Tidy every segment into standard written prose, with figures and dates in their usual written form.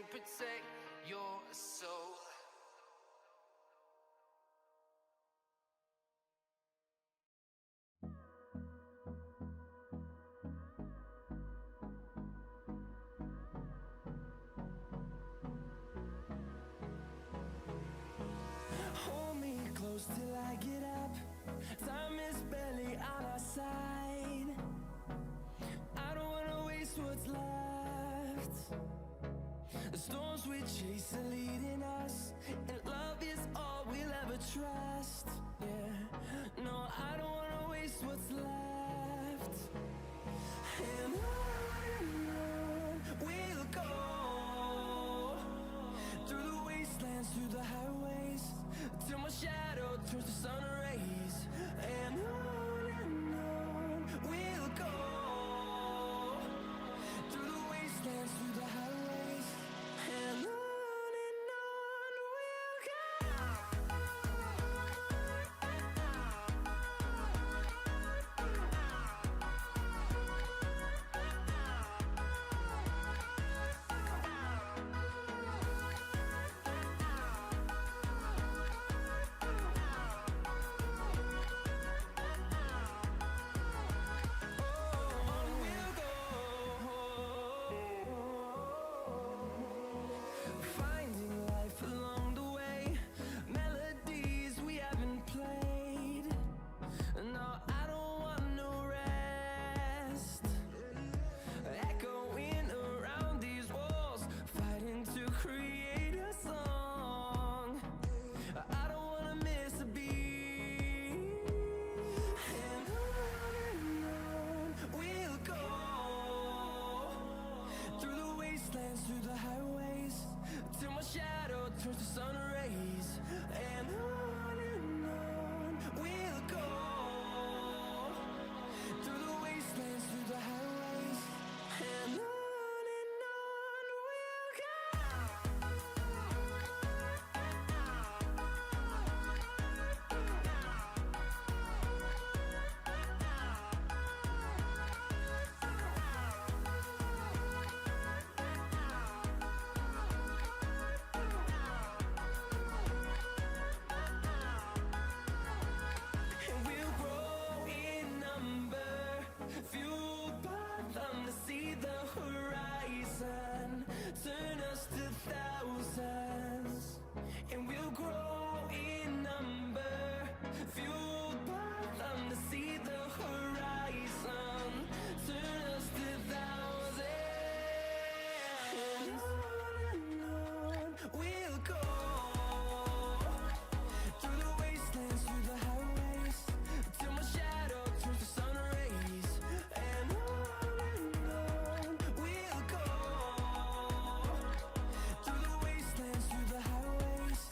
to protect your soul. Hold me close till I get up. Time is barely on our side. I don't wanna waste what's left. The storms we chase are leading us, and love is all we'll ever trust. Yeah, no, I don't wanna waste what's left. And on we'll go, through the wastelands, through the highways, till my shadow turns to sun rays. And on we'll go, through the wastelands, through the highways, and on we'll go. Finding life along the way, melodies we haven't played. No, I don't want no rest. Echoing around these walls, fighting to create a song. I don't wanna miss a beat. And on we'll go, through the wastelands, through the highways, till my shadow turns to sun rays. And on we'll go, through the wastelands, through the highways, and on we'll go. And we'll grow in number, fueled by them to see the horizon, turn us to thousands. And we'll grow in number, fueled by them to see the horizon, turn us to thousands. And on we'll go, through the wastelands, through the highways, till my shadow turns to sun rays. And on we'll go, through the wastelands, through the highways,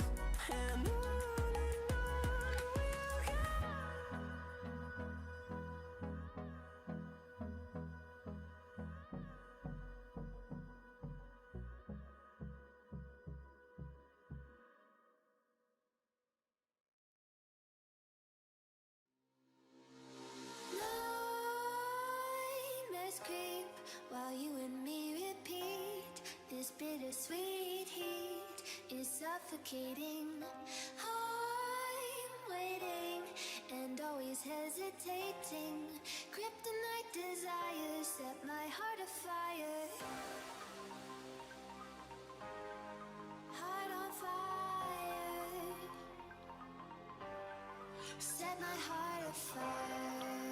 and on we'll go. Nightmares creep while you and me repeat. This bittersweet heat is suffocating. I'm waiting and always hesitating. Kryptonite desires set my heart afire. Heart on fire. Set my heart afire.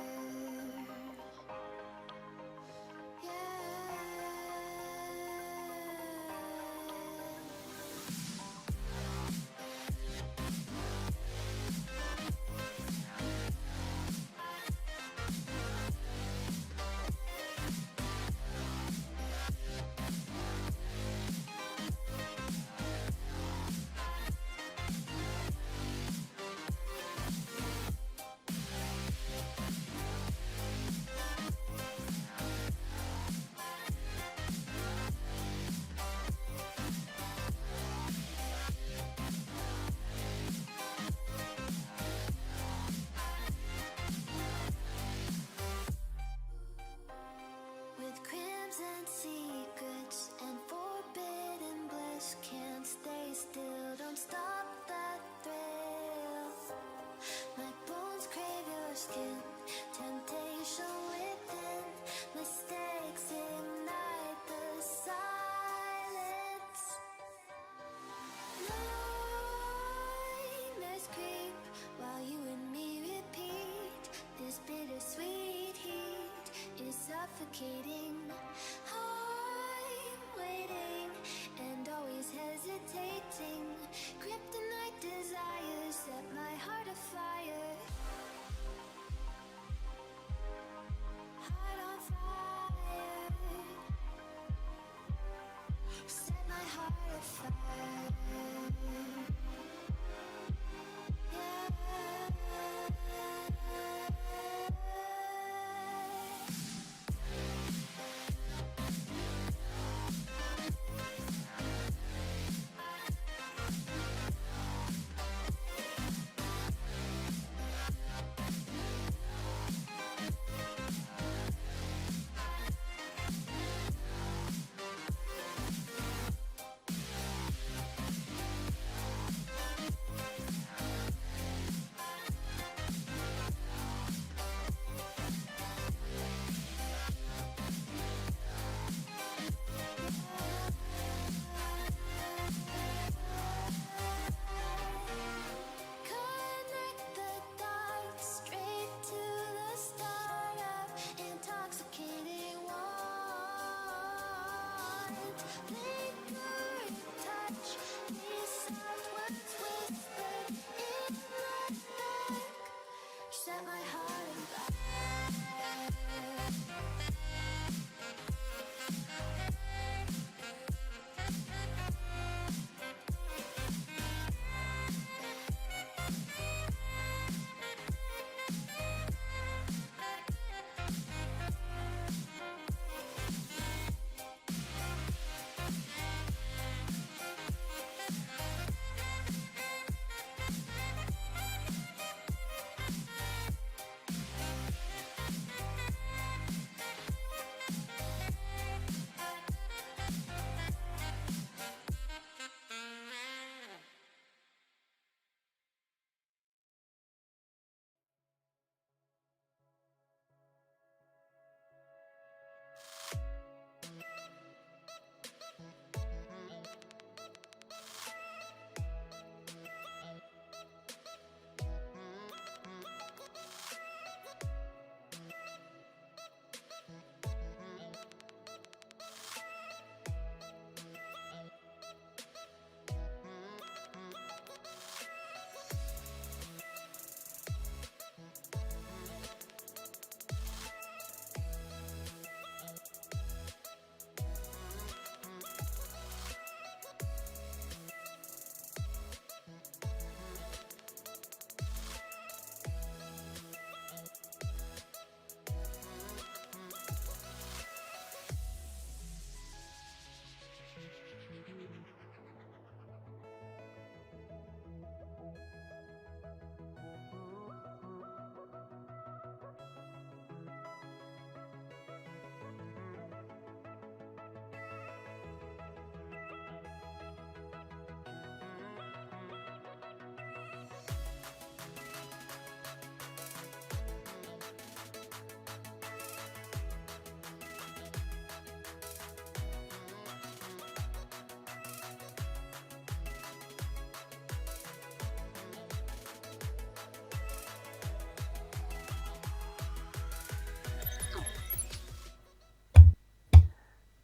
suffocating. I'm waiting and always hesitating. Kryptonite desires set my heart afire. Heart on fire. Set my heart afire. Connect the dots straight to the start of intoxicating want. Lingering touch, these soft words whispered in the dark. Set my heart on fire.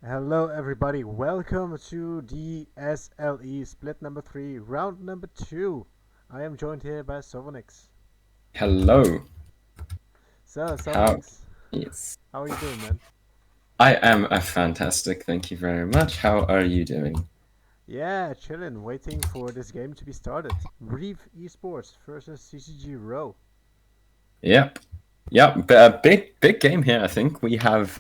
Hello everybody, welcome to the SLE split number 3, round number 2. I am joined here by Sovanix. Hello. So, How? Sovanix, Yes. how are you doing, man? I am a fantastic. Thank you very much. How are you doing? Yeah, chillin', waiting for this game to be started. Reef Esports versus CCG Row. Yep. Yep. A big game here. I think we have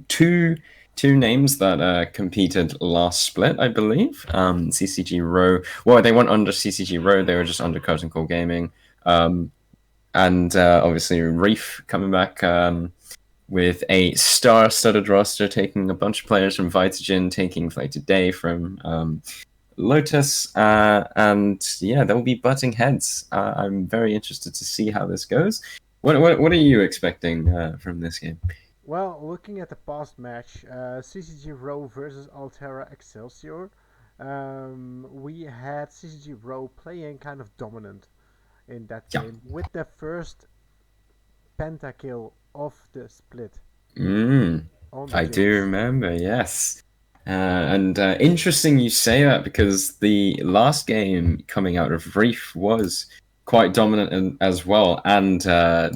two names that competed last split, I believe. CCG Row. Well, they weren't under CCG Row. They were just under Curtain Call Gaming. And obviously Reef coming back with a star-studded roster, taking a bunch of players from Vitagen, taking Play Today from Lotus, and yeah, they'll be butting heads. I'm very interested to see how this goes. What are you expecting from this game? Well, looking at the past match, CCG Row versus Altera Excelsior, we had CCG Row playing kind of dominant in that Yeah. game with the first pentakill of the split. Mm, on the I do Jinx. remember, yes. And interesting you say that because the last game coming out of Reef was quite dominant as well, and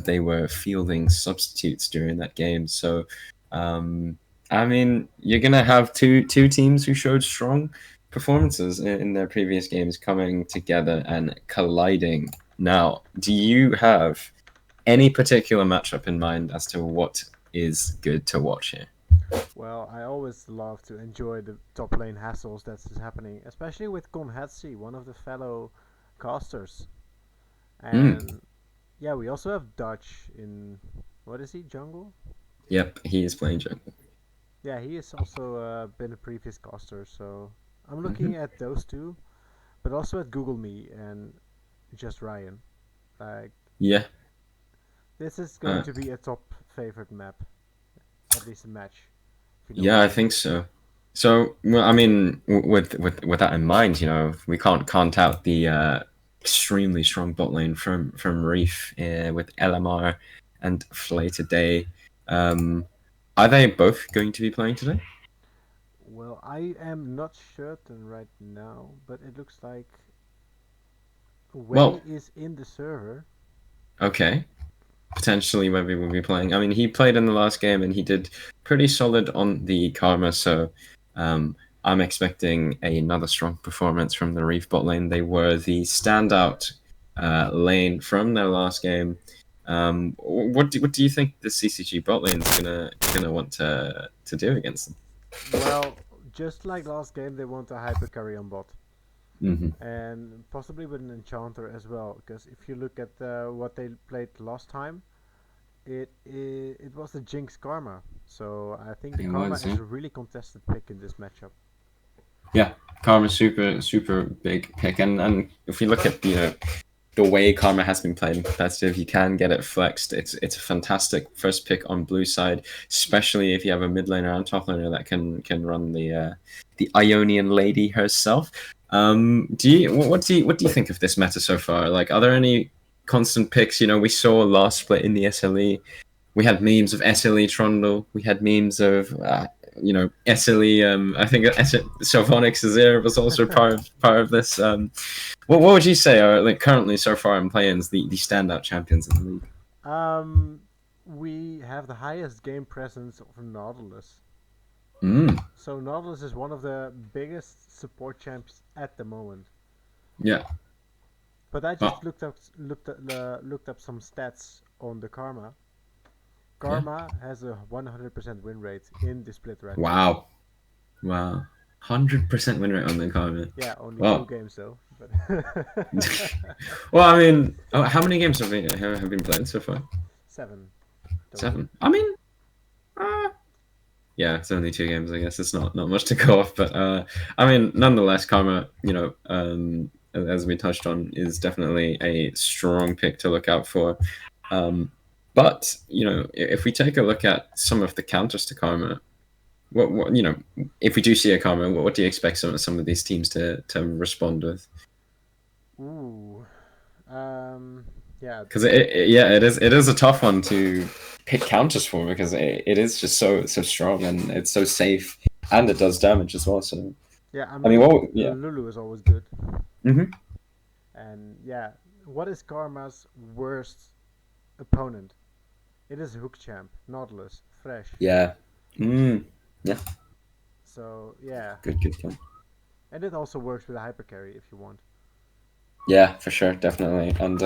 they were fielding substitutes during that game. So, um, I mean, you're gonna have two teams who showed strong performances in their previous games coming together and colliding. Now, do you have any particular matchup in mind as to what is good to watch here? Well, I always love to enjoy the top lane hassles that's happening, especially with Konhatsi, one of the fellow casters. Mm, And yeah, we also have Dutch in, what is he, jungle? yep, he is playing jungle. Yeah, he has also been a previous caster, so I'm Hmm. looking at those two, but also at Google Me and just Ryan. Like, Yeah, this is going uh, to be a top favorite map, at least a match, if you know what yeah, I I mean. think so. So, well, I mean, with that in mind, we can't count out the extremely strong bot lane from Reef with LMR and Flay today. Um, are they both going to be playing today? Well, I am not certain right now, but it looks like Wei Well, is in the server. okay. Potentially where we will be playing. I mean, he played in the last game and he did pretty solid on the Karma, so um, I'm expecting another strong performance from the Reef bot lane. They were the standout lane from their last game. What do you think the CCG bot lane is gonna want to do against them? Well, just like last game, they want a hyper carry on bot. Hmm. And possibly with an enchanter as well, because if you look at what they played last time, it was the Jinx Karma. So I think the It Karma was, is yeah. a really contested pick in this matchup. Yeah, Karma's super big pick, and if you look at the way Karma has been played in competitive, you can get it flexed. It's a fantastic first pick on blue side, especially if you have a mid laner and top laner that can run the Ionian lady herself. Do you what do you think of this meta so far? Like, are there any constant picks? We saw last split in the SLE. We had memes of SLE Trundle. We had memes of SLE. I think Sylvanix Azir was also part of this. What would you say are like currently so far in play-ins the standout champions in the league? um, we have the highest game presence of Nautilus. Mm, So Nautilus is one of the biggest support champs at the moment. yeah. But I Oh, just looked up some stats on the Karma. yeah. Karma has a 100% win rate in the split right now. Wow. Wow. 100% win rate on the Karma. Yeah, only two Wow. games though. But Well, I mean, how many games have been played so far? seven total. 7. I mean, uh, yeah, it's only 2 games. I guess it's not much to go off, but I mean, nonetheless, Karma, as we touched on, is definitely a strong pick to look out for. But if we take a look at some of the counters to Karma, what if we do see a Karma, what do you expect some of these teams to respond with? Ooh. Um. Yeah. Because yeah, it is a tough one to pick counters for because it is just so strong and it's so safe and it does damage as well. So Yeah. I mean, yeah. Lulu is always good. Hmm. And yeah, what is Karma's worst opponent? It is Hook Champ, Nautilus, Fresh. Yeah. Mm. Yeah. So yeah, Good point. and it also works with a hyper carry if you want. Yeah, for sure, definitely. And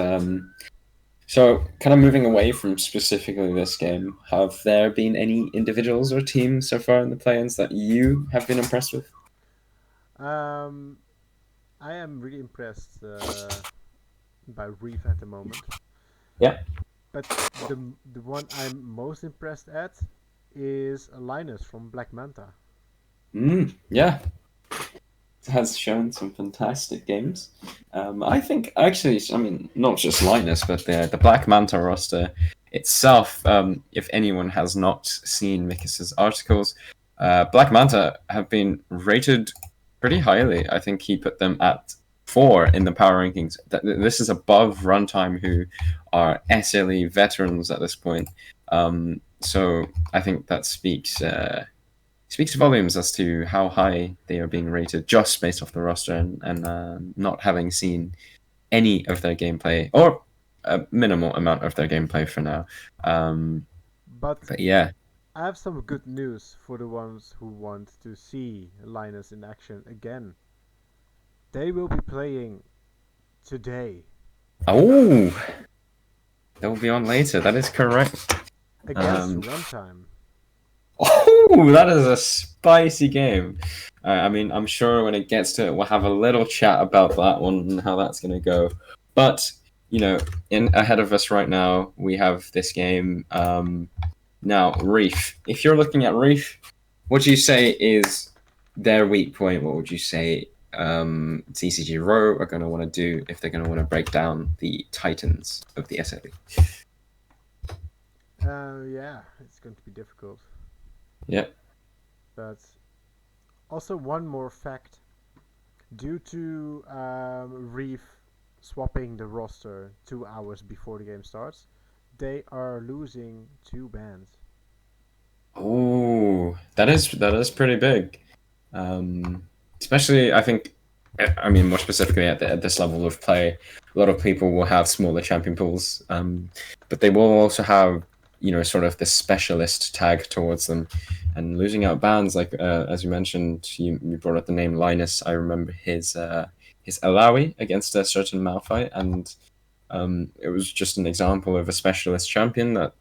so, kind of moving away from specifically this game, have there been any individuals or teams so far in the play-ins that you have been impressed with? Um, I am really impressed by Reef at the moment. Yeah. But the one I'm most impressed at is Linus from Black Manta. Yeah. Has shown some fantastic games. I think actually, I mean, not just Linus, but the Black Manta roster itself. If anyone has not seen Mikis's articles, Black Manta have been rated pretty highly. I think he put them at 4 in the power rankings. This is above Runtime, who are SLE veterans at this point. So I think that speaks volumes as to how high they are being rated just based off the roster and not having seen any of their gameplay or a minimal amount of their gameplay for now. But But yeah. I have some good news for the ones who want to see Linus in action again. They will be playing today Oh, that will be on later. That is correct. against Um, Runtime. Oh, that is a spicy game. I mean, I'm sure when it gets to it, we'll have a little chat about that one and how that's going to go. But in ahead of us right now, we have this game. Now, Reef. If you're looking at Reef, what do you say is their weak point? What would you say CCG Row are going to want to do if they're going to want to break down the Titans of the SLE? Yeah, it's going to be difficult. Yep. But also one more fact. Due to Reef swapping the roster 2 hours before the game starts, they are losing 2 bans. Oh, that is pretty big. Especially, I think, I mean, more specifically at this level of play, a lot of people will have smaller champion pools, but they will also have, sort of this specialist tag towards them, and losing out bans like as you mentioned, you brought up the name Linus. I remember his Alawi against a certain Malphite, and it was just an example of a specialist champion that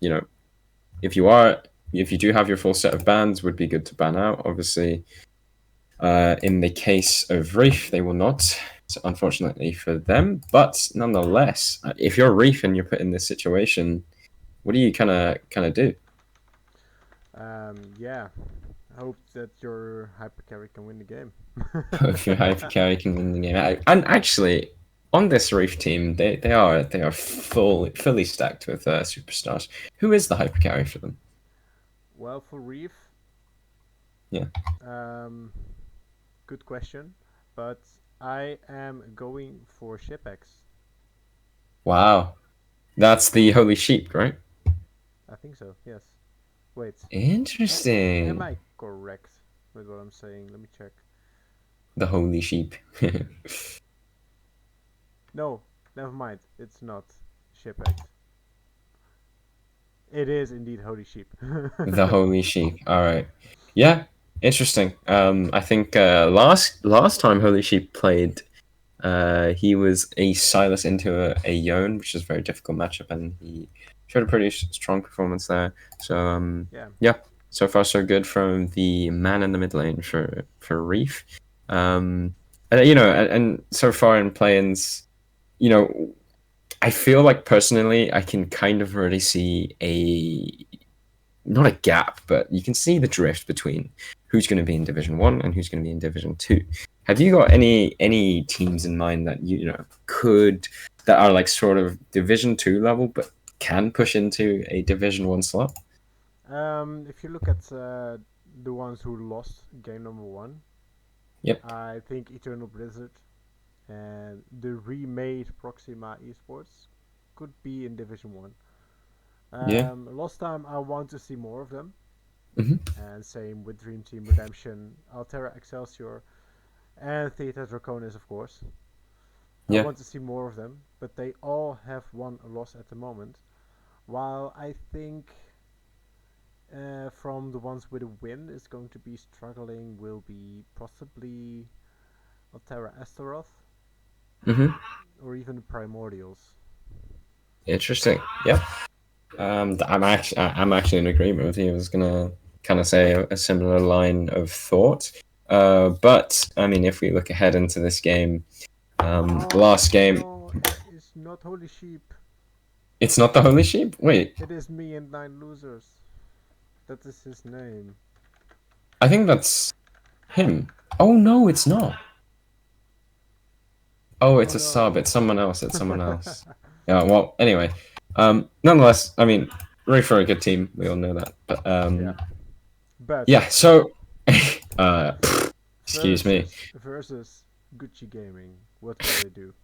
if you do have your full set of bans, would be good to ban out. Obviously, in the case of Reef, they will not, so unfortunately for them. But nonetheless, if you're Reef and you're put in this situation, what do you kind of do? Yeah, hope that your hypercarry can win the game. If your hypercarry can win the game, and actually, on this Reef team, they are fully stacked with superstars. Who is the hypercarry for them? Well, for Reef, Yeah. Good question, but I am going for Shipex. Wow, that's the Holy Sheep, right? I think so. Yes. Wait. Interesting. Am I correct with what I'm saying? Let me check. The Holy Sheep. No, never mind. It's not Shipex. It is indeed Holy Sheep. The Holy Sheep. All right. Yeah. Interesting. I think last time Holy Sheep played, he was a Silas into a Yone, which is a very difficult matchup, and he showed a pretty strong performance there. So yeah. So far so good from the man in the mid lane for Reef. And so far in play-ins, I feel like personally I can kind of already see not a gap, but you can see the drift between who's going to be in Division 1 and who's going to be in Division 2. Have you got any teams in mind that that are like sort of Division 2 level but can push into a Division 1 slot? If you look at the ones who lost game number 1, Yep. I think Eternal Blizzard and the remade Proxima Esports could be in Division 1. Yeah. Last time I want to see more of them. Mm-hmm. And same with Dream Team Redemption, Altera Excelsior, and Theta Draconis, of course. Yeah. I want to see more of them, but they all have won a loss at the moment. While I think from the ones with a win is going to be struggling will be possibly Altera Astaroth, Mm-hmm. or even the Primordials. Interesting. Yep. I'm actually in agreement with you. I was gonna kind of say a similar line of thought. But I mean, if we look ahead into this game, last game, No, it is not Holy Sheep. it's not the Holy Sheep. Wait, It is me and 9 losers. That is his name. I think that's him. Oh no, it's not. Oh, it's a sub. It's someone else. It's someone else. Yeah. Well, anyway, nonetheless, I mean, Reef are a good team. We all know that. But Yeah. But yeah. So, excuse me. Versus Gucci Gaming, what will they do?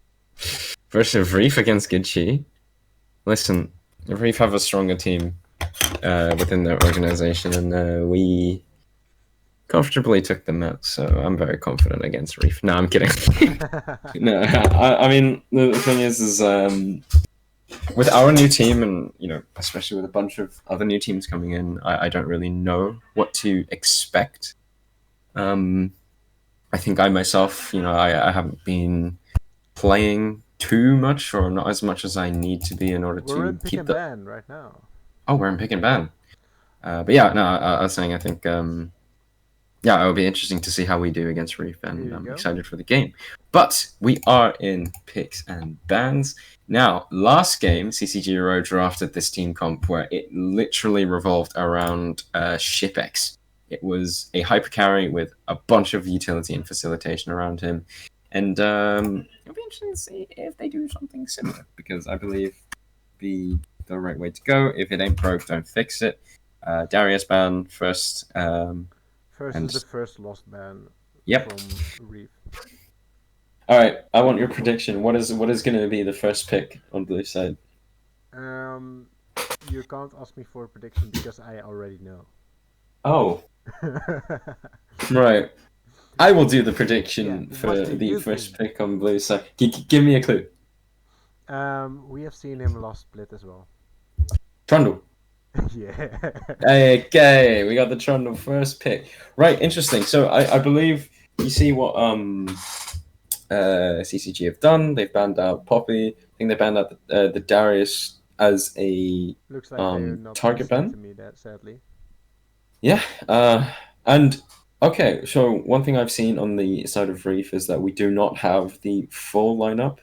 Versus Reef against Gidchi. Listen, Reef have a stronger team. within their organization, and we comfortably took them out. So I'm very confident against Reef. No, I'm kidding. No, I mean the thing is with our new team, and especially with a bunch of other new teams coming in, I don't really know what to expect. I think I myself, I haven't been playing too much, or not as much as I need to be in order We're to in pick keep and the. ban right now. Oh, we're in pick and ban. But yeah, no, I was saying I think yeah, it will be interesting to see how we do against Reef, and I'm excited for the game. But we are in picks and bans. Now, last game, CCG Row drafted this team comp where it literally revolved around Shipex. It was a hyper carry with a bunch of utility and facilitation around him. And it'll be interesting to see if they do something similar, because I believe the right way to go. If it ain't broke, don't fix it. Darius ban first. First is the first lost ban. Yep. From Reef. All right, I want your prediction. What is going to be the first pick on blue side? You can't ask me for a prediction because I already know. Oh. Right. I will do the prediction for the first pick on blue side. Give me a clue. We have seen him last split as well. Trundle. Yeah. Okay, we got the Trundle first pick. Right, interesting. So I believe you see what CCG have done. They've banned out Poppy. I think they banned out the Darius as a looks like they're not target ban. To me, that sadly. Yeah. And okay, so one thing I've seen on the side of Reef is that we do not have the full lineup.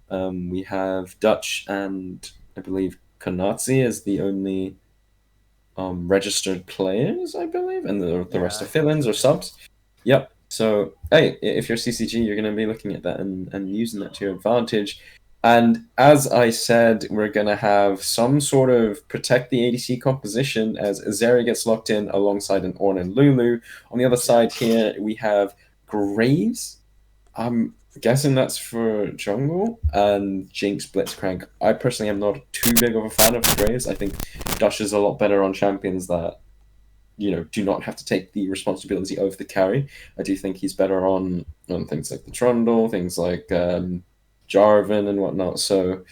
We have Dutch and I believe Konazi as the only registered players, I believe, and the rest are fill-ins or subs. Yep. So hey, if you're CCG, you're going to be looking at that and using that to your advantage. And as I said, we're going to have some sort of protect the ADC composition as Azeri gets locked in alongside an Ornn and Lulu. On the other side here, we have Graves. I'm guessing that's for jungle, and Jinx Blitzcrank. I personally am not too big of a fan of Graves. I think Dash is a lot better on champions that do not have to take the responsibility of the carry. I do think he's better on things like the Trundle, things like Jarvan and whatnot. So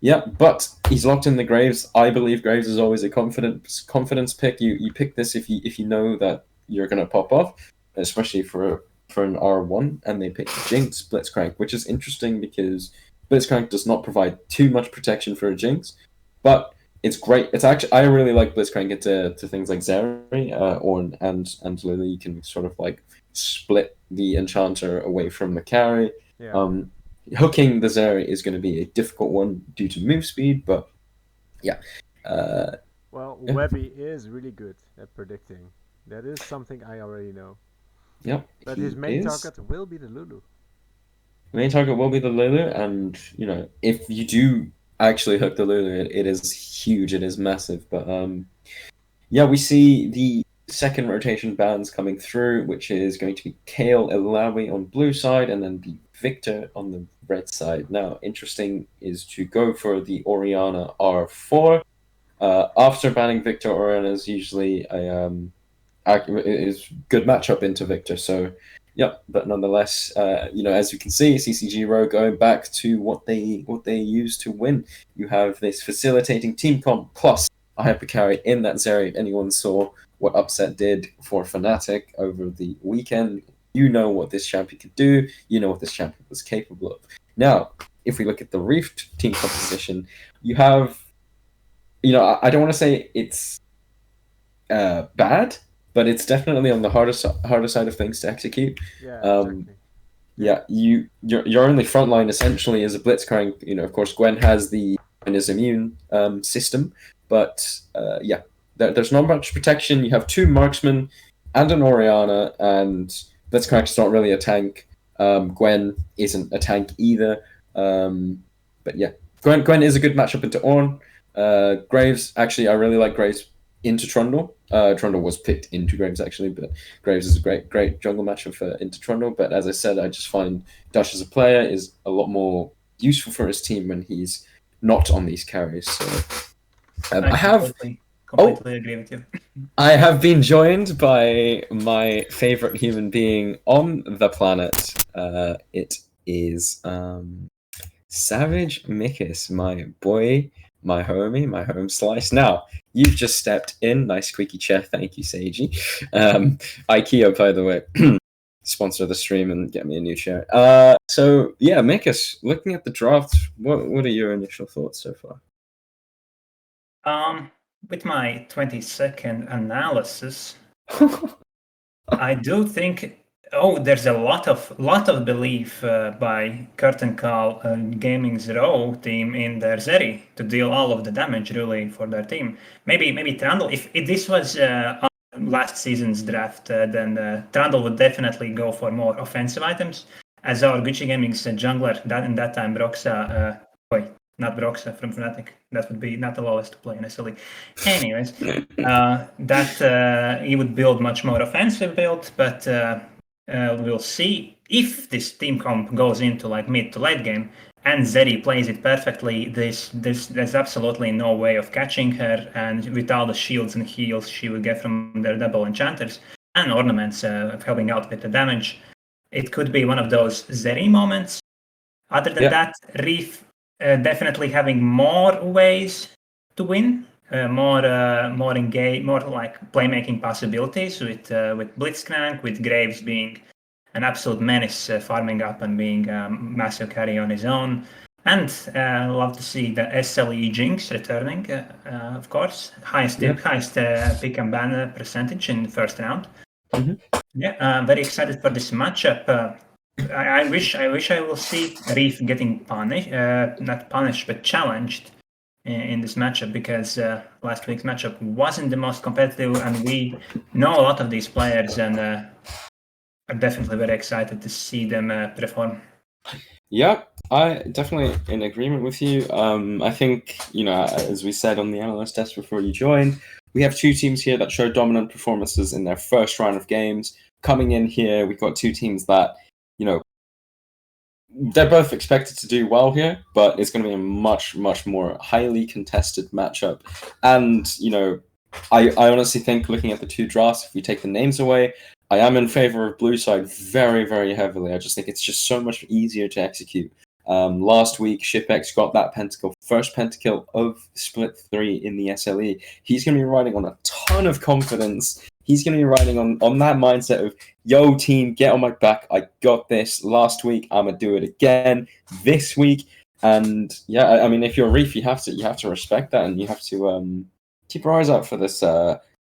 yeah, but he's locked in the Graves. I believe Graves is always a confidence pick. You pick this if you know that you're gonna pop off, especially for an R1, and they pick Jinx Blitzcrank, which is interesting because Blitzcrank does not provide too much protection for a Jinx, but it's great. It's actually, I really like Blitzcrank into things like Zeri, Ornn and Lily. You can sort of like split the Enchanter away from the carry. Yeah. Hooking the Zeri is going to be a difficult one due to move speed, but yeah. Webby is really good at predicting. That is something I already know. Yep. But his main target will be the Lulu. Main target will be the Lulu, and if you do actually hook the Lulu, it is huge. It is massive. But yeah, we see the second rotation bans coming through, which is going to be Kale Ilawi on blue side, and then the Victor on the red side. Now, interesting is to go for the Orianna R4. After banning Victor, Orianna is usually is good matchup into Victor. So, yep. But nonetheless, as you can see, CCG Row going back to what they used to win. You have this facilitating team comp plus a hyper carry in that Zeri. If anyone saw what Upset did for Fnatic over the weekend, you know what this champion could do. You know what this champion was capable of. Now, if we look at the Reef team composition, you have, I don't want to say it's bad, but it's definitely on the harder side of things to execute. Yeah, exactly. Yeah, your only frontline essentially is a Blitzcrank. Of course, Gwen has the immune system, but yeah, there's not much protection. You have two marksmen and an Orianna, and Blitzcrank's not really a tank. Gwen isn't a tank either. But yeah, Gwen is a good matchup into Ornn. Graves, actually, I really like Graves into Trundle. Trundle was picked into Graves actually, but Graves is a great jungle matchup for into Trundle. But as I said, I just find Dash as a player is a lot more useful for his team when he's not on these carries. So I have completely agree with you. I have been joined by my favorite human being on the planet. It is Savage Mikis, my boy, my homie, my home slice. Now, you've just stepped in. Nice squeaky chair. Thank you, Seiji. IKEA, by the way, sponsor the stream and get me a new chair. So, yeah, Mikis, looking at the draft, what are your initial thoughts so far? With my 20-second analysis, I do think. Oh, there's a lot of belief by Curtain Call Gaming's Raw team in their Zeri to deal all of the damage really for their team. Maybe Trundle. If this was last season's draft, then Trundle would definitely go for more offensive items. As our Gucci Gaming's jungler, in that time Broxa. Not Broxa from Fnatic. That would be not the lowest to play in SLE. Anyways, that he would build much more offensive build, but we'll see if this team comp goes into like mid to late game and Zeri plays it perfectly. There's absolutely no way of catching her, and with all the shields and heals she would get from their double enchanters and ornaments helping out with the damage, it could be one of those Zeri moments. Other than that, Reef definitely having more ways to win, more like playmaking possibilities with Blitzcrank, with Graves being an absolute menace, farming up and being a massive carry on his own. And love to see the SLE Jinx returning, of course. Highest pick and ban percentage in the first round. Mm-hmm. Yeah, very excited for this matchup. I wish I will see Reef getting punished, not punished, but challenged in this matchup, because last week's matchup wasn't the most competitive, and we know a lot of these players, and are definitely very excited to see them perform. Yeah, I definitely in agreement with you. I think, as we said on the analyst desk before you joined, we have two teams here that show dominant performances in their first round of games. Coming in here, we've got two teams that, they're both expected to do well here, but it's going to be a much, much more highly contested matchup. And, I honestly think, looking at the two drafts, if we take the names away, I am in favor of blue side very, very heavily. I just think it's just so much easier to execute. Last week, ShipX got that pentakill, first pentakill of split 3 in the SLE. He's going to be riding on a ton of confidence. He's going to be riding on that mindset of, yo, team, get on my back. I got this. Last week, I'm going to do it again this week. And yeah, I mean, if you're Reef, you have to respect that, and you have to keep your eyes out for this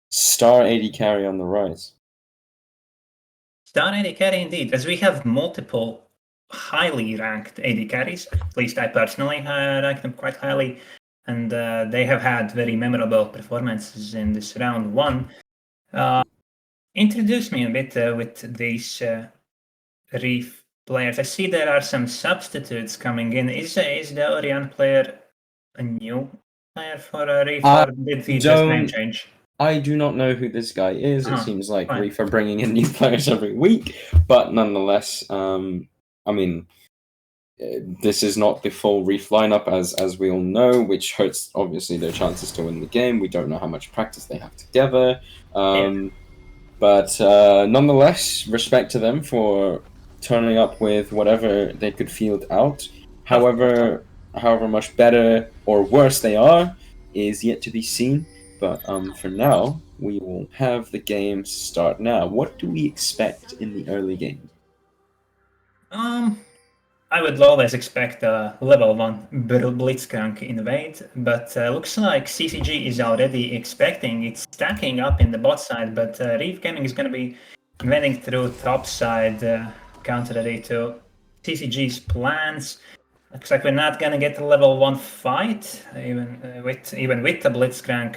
star AD carry on the rise. Star AD carry indeed, as we have multiple highly ranked AD carries. At least I personally rank them quite highly, and they have had very memorable performances in this round 1. Introduce me a bit with these Reef players. I see there are some substitutes coming in. Is the Orion player a new player for Reef, or did he just name change? I do not know who this guy is. It seems like Reef are bringing in new players every week, but nonetheless, I mean, this is not the full Reef lineup, as we all know, which hurts obviously their chances to win the game. We don't know how much practice they have together. But nonetheless, respect to them for turning up with whatever they could field out. However much better or worse they are is yet to be seen. But for now, we will have the game start now. What do we expect in the early game? I would always expect a level 1 Blitzcrank invade, but looks like CCG is already expecting it, stacking up in the bot side, but Reef Gaming is going to be invading through top side, contrary to CCG's plans. Looks like we're not going to get a level 1 fight, even with the Blitzcrank.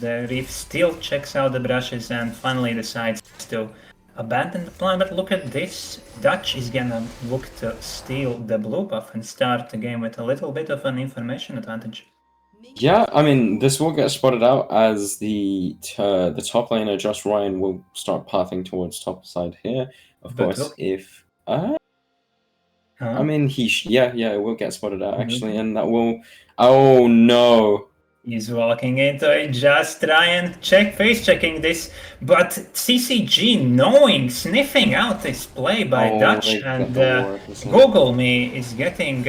The Reef still checks out the brushes and finally decides to abandon the plan. But look at this. Dutch is gonna look to steal the blue buff and start the game with a little bit of an information advantage. Yeah, I mean, this will get spotted out as the top laner, Just Ryan, will start pathing towards top side here. Of course, if... I mean, it will get spotted out, actually, and that will... Oh, no! He's walking into it, just try and face checking this, but CCG knowing, sniffing out this play by Oh, Dutch, they got and the ward, isn't it? Google Me is getting,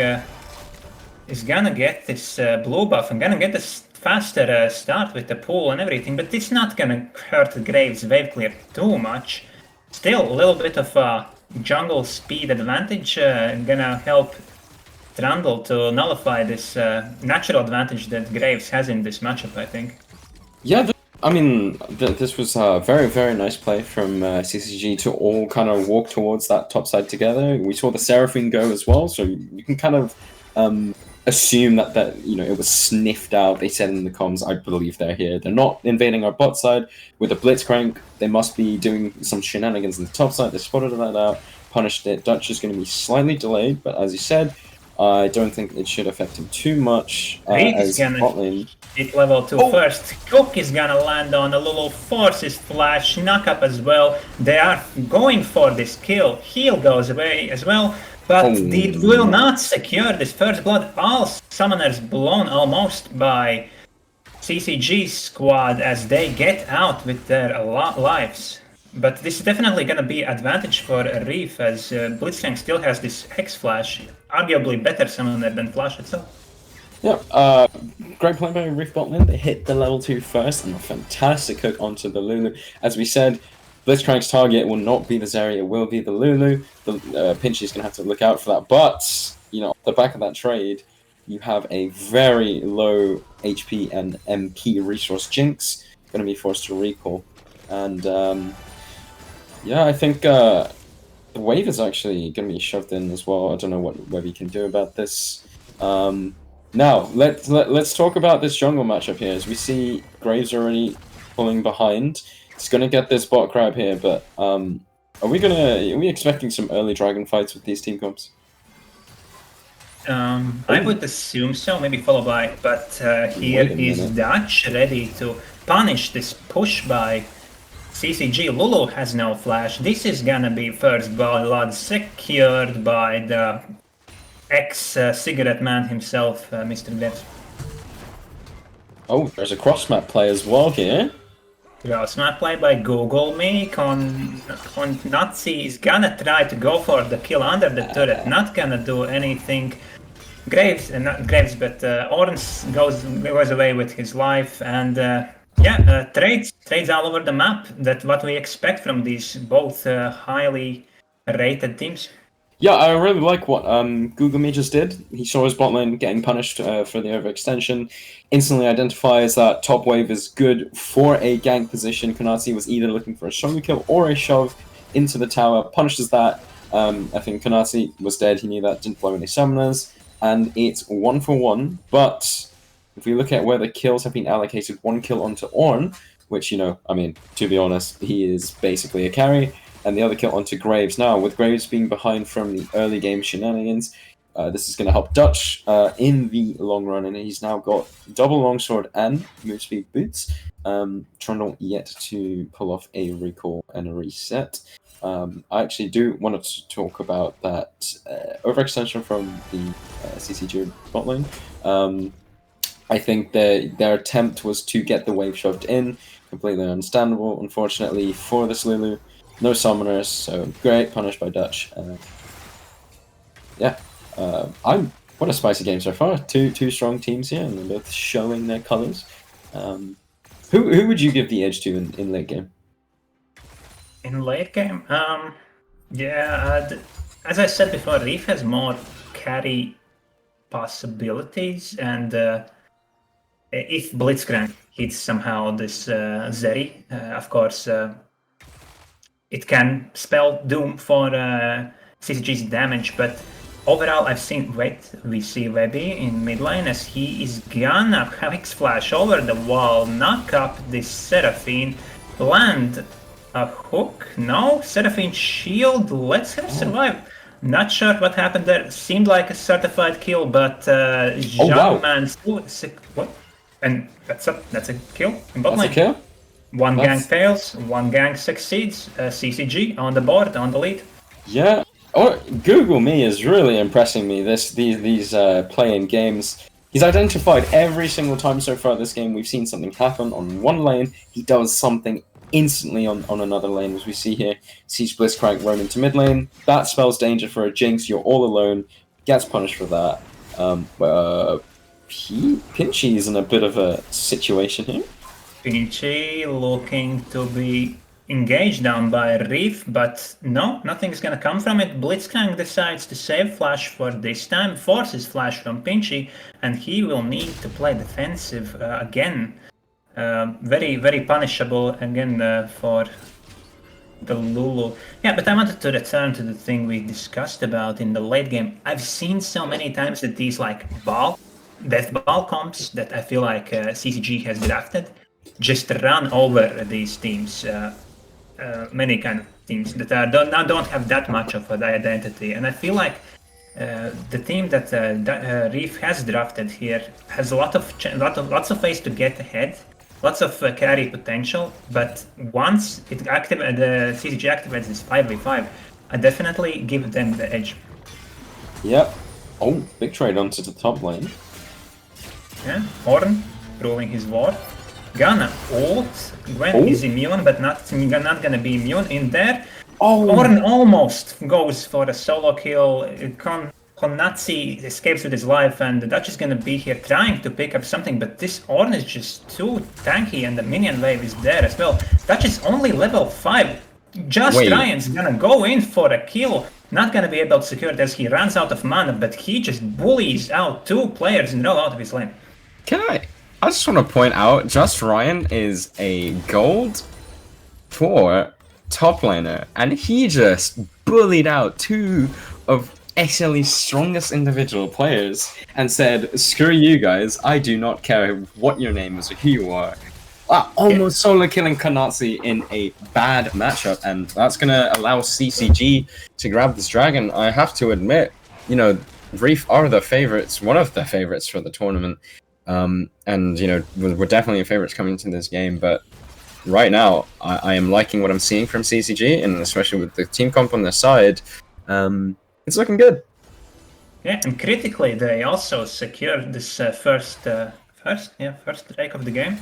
is gonna get this blue buff and gonna get this faster start with the pool and everything, but it's not gonna hurt Graves' wave clear too much. Still, a little bit of jungle speed advantage gonna help Trundle to nullify this natural advantage that Graves has in this matchup, I think. Yeah, I mean, this was a very, very nice play from CCG to all kind of walk towards that top side together. We saw the Seraphine go as well, so you can kind of assume that it was sniffed out. They said in the comms, I believe they're here. They're not invading our bot side with a Blitzcrank. They must be doing some shenanigans on the top side. They spotted that out, punished it. Dutch is going to be slightly delayed, but as you said, I don't think it should affect him too much as botlane. Hit level 2 first. Cook is gonna land on a little forces flash, knock up as well. They are going for this kill. Heal goes away as well, but they will not secure this first blood. All summoners blown almost by CCG squad as they get out with their lives. But this is definitely going to be advantage for Reef as Blitzcrank still has this Hex Flash, arguably better summoner than Flash itself. Yeah, great play by Reef botlane. They hit the level 2 first and a fantastic hook onto the Lulu. As we said, Blitzcrank's target will not be the Zarya, it will be the Lulu. The Pinchy's going to have to look out for that. But, off the back of that trade, you have a very low HP and MP resource Jinx going to be forced to recall. And, yeah, I think the wave is actually going to be shoved in as well. I don't know what we can do about this. Now, let's talk about this jungle matchup here. As we see Graves already pulling behind. It's going to get this bot grab here, but are we expecting some early dragon fights with these team comps? I would assume so, maybe followed by, but here is Dutch ready to punish this push by CCG. Lulu has no flash. This is gonna be first blood secured by the ex-cigarette man himself, Mr. Graves. Oh, there's a cross-map play as well here. Cross-map play by Google Me. Nazi is gonna try to go for the kill under the turret, not gonna do anything. Graves, not Graves, but Orns goes away with his life, and trades all over the map. That's what we expect from these both highly rated teams. Yeah, I really like what Google Me just did. He saw his bot lane getting punished for the overextension, instantly identifies that top wave is good for a gank position. Konatsi was either looking for a solo kill or a shove into the tower, punishes that. I think Konatsi was dead, he knew that, didn't blow any summoners, and it's 1-for-1, but if we look at where the kills have been allocated, 1 kill onto Ornn, which, to be honest, he is basically a carry, and the other kill onto Graves. Now, with Graves being behind from the early game shenanigans, this is going to help Dutch in the long run, and he's now got double longsword and move speed boots. Trundle yet to pull off a recall and a reset. I actually do want to talk about that overextension from the CCG bot lane. I think their attempt was to get the wave shoved in, completely understandable. Unfortunately for this Lulu, no summoners, so great punish by Dutch. What a spicy game so far. Two strong teams here, and they're both showing their colors. Who would you give the edge to in late game? In late game, as I said before, Reef has more carry possibilities, and if Blitzcrank hits somehow this Zeri, of course, it can spell doom for CCG's damage, but overall we see Webby in mid lane as he is gonna Hex Flash over the wall, knock up this Seraphine, land a hook. No, Seraphine shield lets her survive. Not sure what happened there. Seemed like a certified kill, but Jumpman what? And that's a kill in bot lane. That's a kill? One gang fails, one gang succeeds. CCG on the board, on the lead. Yeah. Google Me is really impressing me. These play-in games. He's identified every single time so far this game we've seen something happen on one lane, he does something instantly on another lane, as we see here. Sees Blitzcrank roam into mid lane. That spells danger for a Jinx. You're all alone. Gets punished for that. Pinchy is in a bit of a situation here. Pinchy looking to be engaged down by Reef, but no, nothing's gonna come from it. Blitzcrank decides to save Flash for this time, forces Flash from Pinchy, and he will need to play defensive again. Very, very punishable again for the Lulu. Yeah, but I wanted to return to the thing we discussed about in the late game. I've seen so many times that these like death ball comps that I feel like CCG has drafted just run over these teams. Many kind of teams that don't have that much of an identity, and I feel like the team that Reef has drafted here has lots of ways to get ahead, lots of carry potential. But once the CCG activates this 5v5, I definitely give them the edge. Yep. Oh, big trade onto the top lane. Yeah, Horn ruling his ward. Gonna ult. Gwen is immune, but not gonna be immune in there. Oh, Horn almost goes for a solo kill. Konatsi escapes with his life, and the Dutch is gonna be here trying to pick up something, but this Horn is just too tanky, and the minion wave is there as well. Dutch is only level 5. Just Ryan's gonna go in for a kill. Not gonna be able to secure it as he runs out of mana, but he just bullies out 2 players in a row out of his lane. I just want to point out, Just Ryan is a gold 4 top laner, and he just bullied out 2 of SLE's strongest individual players and said, screw you guys, I do not care what your name is or who you are. Almost solo killing Kanatsi in a bad matchup, and that's going to allow CCG to grab this dragon. I have to admit, you know, Reef are the favorites, one of the favorites for the tournament. And, you know, we're definitely favorites coming into this game, but right now, I am liking what I'm seeing from CCG, and especially with the team comp on their side, it's looking good. Yeah, and critically, they also secured this first strike of the game.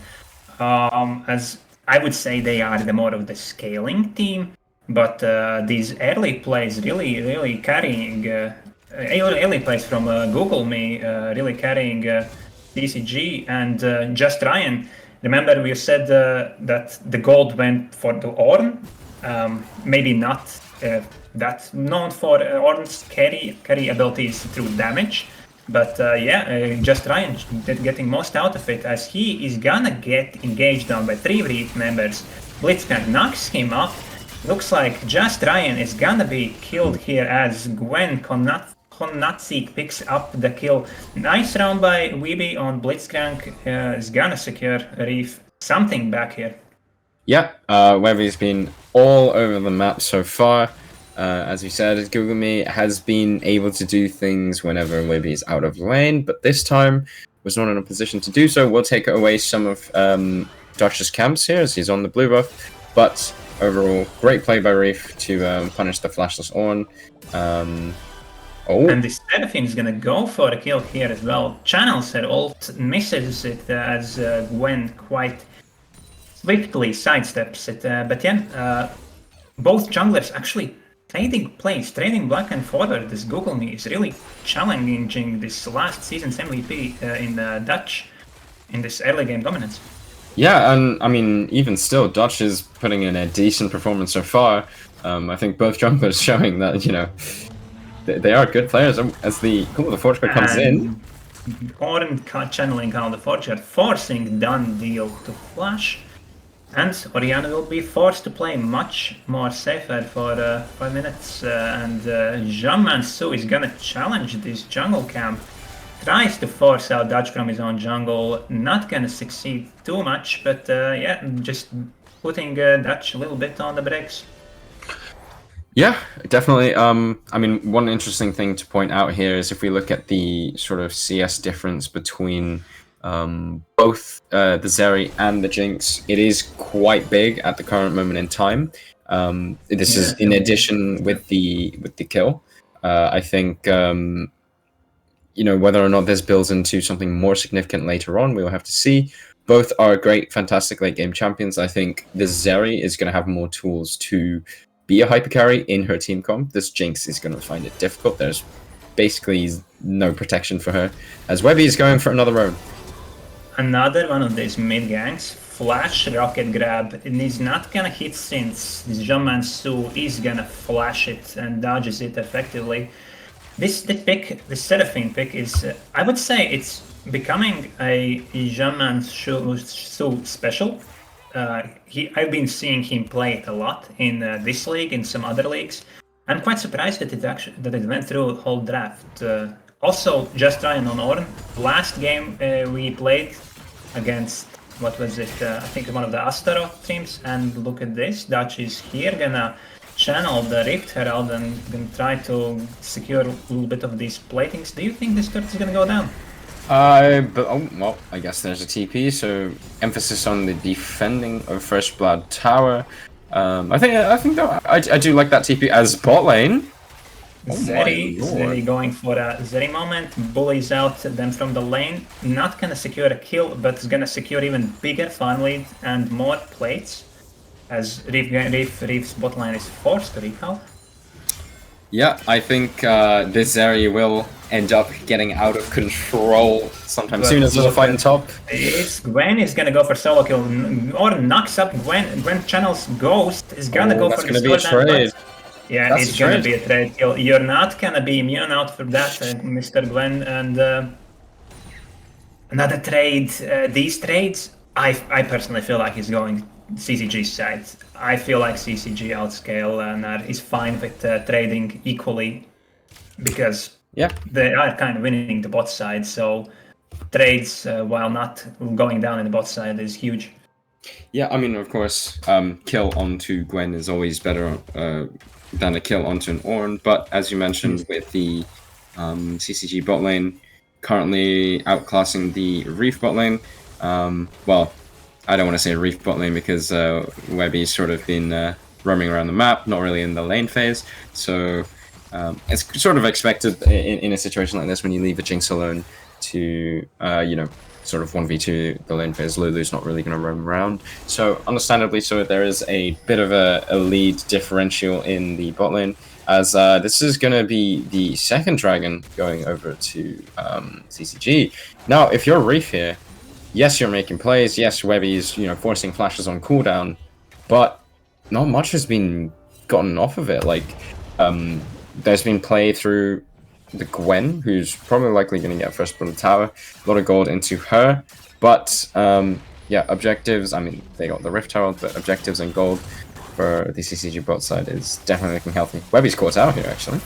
As I would say, they are the more of the scaling team, but these early plays really carrying, early plays from Google Me, really carrying CCG and Just Ryan. Remember, we said that the gold went for the Ornn. Maybe not that known for Ornn's carry abilities through damage, but Just Ryan getting most out of it, as he is gonna get engaged on by 3 Reef members. Blitzcrank knocks him up. Looks like Just Ryan is gonna be killed here as Gwen Konatsi picks up the kill. Nice round by Weeby on Blitzcrank. Is gonna secure Reef something back here. Yeah, Wevy's been all over the map so far. As you said, Google Me has been able to do things whenever Webby is out of lane, but this time was not in a position to do so. We'll take away some of Dutch's camps here as he's on the blue buff, but overall, great play by Reef to punish the flashless Ornn. And the Seraphine is gonna go for a kill here as well. Channels her ult, misses it as Gwen quite swiftly sidesteps it. But yeah, both junglers actually trading plays, trading back and forward. This Google Me is really challenging this last season's MVP in Dutch in this early game dominance. Yeah, and I mean, even still, Dutch is putting in a decent performance so far. I think both junglers showing that, you know, they are good players. As the Call of the Forge comes in, Ornn channeling Call of the Forge, forcing Done Deal to flash. And Oriana will be forced to play much more safer for 5 minutes. And Jean Mansu is gonna challenge this jungle camp. Tries to force out Dutch from his own jungle. Not gonna succeed too much, but yeah, just putting Dutch a little bit on the brakes. Yeah, definitely. I mean, one interesting thing to point out here is if we look at the sort of CS difference between both the Zeri and the Jinx, it is quite big at the current moment in time. This is in addition with the kill. I think whether or not this builds into something more significant later on, we will have to see. Both are great, fantastic late game champions. I think this Zeri is going to have more tools to be a hyper carry in her team comp. This Jinx is going to find it difficult. There's basically no protection for her, as Webby is going for another roam. Another one of these mid ganks, flash rocket grab, and he's not gonna hit since this Jean Su is gonna flash it and dodges it effectively. This Seraphine pick is, I would say, it's becoming a Jean Su special. I've been seeing him play it a lot in this league, in some other leagues. I'm quite surprised that it went through the whole draft. Also, just trying on Ornn. Last game we played against, what was it? I think one of the Astaroth teams. And look at this, Dutch is here gonna channel the Rift Herald and gonna try to secure a little bit of these platings. Do you think this card is gonna go down? Well, I guess there's a TP, so emphasis on the defending of First Blood Tower. I think though, I do like that TP as bot lane. Zeri going for a Zeri moment, bullies out them from the lane, not gonna secure a kill, but is gonna secure even bigger farm lead and more plates, as Reef's bot lane is forced to recall. Yeah, I think this Zeri will end up getting out of control sometime soon as there's a fight on top. Gwen is gonna go for solo kill, or knocks up Gwen. Gwen channels Ghost, is gonna go for the That's gonna be a trade. Yeah, That's it's gonna be a trade kill. You're not gonna be immune out for that, Mr. Gwen. And another trade. These trades, I personally feel like he's going CCG's side. I feel like CCG outscale and is fine with trading equally, because they are kind of winning the bot side. So trades, while not going down in the bot side, is huge. Yeah, I mean, of course, kill onto Gwen is always better than a kill onto an Ornn, but as you mentioned with the CCG bot lane currently outclassing the Reef bot lane, well, I don't want to say Reef bot lane because Webby's sort of been roaming around the map, not really in the lane phase, so it's sort of expected in a situation like this when you leave a Jinx alone to, sort of 1v2 the lane phase. Lulu's not really going to roam around, so understandably so there is a bit of a lead differential in the bot lane, as this is going to be the second dragon going over to CCG. Now, if you're Reef here, yes, you're making plays, yes, Webby's forcing flashes on cooldown, but not much has been gotten off of it. Like, there's been play through the Gwen, who's probably likely going to get First Blood Tower. A lot of gold into her, but yeah, objectives, I mean, they got the Rift Herald, but objectives and gold for the CCG bot side is definitely looking healthy. Webby's caught out here, actually.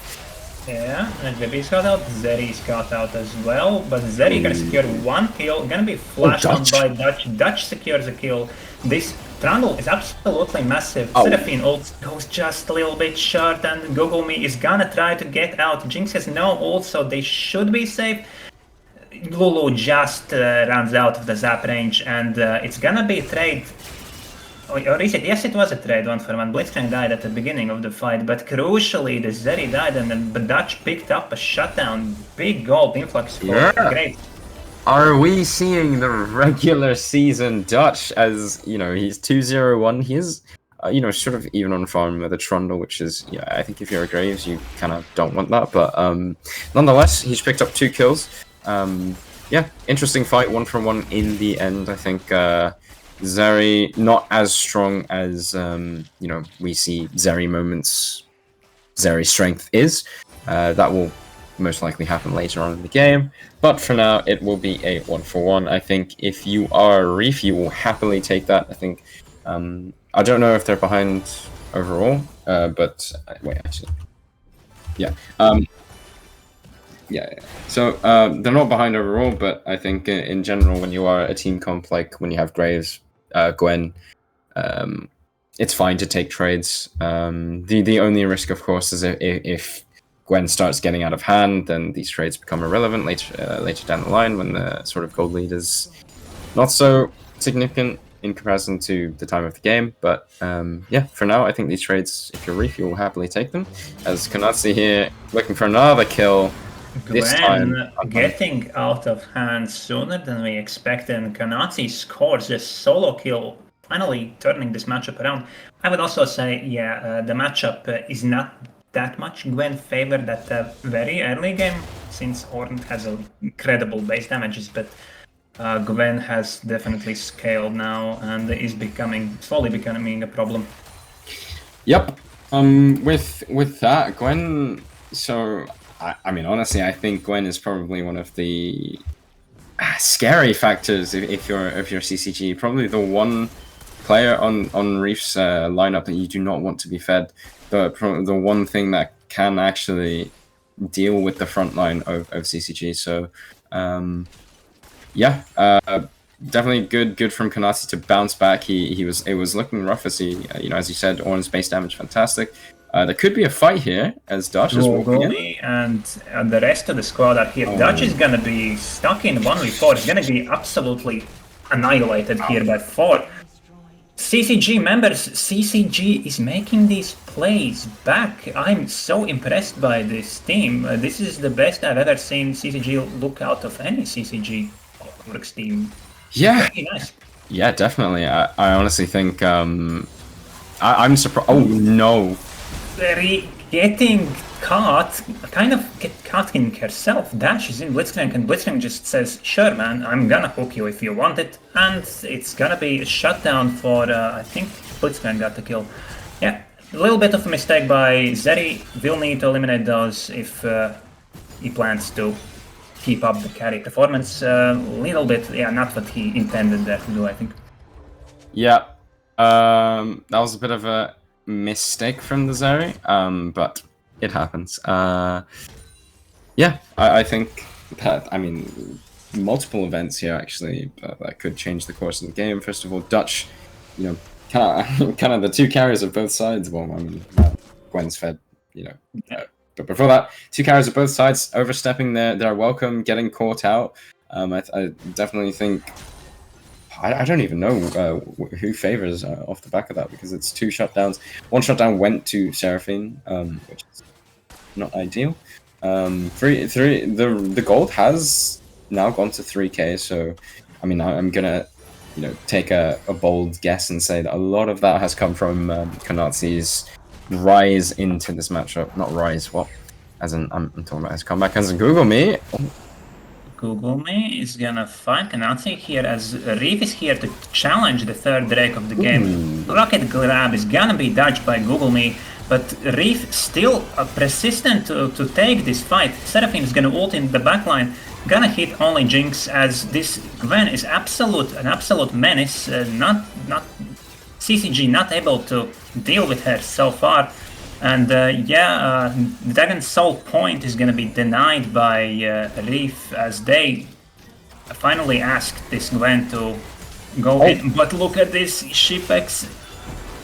Yeah, and Webby's caught out, Zeri's caught out as well, but Zeri gonna secure one kill, gonna be flashed on by Dutch. Dutch secures a kill. This Trundle is absolutely massive. Seraphine ult goes just a little bit short, and Google Me is gonna try to get out. Jinx has no ult, so they should be safe. Lulu just runs out of the zap range, and it's gonna be a trade. Or is it? Yes, it was a trade 1-for-1. Blitzcrank died at the beginning of the fight, but crucially, the Zeri died, and then Dutch picked up a shutdown. Big gold influx for Great. Are we seeing the regular season Dutch as, he's 2-0-1. He is, sort of even on farm with a Trundle, which is, I think if you're a Graves, you kind of don't want that. But nonetheless, he's picked up 2 kills. Yeah, interesting fight, 1-for-1 in the end. I think Zeri not as strong as, we see Zeri moments. Zeri's strength is. That will most likely happen later on in the game, but for now it will be a 1-for-1. I think if you are Reef, you will happily take that. I think I don't know if they're behind overall, but wait, actually, yeah, so they're not behind overall, but I think in general, when you are a team comp, like when you have Graves, Gwen, it's fine to take trades. The only risk, of course, is if Gwen starts getting out of hand, then these trades become irrelevant later down the line when the sort of gold lead is not so significant in comparison to the time of the game. But yeah, for now, I think these trades, if you're Reef, you will happily take them. As Konatsu here looking for another kill, This time, Gwen getting out of hand sooner than we expected, and Kanatsi scores a solo kill, finally turning this matchup around. I would also say, the matchup is not that much Gwen favored at the very early game, since Ornn has incredible base damages, but Gwen has definitely scaled now and is slowly becoming a problem. Yep. With that, Gwen. So I mean, honestly, I think Gwen is probably one of the scary factors if you're CCG. Probably the one player on Reef's lineup that you do not want to be fed, but the one thing that can actually deal with the front line of CCG. So definitely good from Kanatsi to bounce back. It was looking rough as as you said, Ornn's base damage fantastic. There could be a fight here as Dutch is walking in. And the rest of the squad are here. Dutch is gonna be stuck in 1v4. He's gonna be absolutely annihilated here by 4. CCG members, CCG is making these plays back. I'm so impressed by this team. This is the best I've ever seen CCG look out of any CCG works team. Yeah, very nice. Yeah, definitely. I honestly think I'm surprised. Oh no. Getting caught, kind of get caught in herself. Dash is in Blitzcrank, and Blitzcrank just says, "Sure, man, I'm gonna hook you if you want it," and it's gonna be a shutdown for. I think Blitzcrank got the kill. Yeah, a little bit of a mistake by Zeri. Will need to eliminate those if he plans to keep up the carry performance. Little bit, not what he intended there to do, I think. Yeah, that was a bit of a mistake from the Zeri, but it happens. I think that, I mean, multiple events here actually that could change the course of the game. First of all, Dutch, kind of the two carriers of both sides. Well, I mean, Gwen's fed, but before that, two carriers of both sides overstepping their welcome, getting caught out. I definitely think. I don't even know who favors off the back of that, because it's 2 shutdowns. 1 shutdown went to Seraphine, which is not ideal. The gold has now gone to 3k, so I mean I'm gonna take a bold guess and say that a lot of that has come from Kanatsi's rise into this matchup. Not rise, what? As in I'm talking about his comeback. As in Google me. Google Me is gonna fight Kanatsi here, as Reef is here to challenge the 3rd Drake of the game. Rocket grab is gonna be dodged by Google Me, but Reef still persistent to take this fight. Seraphine is gonna ult in the backline, gonna hit only Jinx, as this Gwen is an absolute menace. Not CCG not able to deal with her so far. And Dragon's Soul point is gonna be denied by Reef, as they finally asked this Gwen to go in. But look at this, Shipex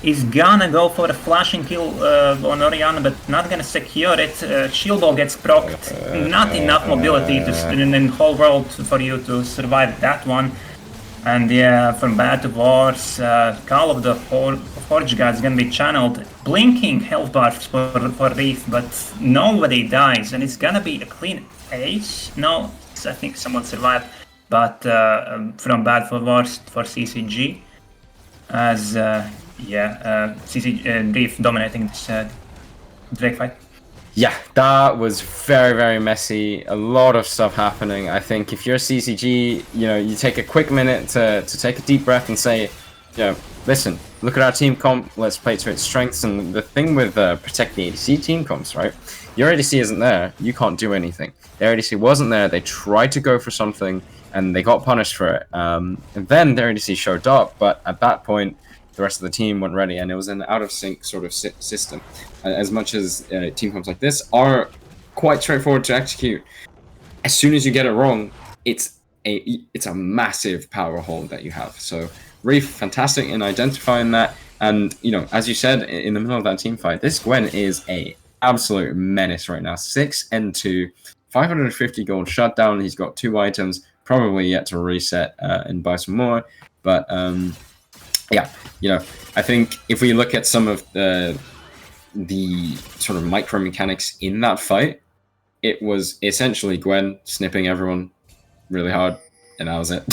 is gonna go for a flashing kill on Orianna, but not gonna secure it. Shield Ball gets procced, not enough mobility in the whole world for you to survive that one. And from bad to worse, Call of the Forge God is gonna be channeled. Blinking health bars for Reef, but nobody dies, and it's gonna be a clean ace. No, I think someone survived, but from bad for worse for CCG, as Reef dominating this Drake fight. Yeah, that was very, very messy. A lot of stuff happening. I think if you're CCG, you take a quick minute to take a deep breath and say, listen, look at our team comp, let's play to its strengths. And the thing with Protect the ADC team comps, right? Your ADC isn't there, you can't do anything. Their ADC wasn't there, they tried to go for something, and they got punished for it. And then their ADC showed up, but at that point, the rest of the team weren't ready, and it was an out-of-sync sort of system. As much as team comps like this are quite straightforward to execute, as soon as you get it wrong, it's a massive power hole that you have. So Reef, fantastic in identifying that, and as you said in the middle of that team fight, this Gwen is a absolute menace right now. 6 and 2, 550 gold shutdown. He's got 2 items, probably yet to reset and buy some more, but I think if we look at some of the sort of micro mechanics in that fight, it was essentially Gwen snipping everyone really hard, and that was it.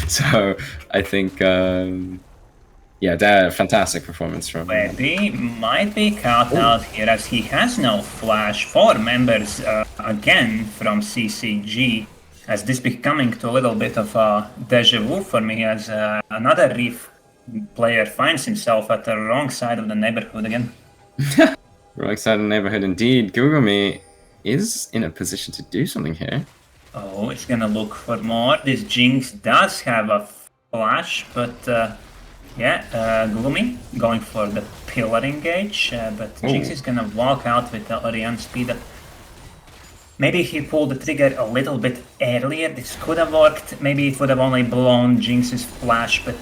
So I think, that fantastic performance from. Webby might be caught out here as he has no flash. 4 members again from CCG, as this becoming to a little bit of a deja vu for me, as another Reef player finds himself at the wrong side of the neighborhood again. Wrong side of the neighborhood indeed. Google Me is in a position to do something here. Oh, it's gonna look for more. This Jinx does have a flash, but Google Me going for the pillar engage, but Jinx is gonna walk out with the Orion speed up. Maybe if he pulled the trigger a little bit earlier, this could have worked. Maybe it would have only blown Jinx's flash, but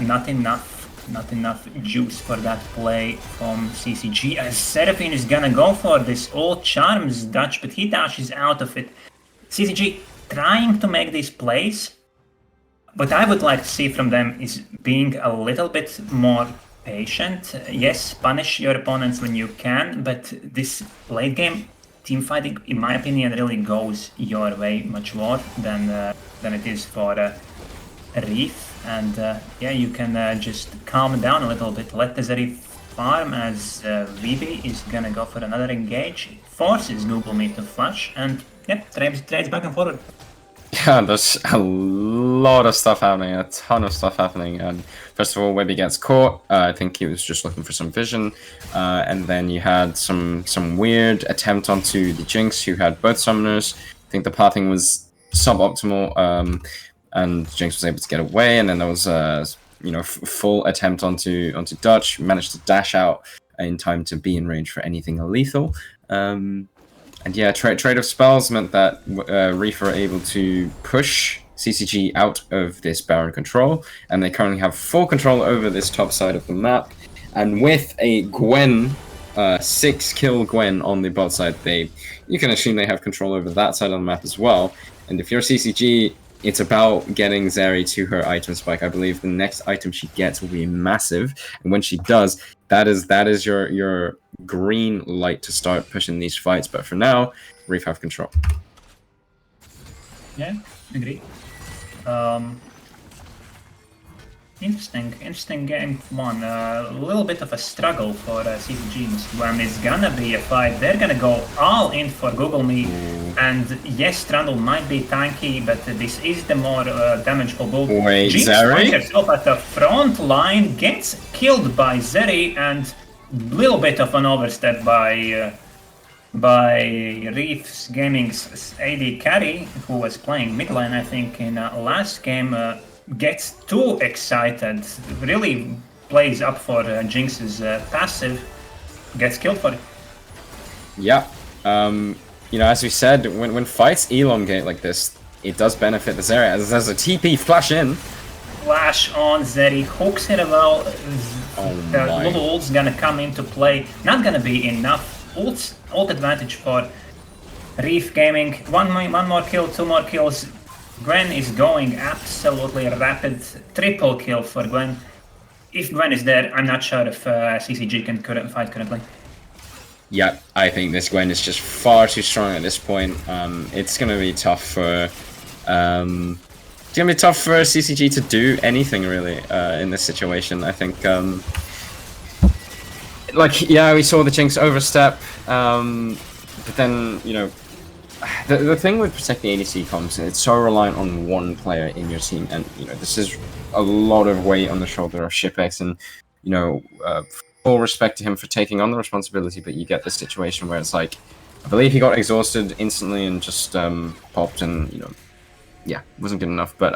not enough juice for that play from CCG. As Seraphine is gonna go for this old Charms dodge, but he dashes out of it. CCG trying to make these plays. What I would like to see from them is being a little bit more patient. Yes, punish your opponents when you can, but this late game team fighting, in my opinion, really goes your way much more than it is for Reef. And you can just calm down a little bit. Let the Zeri farm as VB is gonna go for another engage. Forces Google Me to flash and trades back and forward. Yeah, there's a lot of stuff happening, a ton of stuff happening. And first of all, Webby gets caught. I think he was just looking for some vision. And then you had some weird attempt onto the Jinx, who had both summoners. I think the pathing was suboptimal, and Jinx was able to get away. And then there was a full attempt onto Dutch. Managed to dash out in time to be in range for anything lethal. And yeah, trade of spells meant that Reef were able to push CCG out of this Baron control, and they currently have full control over this top side of the map. And with a Gwen, 6-kill Gwen on the bot side, you can assume they have control over that side of the map as well. And if you're CCG, it's about getting Zeri to her item spike. I believe the next item she gets will be massive, and when she does, that is your green light to start pushing these fights. But for now, Reef have control. Yeah, agree. Interesting game one. A little bit of a struggle for CCG. When it's gonna be a fight, they're gonna go all in for Google Me. And yes, Trundle might be tanky, but this is the more damageable build. Wait, Jinx Zeri? finds herself at the front line, gets killed by Zeri, and a little bit of an overstep by Reef's Gaming's AD carry, who was playing mid lane, I think, in last game. Gets too excited, really plays up for Jinx's passive, gets killed for it. Yeah, as we said, when fights elongate like this, it does benefit the Zeri. As there's a TP flash in. Flash on Zeri, hooks it well. The little ult's gonna come into play. Not gonna be enough. Ult advantage for Reef Gaming. One more kill, 2 more kills. Gwen is going absolutely rapid. Triple kill for Gwen. If Gwen is there, I'm not sure if CCG can fight currently. Yeah, I think this Gwen is just far too strong at this point. It's gonna be tough for CCG to do anything really in this situation. I think we saw the Jinx overstep, but then the thing with protecting ADC comps, it's so reliant on one player in your team, and this is a lot of weight on the shoulder of Shipex, and full respect to him for taking on the responsibility, but you get this situation where it's like, I believe he got exhausted instantly and just popped, and wasn't good enough. But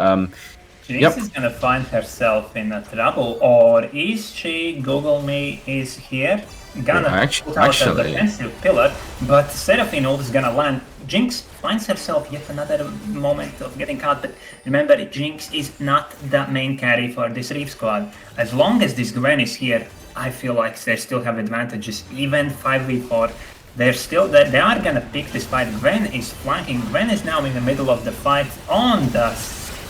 Jinx is gonna find herself in a trouble, or is she? Google Me is here. Gonna put out a defensive pillar, but Seraphine ult is gonna land. Jinx finds herself yet another moment of getting caught, but remember, Jinx is not the main carry for this Reef squad. As long as this Gwen is here, I feel like they still have advantages, even 5v4. They are gonna pick this fight. Gwen is flanking. Gwen is now in the middle of the fight on the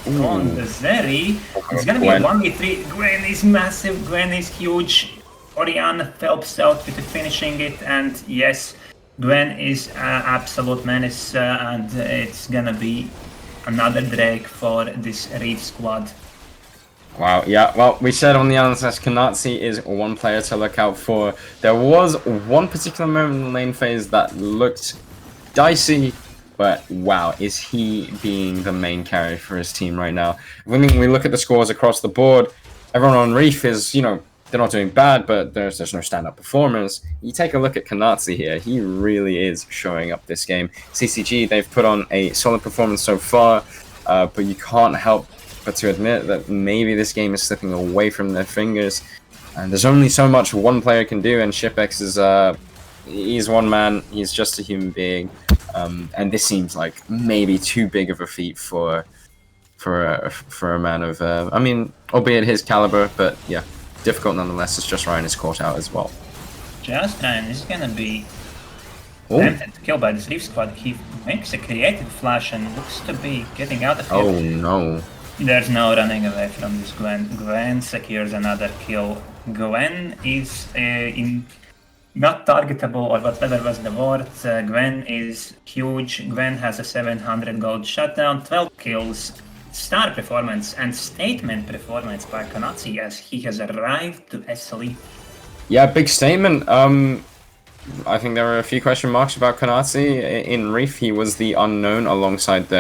Zeri. It's gonna be a 1v3. Gwen is massive. Gwen is huge. Oriana helps out with finishing it, and yes, Gwen is absolute menace, and it's gonna be another Drake for this Reef squad. Wow, yeah, well, we said on the analysis, Kanatsi is one player to look out for. There was one particular moment in the lane phase that looked dicey, but wow, is he being the main carry for his team right now? When we look at the scores across the board, everyone on Reef is, they're not doing bad, but there's no stand-up performers. You take a look at Kanatsi here, he really is showing up this game. CCG, they've put on a solid performance so far, but you can't help but to admit that maybe this game is slipping away from their fingers, and there's only so much one player can do, and Shipex is, he's one man, he's just a human being, and this seems like maybe too big of a feat for a man of, I mean, albeit his caliber, but yeah, difficult nonetheless. It's just Ryan is caught out as well. Just Ryan is gonna be tempted to kill by this Reef squad. He makes a creative flash and looks to be getting out of here. Oh no. There's no running away from this Gwen. Gwen secures another kill. Gwen is not targetable, or whatever was the word. Gwen is huge. Gwen has a 700 gold shutdown, 12 kills, star performance, and statement performance by Kanatsi as he has arrived to SLE. Yeah, big statement. I think there were a few question marks about Kanatsi in Reef. He was the unknown alongside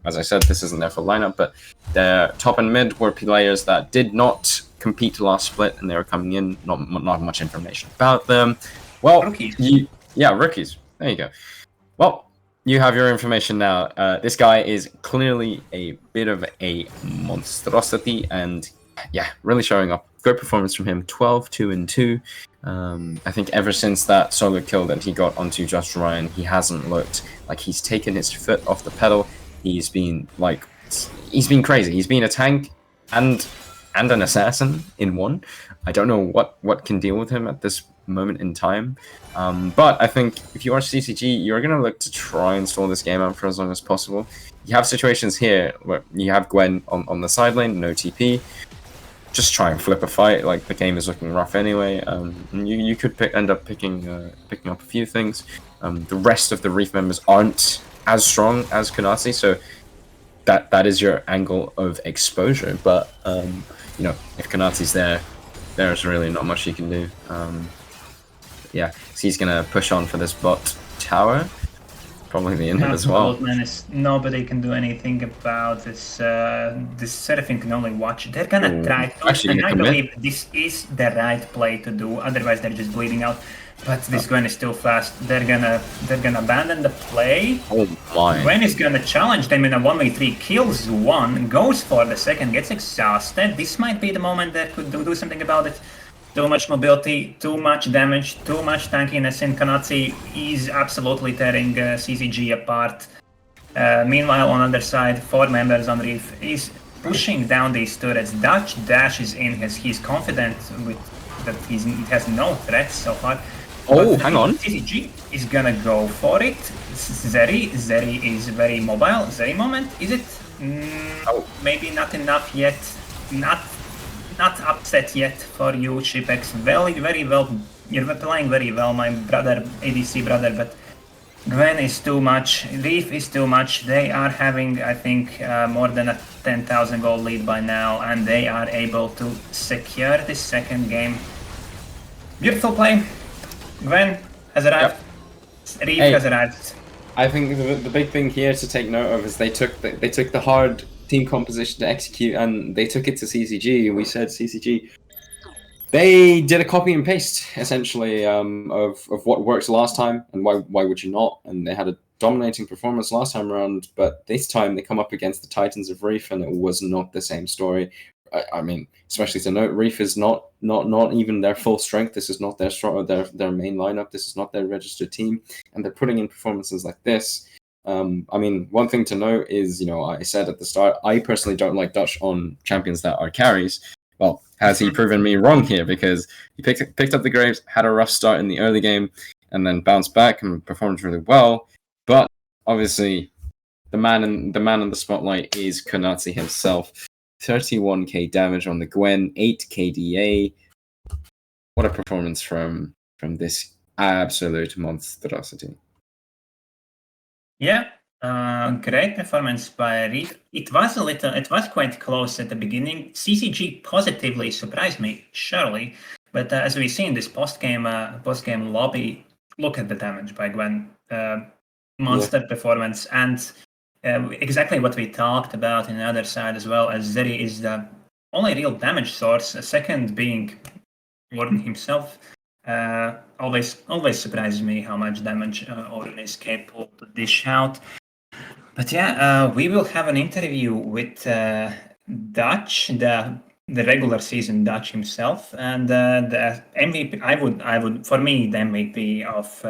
as I said, this isn't their full lineup, but their top and mid were players that did not compete last split, and they were coming in. Not much information about them. Well, Rookies. Rookies. There you go. Well, you have your information now. This guy is clearly a bit of a monstrosity, and yeah, really showing up. Great performance from him. 12, 2 and 2. I think ever since that solo kill that he got onto Just Ryan, he hasn't looked like he's taken his foot off the pedal. He's been crazy. He's been a tank and an assassin in one. I don't know what can deal with him at this moment in time. But I think if you are CCG, you're going to look to try and stall this game out for as long as possible. You have situations here where you have Gwen on the side lane, no TP. Just try and flip a fight. Like, the game is looking rough anyway. You could end up picking up a few things. The rest of the Reef members aren't as strong as Kanatsi, so that is your angle of exposure. But if Kanatsi's there, there's really not much you can do. Yeah, so he's gonna push on for this bot tower. Probably the inhib as well. Menace. Nobody can do anything about this. This Seraphim can only watch. They're gonna try. And I believe this is the right play to do. Otherwise, they're just bleeding out. But this Gwen is still fast. They're gonna abandon the play. Oh my! Gwen is gonna challenge them in a 1v3. Kills one, goes for the second, gets exhausted. This might be the moment that could do something about it. Too much mobility, too much damage, too much tankiness in Kanatsi. He's absolutely tearing CCG apart. Meanwhile, on the other side, 4 members on Reef is pushing down these turrets. Dutch Dash is in he's confident that he has no threats so far. Oh, but hang on. CCG is gonna go for it. Zeri is very mobile. Zeri moment, is it? Maybe not enough yet. Not upset yet for you, Shipex. Very well. You're playing very well, my brother, ADC brother, but Gwen is too much. Reef is too much. They are having, I think, more than a 10,000 gold lead by now, and they are able to secure this second game. Beautiful play. Gwen has arrived. Yep. Reef has arrived. I think the big thing here to take note of is they took the hard team composition to execute, and they took it to CCG. We said CCG, they did a copy and paste essentially of what worked last time, and why would you not? And they had a dominating performance last time around, but this time they come up against the Titans of Reef, and it was not the same story. I mean, especially to note, Reef is not even their full strength. This is not their main lineup. This is not their registered team, and they're putting in performances like this. I mean, one thing to note is, I said at the start, I personally don't like Dutch on champions that are carries. Well, has he proven me wrong here? Because he picked up the Graves, had a rough start in the early game, and then bounced back and performed really well. But obviously, the man in the spotlight is Kanatsi himself. 31k damage on the Gwen, 8 KDA. What a performance from this absolute monstrosity. Yeah, great performance by Reef. It was quite close at the beginning. CCG positively surprised me, surely, but as we see in this post-game lobby, look at the damage by Gwen. Monster performance, and exactly what we talked about in the other side as well, as Zeri is the only real damage source, a second being Warden himself. Always surprises me how much damage Warden is capable to dish out. But yeah, we will have an interview with Dutch, the regular season Dutch himself, and the MVP. I would, for me, the MVP of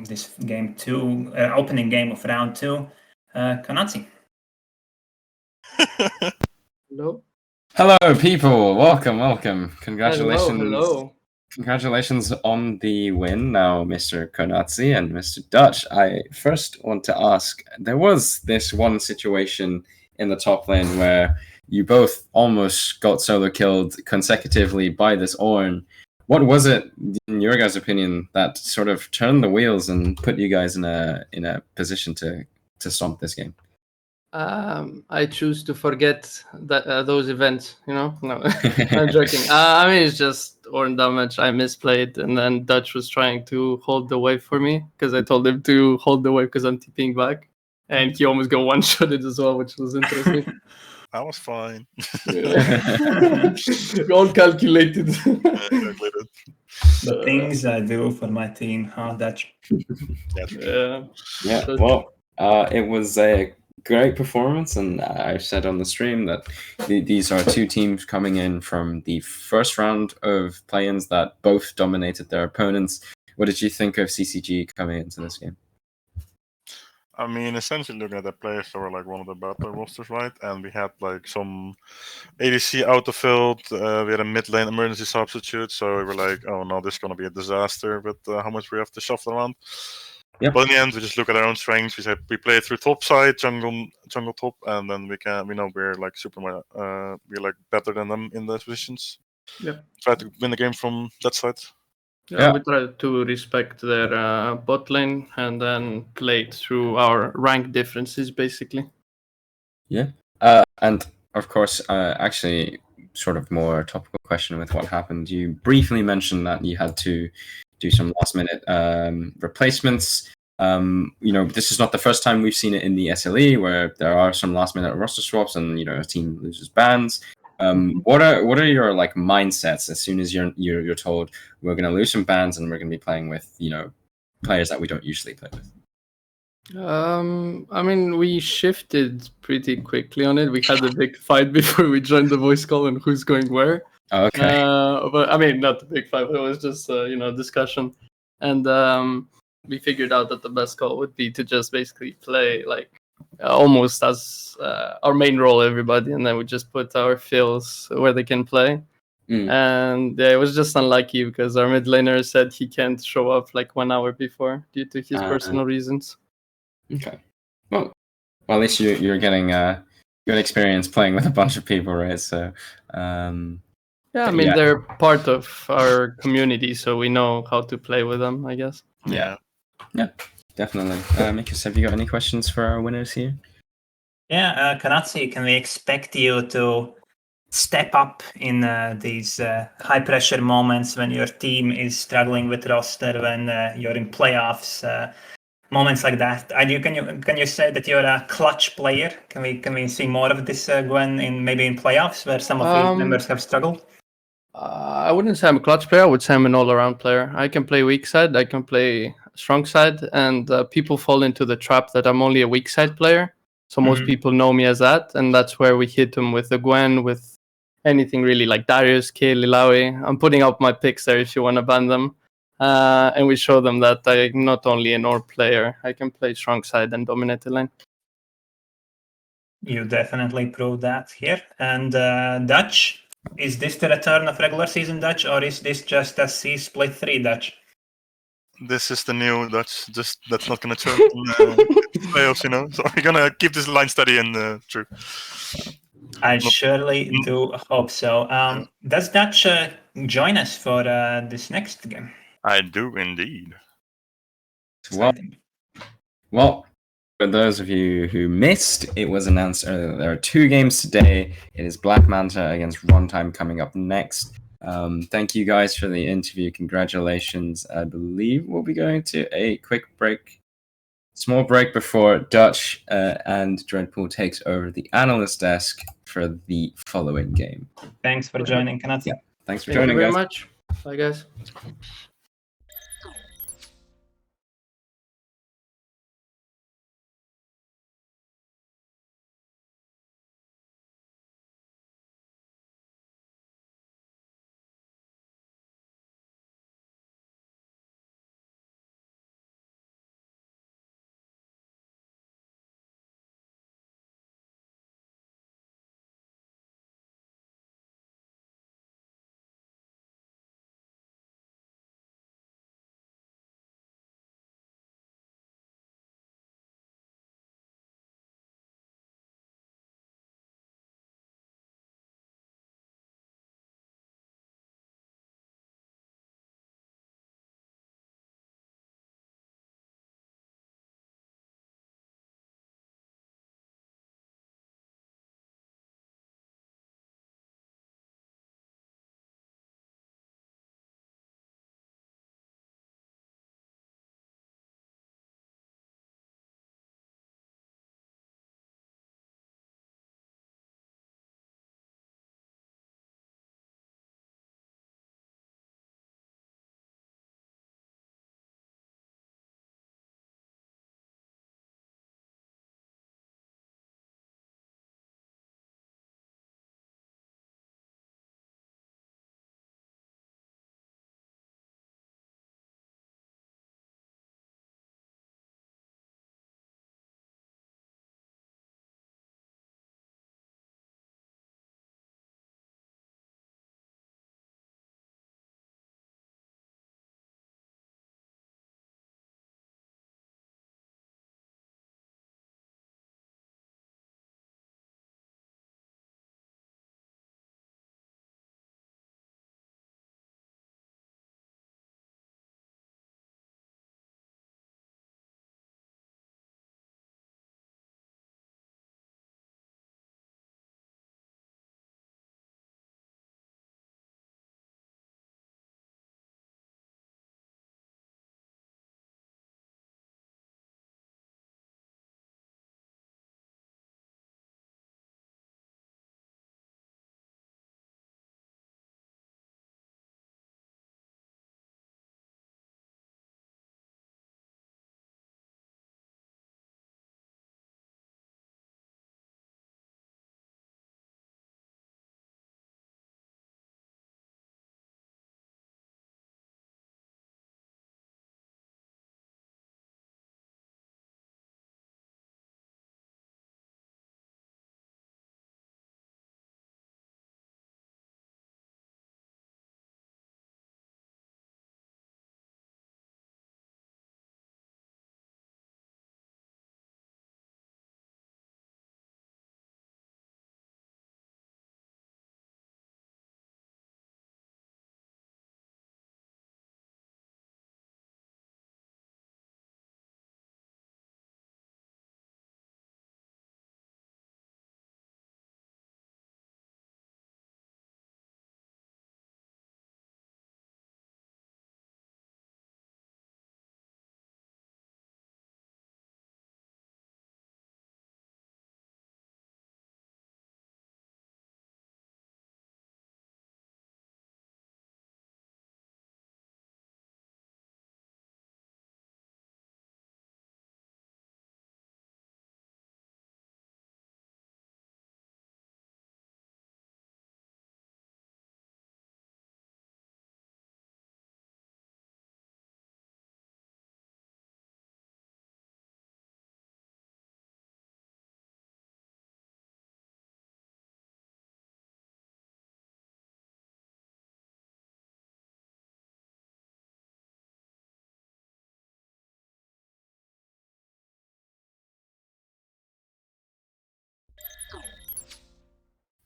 this game 2, opening game of round 2, Konatsi. Hello. Hello, people. Welcome. Congratulations. Hello. Congratulations on the win now, Mr. Konatsi and Mr. Dutch. I first want to ask, there was this one situation in the top lane where you both almost got solo killed consecutively by this Ornn. What was it, in your guys' opinion, that sort of turned the wheels and put you guys in a position to stomp this game? I choose to forget that those events. No, I'm joking. I mean, it's just Ornn damage. I misplayed, and then Dutch was trying to hold the wave for me because I told him to hold the wave because I'm TPing back, and he almost got one-shotted as well, which was interesting. I was fine. All calculated. The things I do for my team, huh, Dutch? Yeah. Well, it was a great performance, and I said on the stream that these are two teams coming in from the first round of play-ins that both dominated their opponents. What did you think of CCG coming into this game? I mean, essentially looking at the players, they were like one of the better rosters, right? And we had like some ADC out of field. We had a mid lane emergency substitute, so we were like, oh no, this is gonna be a disaster with how much we have to shuffle around. Yep. But in the end, we just look at our own strengths. We said we play through top side, jungle top, and then we know we're like we're like better than them in those positions. Yep. Try to win the game from that side. Yeah, we try to respect their bot lane and then play it through our rank differences, basically. Yeah. And of course, actually, sort of more topical question with what happened. You briefly mentioned that you had to do some last-minute replacements. This is not the first time we've seen it in the SLE, where there are some last-minute roster swaps and a team loses bans. What are your like mindsets as soon as you're told we're going to lose some bans and we're going to be playing with players that we don't usually play with? I mean, we shifted pretty quickly on it. We had a big fight before we joined the voice call on who's going where. Oh, okay. But I mean, not a big fight. It was just discussion, and we figured out that the best call would be to just basically play like almost as our main role, everybody, and then we just put our fills where they can play. And it was just unlucky because our mid laner said he can't show up like 1 hour before due to his personal reasons. Okay. Well, at least you're getting good experience playing with a bunch of people, right? So. Yeah, I mean, they're part of our community, so we know how to play with them, I guess. Yeah, definitely. Mikus, have you got any questions for our winners here? Yeah, Konatsi, can we expect you to step up in these high-pressure moments when your team is struggling with roster, when you're in playoffs, moments like that? Can you say that you're a clutch player? Can we see more of this, Gwen, in playoffs where some of the members have struggled? I wouldn't say I'm a clutch player. I would say I'm an all-around player. I can play weak side. I can play strong side. And people fall into the trap that I'm only a weak side player. So most people know me as that. And that's where we hit them with the Gwen, with anything really like Darius, Kill, Ilawi. I'm putting up my picks there if you want to ban them. And we show them that I'm not only an AWR player. I can play strong side and dominate the lane. You definitely proved that here. And Dutch, is this the return of regular season Dutch, or is this just a C split 3 Dutch? This is the new Dutch. That's not going to turn playoffs, So we're going to keep this line steady and true. I surely do hope so. Does Dutch join us for this next game? I do indeed. Well, Exciting. well, for those of you who missed, it was announced earlier that there are 2 games today. It is Black Manta against Runtime coming up next. Thank you guys for the interview. Congratulations. I believe we'll be going to a quick break, small break before Dutch and Dreadpool takes over the analyst desk for the following game. Thanks for joining, Kanati. Yeah. Thanks for Thank you joining, very guys. much. Bye, guys.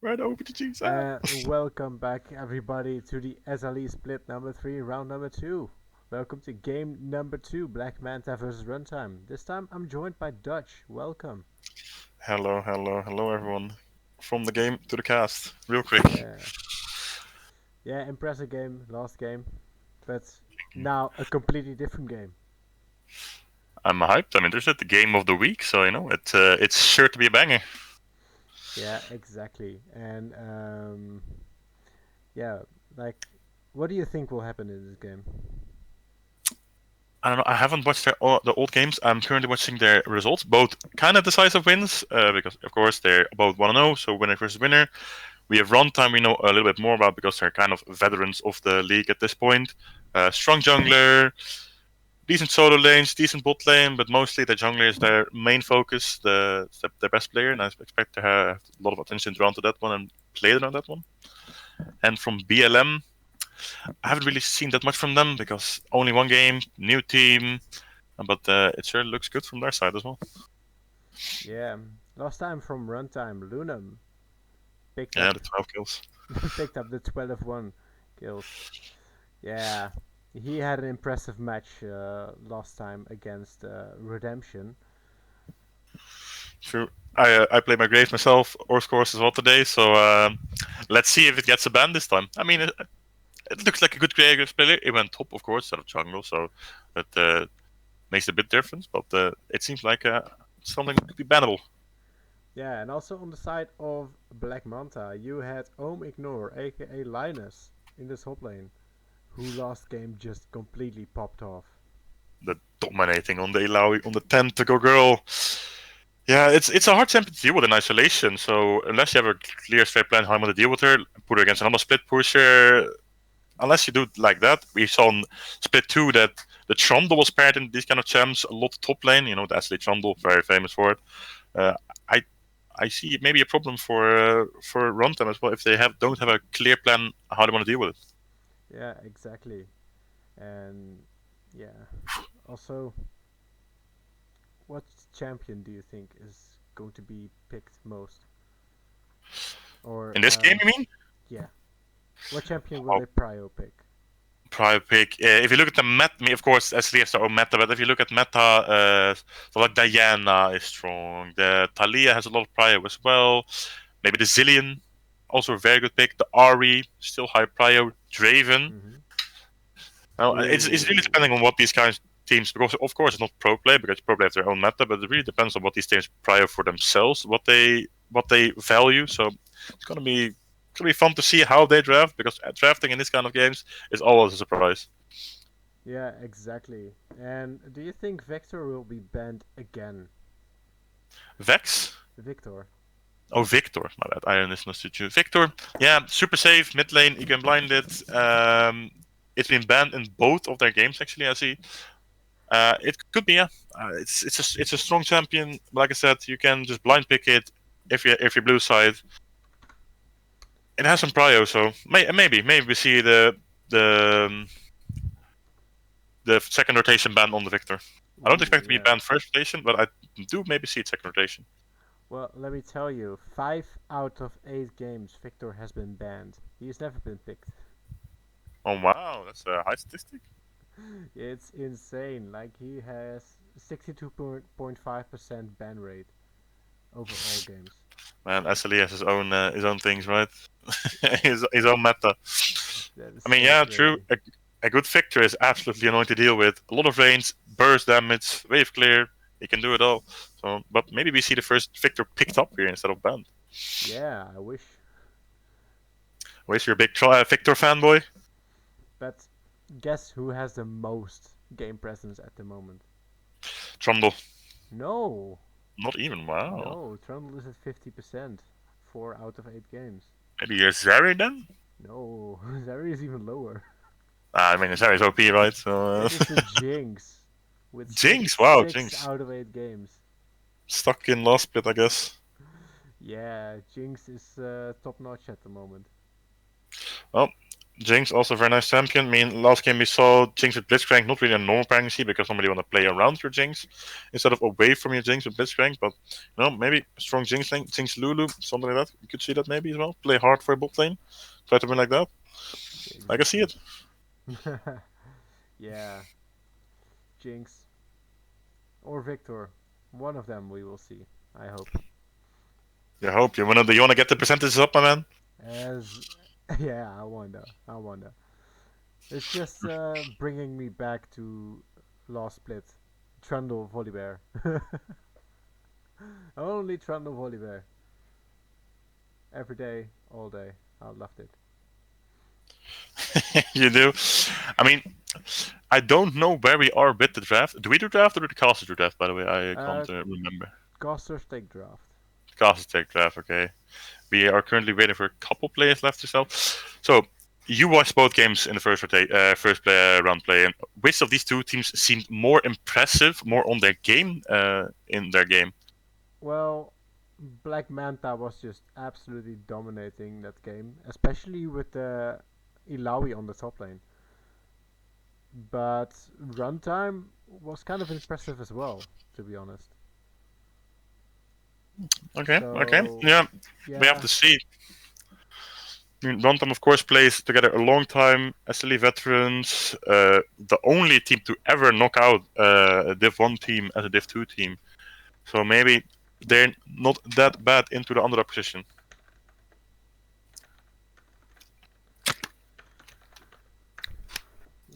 Right over to Jesus. Welcome back, everybody, to the SLE split number 3, round number 2. Welcome to game number 2, Black Manta versus Runtime. This time I'm joined by Dutch. Welcome. Hello, everyone. From the game to the cast, real quick. Yeah, impressive game, last game, but now a completely different game. I'm hyped. I'm interested. The game of the week, so it's sure to be a banger. Yeah, exactly. And yeah, like, what do you think will happen in this game? I don't know. I haven't watched the old games. I'm currently watching their results, both kind of decisive wins, because of course they're both 1-0, so winner versus winner. We have Runtime we know a little bit more about because they're kind of veterans of the league at this point. Strong jungler, decent solo lanes, decent bot lane, but mostly the jungler is their main focus, the best player, and I expect to have a lot of attention drawn to that one and play it on that one. And from BLM, I haven't really seen that much from them because only one game, new team, but it sure looks good from their side as well. Yeah, last time from Runtime, Lunam picked Yeah, up the 12 kills. picked up the 12-1 kills. Yeah, he had an impressive match last time against Redemption. True. I played my Grave myself, or scores as well today, so let's see if it gets a ban this time. I mean, it looks like a good Graves player. It went top, of course, instead of jungle, so that makes a bit difference, but it seems like something that could be bannable. Yeah, and also on the side of Black Manta, you had Ignore, aka Linus, in this hot lane, who last game just completely popped off. The dominating on the Ilaoi, on the tentacle girl. Yeah, it's a hard champion to deal with in isolation. So unless you have a clear straight plan how you want to deal with her, put her against another split pusher. Unless you do it like that, we saw on split 2 that the Trundle was paired in these kind of champs a lot top lane. You know, the SLE Trundle, very famous for it. I see maybe a problem for Runtime as well if they don't have a clear plan how they want to deal with it. Yeah, exactly. And yeah, also, what champion do you think is going to be picked most? Or In this game, you mean? Yeah. What champion will they prio pick? Prio pick. If you look at the meta, of course, SLE has their own meta, but if you look at meta, so like Diana is strong. The Talia has a lot of prio as well. Maybe the Zillion, also a very good pick. The Ari, still high prio. Draven. Now, it's really depending on what these kinds of teams, because of course it's not pro play because pro play have their own meta, but it really depends on what these teams prio for themselves, what they value. So it's gonna be fun to see how they draft, because drafting in this kind of games is always a surprise. Yeah, exactly. And do you think Vector will be banned again? Vex? Victor. Oh, Victor. My bad. I understood you. Victor. Yeah, super safe mid lane. You can blind it. It's been banned in both of their games actually. I see. It could be, yeah. It's a strong champion. Like I said, you can just blind pick it if you're blue side. It has some prio, so maybe we see the second rotation ban on the Victor. I don't expect to be banned first rotation, but I do maybe see it second rotation. Well, let me tell you, 5 out of 8 games Victor has been banned. He has never been picked. Oh wow, that's a high statistic. It's insane. Like, he has 62.5% ban rate over all games. Man, SLE has his own things, right? his own meta. I mean, yeah, true. A good Victor is absolutely annoying to deal with. A lot of range, burst damage, wave clear. He can do it all. So, but maybe we see the first Victor picked up here instead of banned. Yeah, I wish. Wish you're a big Victor fanboy. But guess who has the most game presence at the moment? Trundle. No. Not even, wow. No, Trundle is at 50%. 4 out of 8 games. Maybe you're Zeri then? No, Zeri is even lower. I mean, Zeri's OP, right? So, It is the Jinx. With Jinx, wow, 6 Jinx. out of 8 games. Stuck in last split, I guess. Yeah, Jinx is top notch at the moment. Well, Jinx also a very nice champion. I mean, last game we saw Jinx with Blitzcrank, not really a normal pregnancy because somebody want to play around your Jinx instead of away from your Jinx with Blitzcrank. But maybe a strong Jinx lane, Jinx Lulu, something like that. You could see that maybe as well. Play hard for a bot lane, try to win like that. I can see it. Yeah. Jinx. Or Victor. One of them we will see. I hope. You hope you wanna get the percentages up, my man. As yeah, I wonder. I wonder. It's just bringing me back to last split. Trundle Volibear. Only Trundle Volibear. Every day, all day. I loved it. You do. I mean, I don't know where we are with the draft. Do we do draft or do the casters do draft? By the way, I can't remember. Casters take draft. Casters take draft. Okay. We are currently waiting for a couple players left to sell. So you watched both games in the first round play, and which of these two teams seemed more impressive, more on their game in their game? Well, Black Manta was just absolutely dominating that game, especially with Ilawi on the top lane. But Runtime was kind of impressive as well, to be honest. Okay, So, okay, yeah, we have to see. I mean, Runtime, of course, plays together a long time. SLE veterans, the only team to ever knock out a Div 1 team as a Div 2 team. So maybe they're not that bad into the underdog position.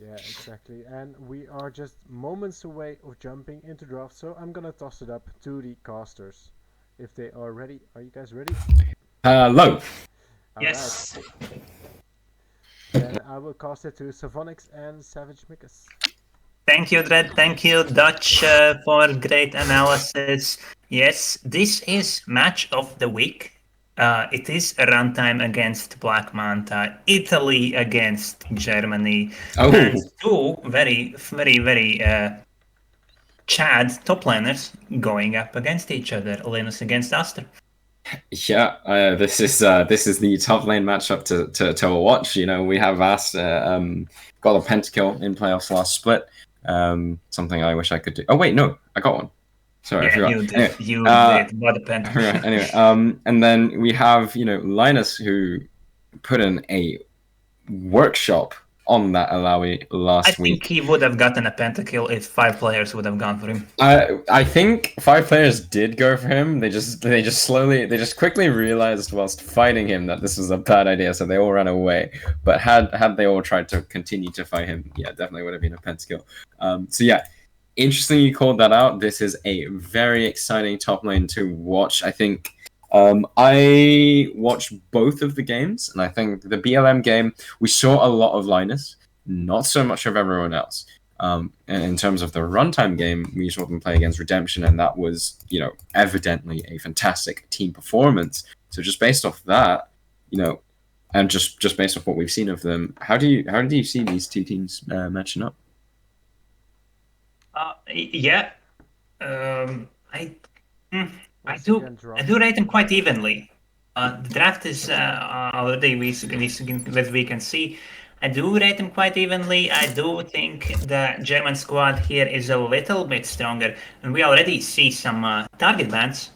Yeah, exactly. And we are just moments away of jumping into draft, so I'm gonna toss it up to the casters. If they are ready. Are you guys ready? Hello. Yes. Alright. Then I will cast it to Savonix and Savage Mikus. Thank you, Dredd. Thank you, Dutch, for great analysis. Yes, this is match of the week. It is a runtime against Black Manta, Italy against Germany, Oh. and two very, very, very Chad top laners going up against each other. Linus against Aster. Yeah, this is the top lane matchup to watch. You know, we have got a pentakill in playoffs last split. Something I wish I could do. Oh wait, no, I got one. Sorry, I forgot. You did. Anyway, You did. What a pentakill. Right, anyway, and then we have Linus who put in a workshop on that Alawi last week. I think he would have gotten a pentakill if 5 players would have gone for him. I think 5 players did go for him. They just quickly realized whilst fighting him that this was a bad idea, so they all ran away. But had they all tried to continue to fight him, yeah, definitely would have been a pentakill. So yeah, interesting you called that out. This is a very exciting top lane to watch. I think I watched both of the games, and I think the BLM game, we saw a lot of Linus, not so much of everyone else. And in terms of the runtime game, we saw them play against Redemption, and that was, evidently a fantastic team performance. So just based off that, and just based off what we've seen of them, how do you see these two teams matching up? Yeah, I do rate them quite evenly. The draft is already as we can see. I do rate them quite evenly. I do think the German squad here is a little bit stronger, and we already see some target bans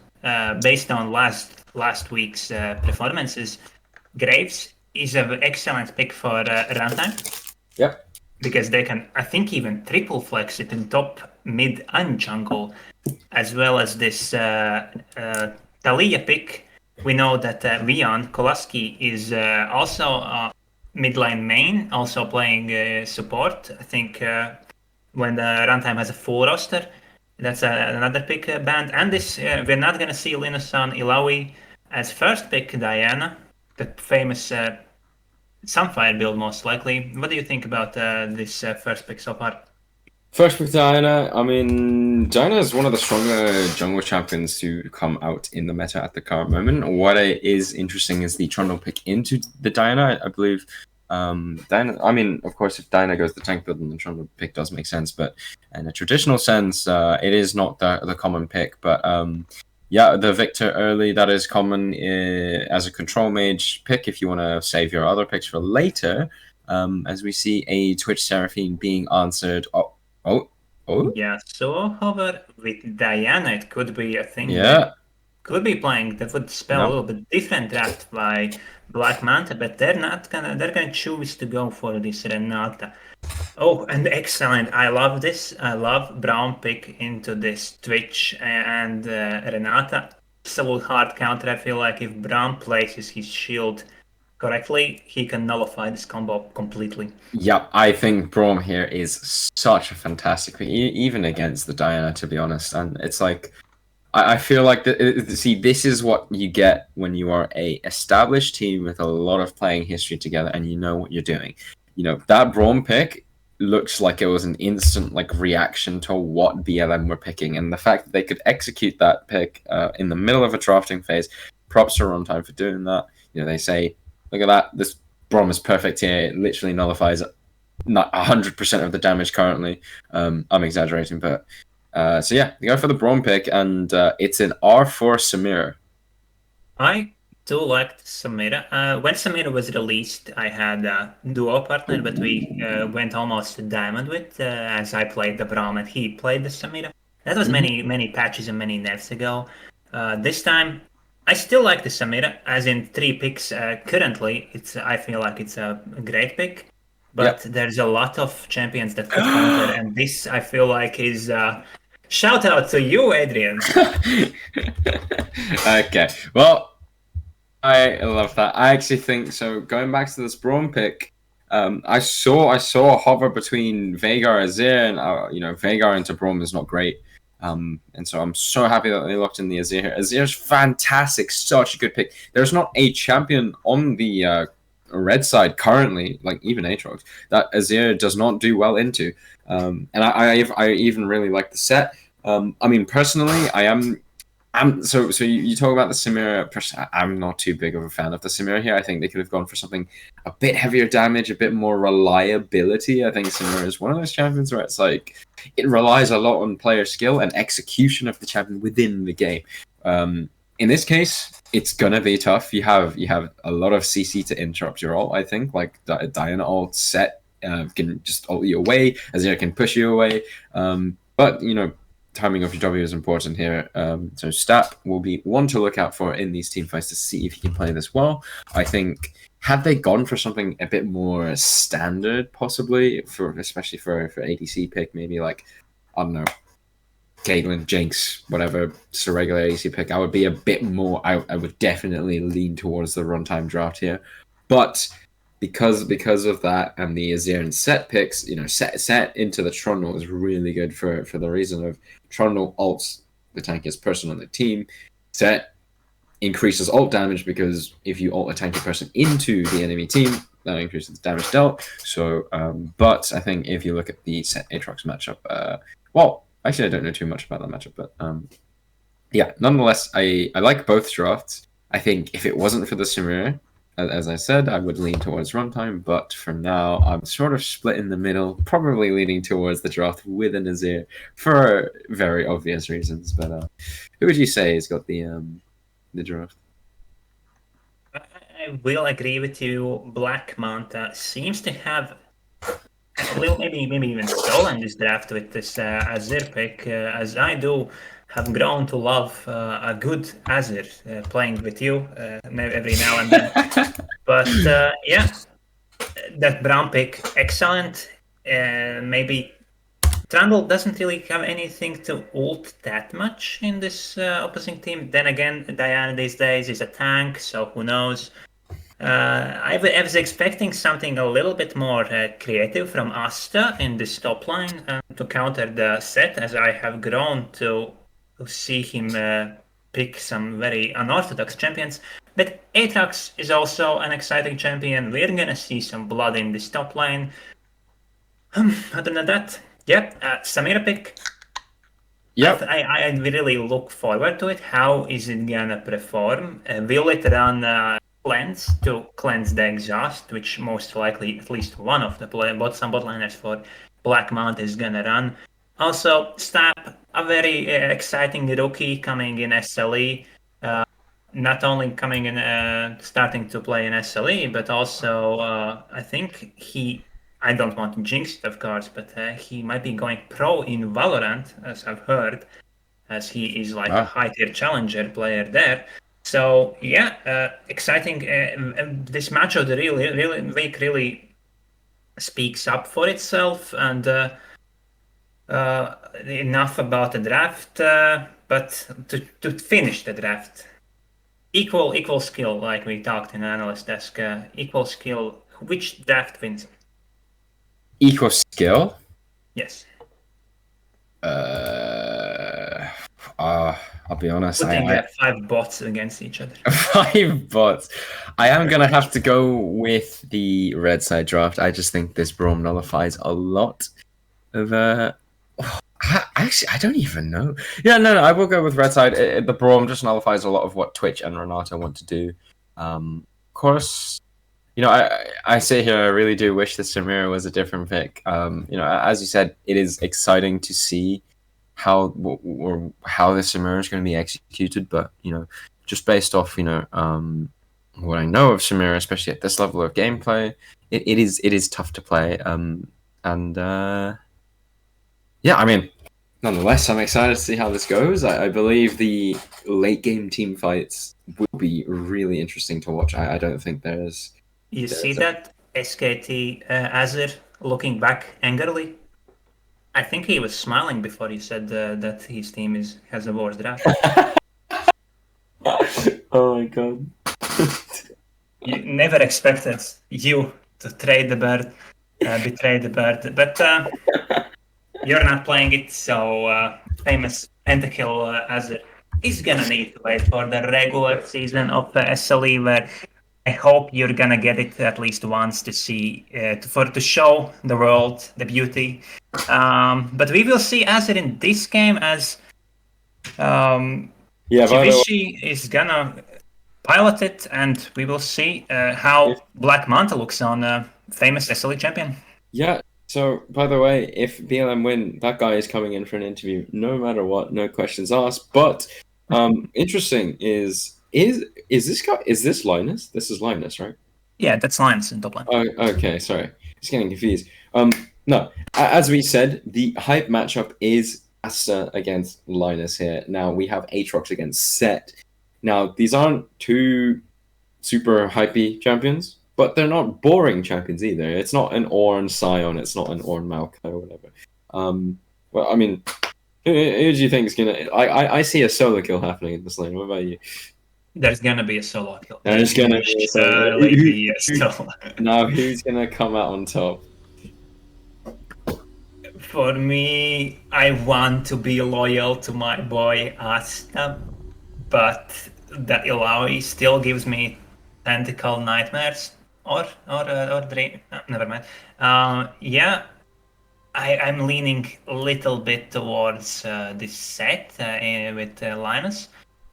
based on last week's performances. Graves is an excellent pick for runtime. Yep. Because they can, I think, even triple flex it in top, mid, and jungle, as well as this Talia pick. We know that Vion Kolaski is also mid lane main, also playing support. I think when the runtime has a full roster, that's another pick band. And this we're not gonna see Linus on Ilawi as first pick Diana, the famous Sunfire build most likely. What do you think about this first pick so far? First pick Diana. I mean, Diana is one of the stronger jungle champions to come out in the meta at the current moment. What is interesting is the Trundle pick into the Diana. I believe Diana. I mean, of course, if Diana goes the tank build, then the Trundle pick does make sense. But in a traditional sense, it is not the common pick. But yeah, the Victor early, that is common as a control mage pick if you want to save your other picks for later. As we see a Twitch Seraphine being answered. Oh. Yeah, so however, with Diana, it could be a thing. Yeah. Could be playing that would spell a little bit different draft by Black Manta, but they're gonna choose to go for this Renata. Oh, and excellent. I love this. I love Brown pick into this Twitch and Renata. Absolute hard counter. I feel like if Brown places his shield correctly, he can nullify this combo completely. Yep, I think Braum here is such a fantastic pick, even against the Diana, to be honest. And it's like, I feel like see, this is what you get when you are a established team with a lot of playing history together, and you know what you're doing. You know that Braum pick looks like it was an instant like reaction to what BLM were picking, and the fact that they could execute that pick in the middle of a drafting phase. Props to Runtime for doing that. You know, they say, look at that, this Braum is perfect here. It literally nullifies not 100% of the damage currently. I'm exaggerating, but so yeah, they go for the Braum pick, and it's an R4 Samira. I do like Samira. When Samira was released, I had a duo partner, but we went almost to diamond with, as I played the Braum and he played the Samira. That was many patches and many nerfs ago. This time, I still like the Samira, as in 3 picks currently. I feel like it's a great pick, but there's a lot of champions that could counter, and this I feel like is. Shout out to you, Adrian. Okay, well, I love that. I actually think so. Going back to this Braum pick, I saw a hover between Veigar and Azir, and Veigar into Braum is not great. And so I'm so happy that they locked in the Azir here. Azir's fantastic, such a good pick. There's not a champion on the red side currently, like even Aatrox, that Azir does not do well into. And I even really like the set. I mean, personally, so you talk about the Samira. I'm not too big of a fan of the Samira here. I think they could have gone for something a bit heavier damage, a bit more reliability. I think Samira is one of those champions where it's like it relies a lot on player skill and execution of the champion within the game. In this case, it's gonna be tough. You have a lot of CC to interrupt your ult. I think like Diana ult set can just ult you away, Azir can push you away. But timing of your W is important here. So Stap will be one to look out for in these team fights to see if he can play this well. I think had they gone for something a bit more standard, possibly especially for ADC pick, maybe like I don't know, Caitlyn, Jinx, whatever, just a regular ADC pick, I would be a bit more. I would definitely lean towards the Runtime draft here, but because of that and the Azir and set picks, set into the Trundle is really good for the reason of Trundle ults the tankiest person on the team. Set increases ult damage because if you ult a tanky person into the enemy team, that increases the damage dealt. So, but I think if you look at the set Aatrox matchup, well, actually I don't know too much about that matchup, but yeah, nonetheless, I like both drafts. I think if it wasn't for the Samira, as I said, I would lean towards Runtime, but for now, I'm sort of split in the middle, probably leaning towards the draft with an Azir for very obvious reasons. But who would you say has got the draft? I will agree with you. Black Manta seems to have a little, maybe even stolen this draft with this Azir pick, as I do have grown to love a good Azir playing with you every now and then. But yeah, that Brown pick, excellent. Maybe Trundle doesn't really have anything to ult that much in this opposing team. Then again, Diana these days is a tank, so who knows? I was expecting something a little bit more creative from Asta in this top line to counter the set, as I have grown to see him pick some very unorthodox champions. But Aatrox is also an exciting champion. We're gonna see some blood in this top lane. Other than that, yep, Samira pick. Yep. I really look forward to it. How is it gonna perform? Will it run cleanse to cleanse the exhaust, which most likely at least one of the some botliners for Black Mount is gonna run. Also, Stap, a very exciting rookie coming in SLE. Not only coming in, starting to play in SLE, but also I think I don't want to jinx it, of course, but he might be going pro in Valorant, as I've heard, as he is like a high tier challenger player there. So yeah, exciting. This match of the really week really speaks up for itself, and enough about the draft. But to finish the draft, equal skill, like we talked in the analyst desk. Equal skill. Which draft wins? Equal skill. Yes. I'll be honest. Putting 5 bots against each other. 5 bots. I am gonna have to go with the red side draft. I just think this Braum nullifies a lot of. Actually, I don't even know. Yeah, no, I will go with red side. The Braum just nullifies a lot of what Twitch and Renato want to do. Of course, you know, I sit here. I really do wish the Samira was a different pick. You know, as you said, it is exciting to see how the Samira is going to be executed. But you know, just based off what I know of Samira, especially at this level of gameplay, it is tough to play. Yeah, I mean, nonetheless, I'm excited to see how this goes. I believe the late game team fights will be really interesting to watch. I don't think there's. You see that SKT Azir looking back angrily? I think he was smiling before he said that his team has a worse draft. Oh my god. You never expected you to trade the bird, betray the bird, but you're not playing it, so famous Pentakill Azir is gonna need to wait for the regular season of the SLE, where I hope you're gonna get it at least once to see, to show the world the beauty. But we will see Azir in this game as Kivishi is gonna pilot it, and we will see how Black Manta looks on famous SLE champion. Yeah. So, by the way, if BLM win, that guy is coming in for an interview, no matter what, no questions asked. But interesting is this guy? Is this Linus? This is Linus, right? Yeah, that's Linus in top lane. Oh, okay, sorry, just getting confused. No, as we said, the hype matchup is Asta against Linus here. Now we have Aatrox against Set. Now these aren't two super hypey champions, but they're not boring champions either. It's not an Ornn Sion, it's not an Ornn Maokai or whatever. Well, I mean, who do you think is gonna? I see a solo kill happening in this lane. What about you? There's gonna be a solo kill. There's gonna be a solo. Now who's gonna come out on top? For me, I want to be loyal to my boy Asta, but that Ilaoi still gives me tentacle nightmares or dream. Never mind. Yeah, I'm leaning a little bit towards this set with Linus,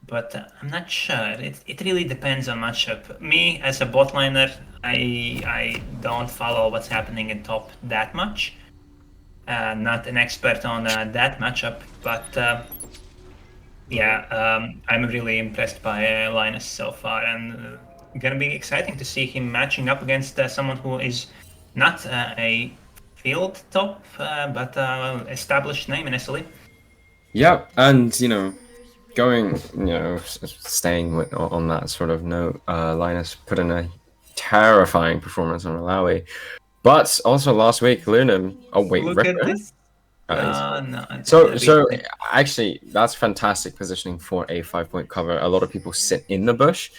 but I'm not sure. It really depends on matchup. Me as a bot liner, I don't follow what's happening in top that much. Not an expert on that matchup, but I'm really impressed by Linus so far, and gonna be exciting to see him matching up against someone who is not a field top, but established name in SLE. Yeah, and staying on that sort of note, Linus put in a terrifying performance on Malawi. But also last week, Lunam. Oh wait, look Ripper? at this. No. So actually, that's fantastic positioning for a 5-point cover. A lot of people sit in the bush.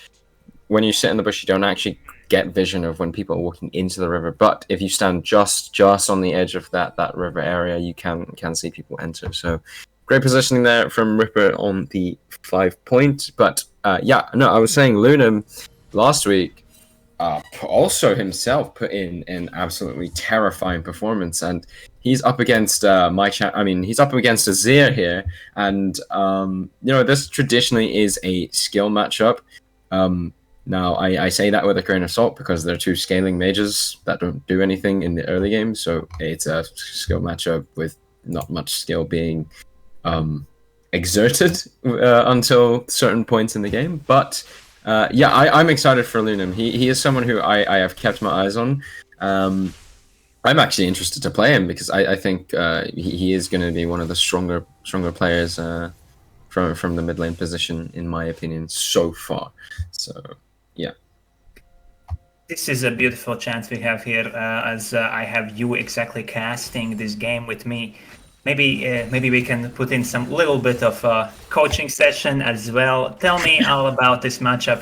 When you sit in the bush, you don't actually get vision of when people are walking into the river. But if you stand just on the edge of that river area, you can see people enter. So great positioning there from Ripper on the 5-point. But I was saying Lunam last week. Also himself put in an absolutely terrifying performance, and he's up against he's up against Azir here, and this traditionally is a skill matchup. Now I say that with a grain of salt because they're two scaling mages that don't do anything in the early game, so it's a skill matchup with not much skill being exerted until certain points in the game, but. I'm excited for Lunam. He is someone who I have kept my eyes on. I'm actually interested to play him because I think he is going to be one of the stronger players from the mid lane position, in my opinion, so far. So, yeah. This is a beautiful chance we have here, as I have you exactly casting this game with me. Maybe we can put in some little bit of coaching session as well. Tell me all about this matchup.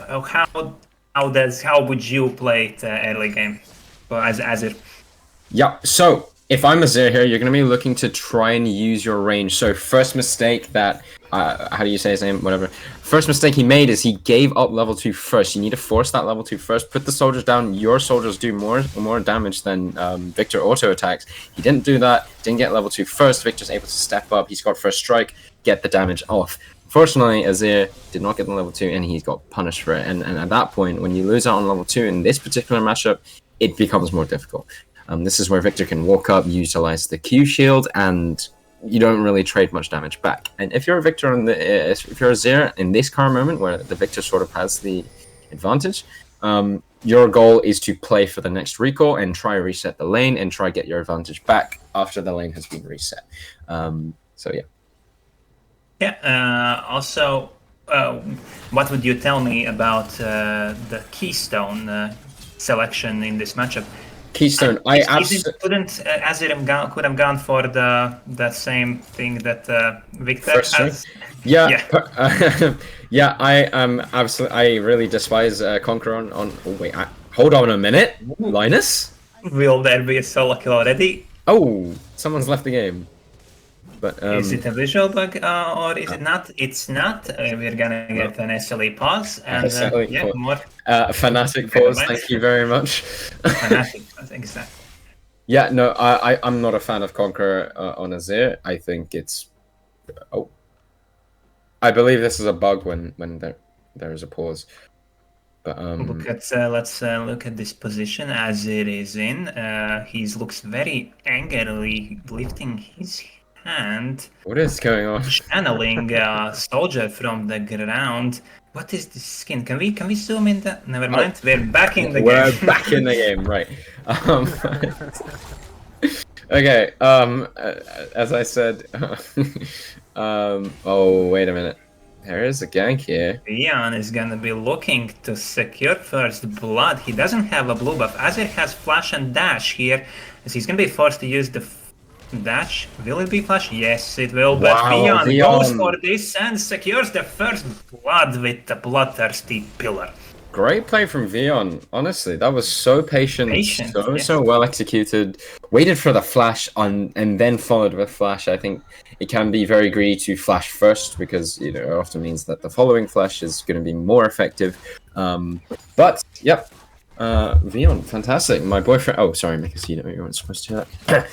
How would you play it early game, well, as Azir? Yeah, so if I'm Azir here, you're going to be looking to try and use your range. So first mistake that, how do you say his name? Whatever. First mistake he made is he gave up level 2 first. You need to force that level 2 first. Put the soldiers down. Your soldiers do more damage than Victor auto attacks. He didn't do that. Didn't get level 2 first. Victor's able to step up. He's got first strike. Get the damage off. Fortunately, Azir did not get the level 2 and he got punished for it. And at that point, when you lose out on level 2 in this particular matchup, it becomes more difficult. This is where Victor can walk up, utilize the Q shield, and you don't really trade much damage back. And if you're a Victor if you're a Azir in this current moment where the Victor sort of has the advantage, your goal is to play for the next recall and try reset the lane and try get your advantage back after the lane has been reset. So yeah. Yeah. Also, what would you tell me about the Keystone selection in this matchup? Keystone, I absolutely couldn't. Azir could have gone for the same thing that Victor has. Yeah. Yeah. I absolutely. I really despise Conqueror on. Oh wait, hold on a minute, Linus. Will there be a solo kill already? Oh, someone's left the game. But is it a visual bug or is it not? It's not. We're gonna get an SLE pause and pause. more. Fanatic pause. Thank you very much. Fanatic pause, exactly. Yeah, no, I'm not a fan of Conqueror on Azir. I think it's. Oh, I believe this is a bug when there is a pause. But let's look at this position Azir is in. He looks very angrily lifting his hand. What is going on? Channeling a soldier from the ground. What is this skin? Can we zoom in that? Never mind. We're back in the game. We're back in the game, right? Okay. As I said. Oh wait a minute. There is a gank here. Vion is gonna be looking to secure first blood. He doesn't have a blue buff. Azir has flash and dash here, as he's gonna be forced to use the dash. Will it be flash? Yes, it will. But Wow, Vion goes for this and secures the first blood with the bloodthirsty pillar. Great play from Vion. Honestly, that was so patient, so well executed. Waited for the flash on, and then followed with flash. I think it can be very greedy to flash first because it often means that the following flash is going to be more effective. But yep, Vion, fantastic. My boyfriend. Oh, sorry, because you weren't supposed to hear that.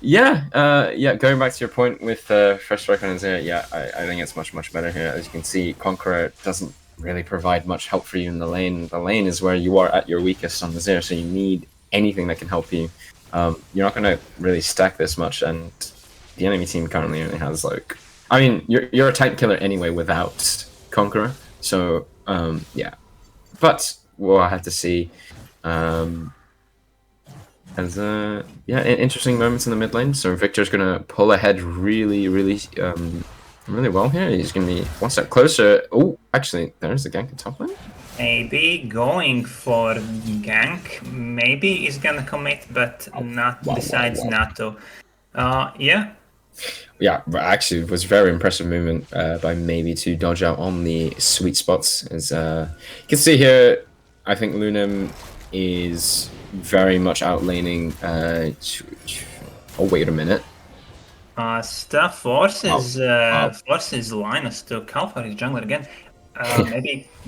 Yeah. Going back to your point with first strike on Azir, yeah, I think it's much better here. As you can see, Conqueror doesn't really provide much help for you in the lane. The lane is where you are at your weakest on Azir, so you need anything that can help you. You're not going to really stack this much, and the enemy team currently only has I mean, you're a tank killer anyway without Conqueror, so yeah. But we'll have to see. As interesting moments in the mid lane. So Victor's gonna pull ahead really well here. He's gonna be one step closer. Oh, actually, there's the gank in top lane. Maybe going for gank. Maybe he's gonna commit, but decides not to. Yeah. Yeah, actually, it was very impressive movement by maybe to dodge out on the sweet spots. As you can see here, I think Lunim is very much outlaning. Oh wait a minute. Stuff forces Linus to call for his jungler again.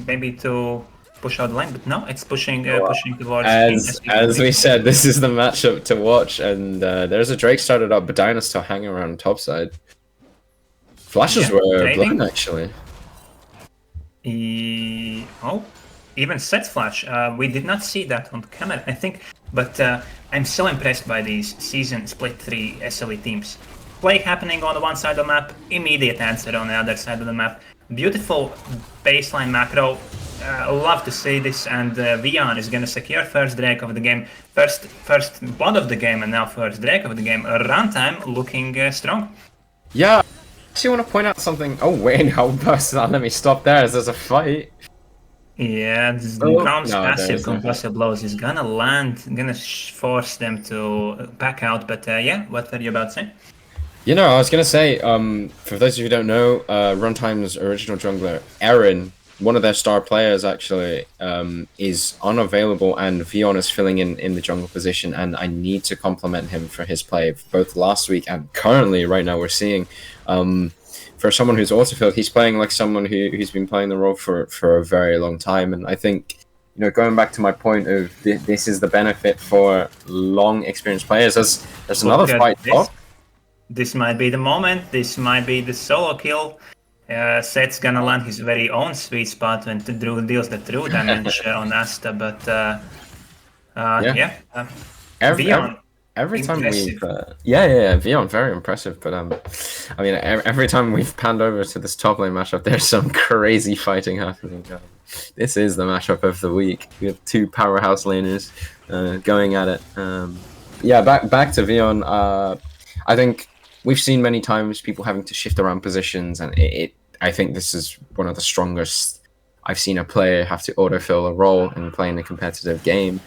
Maybe to push out the lane, but no, it's pushing towards. As we said, this is the matchup to watch, and there's a Drake started up, but Diana's still hanging around top side. Flashes were blind actually. Even sets flash. We did not see that on camera, I think, but I'm so impressed by these season split 3 SLE teams. Play happening on the one side of the map, immediate answer on the other side of the map. Beautiful baseline macro. Love to see this, and Vion is gonna secure first Drake of the game, first blood of the game, and now first Drake of the game. Runtime looking strong. Yeah, I actually want to point out something. Oh wait, how let me stop there as there's a fight. Yeah, this Oh, Braum's no, passive there's no concussive blows is gonna land, gonna force them to back out. But yeah, what were you about to say? You know, I was gonna say, for those of you who don't know, Runtime's original jungler, Aaron, one of their star players actually, is unavailable, and Vion is filling in the jungle position, and I need to compliment him for his play both last week and currently right now we're seeing, for someone who's autofilled, he's playing like someone who's been playing the role for a very long time, and I think, you know, going back to my point of this is the benefit for long experienced players. There's another Look at fight this. top. This might be the moment. This might be the solo kill. Seth's gonna land his very own sweet spot when Drew deals the true damage on Asta. But Every time impressive. we've Vion, very impressive, but I mean, every time we've panned over to this top lane matchup, there's some crazy fighting happening. This is the matchup of the week. We have two powerhouse laners going at it. Yeah, back to Vion. I think we've seen many times people having to shift around positions, and I think this is one of the strongest I've seen a player have to autofill a role and play in a competitive game,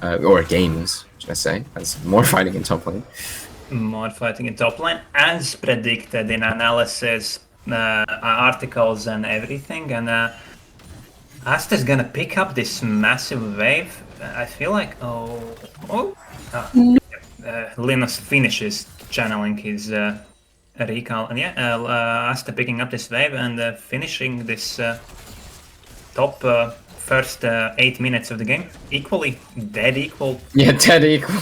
or games, should I say, as more fighting in top lane. More fighting in top lane, as predicted in analysis, articles and everything. And Asta's gonna pick up this massive wave. I feel like Linus finishes channeling his recall, and Asta picking up this wave and finishing this top first 8 minutes of the game equally, dead equal. Yeah, dead equal.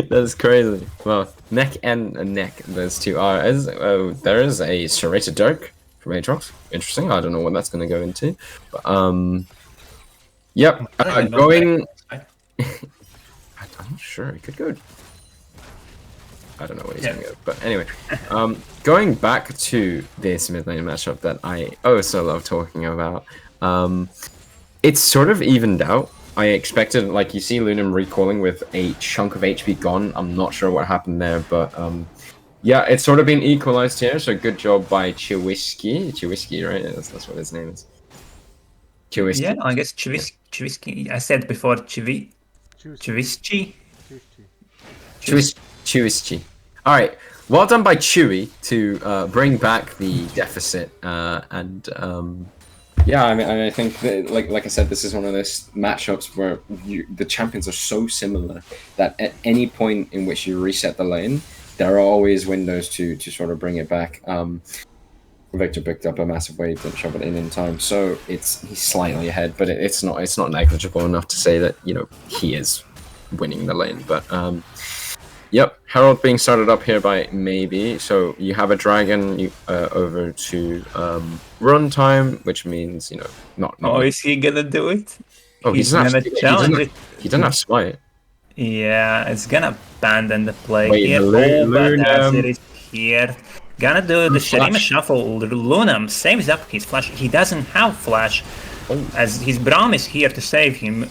That's crazy. Well, neck and neck, those two are. There is a serrated dirk from Aatrox. Interesting. I don't know what that's going to go into. But, yep. Going. I'm not sure. It could go. I don't know what he's going to go. But anyway, going back to this mid lane matchup that I so love talking about. It's sort of evened out. I expected, like, you see Lunam recalling with a chunk of HP gone. I'm not sure what happened there, but yeah, it's sort of been equalized here. So good job by Chiwisky, right? That's what his name is. Chiwisky. Yeah, I guess Chiwisky. I said before Chiwisky. Chiwisky. All right, well done by Chewy to bring back the deficit, and yeah, I mean, I think that, like I said, this is one of those matchups where the champions are so similar that at any point in which you reset the lane, there are always windows to sort of bring it back. Victor picked up a massive wave, didn't shove it in time, so he's slightly ahead, but it's not negligible enough to say that, you know, he is winning the lane. But yep, Herald being started up here by Maybe. So you have a dragon over to Runtime, which means, you know, not. Oh, is he gonna do it? Oh, he doesn't have smite. Yeah, it's gonna abandon the play Wait, here. Lunam. It is here. Gonna do the Shurima shuffle. Lunam saves up his flash. He doesn't have flash, as his Braum is here to save him.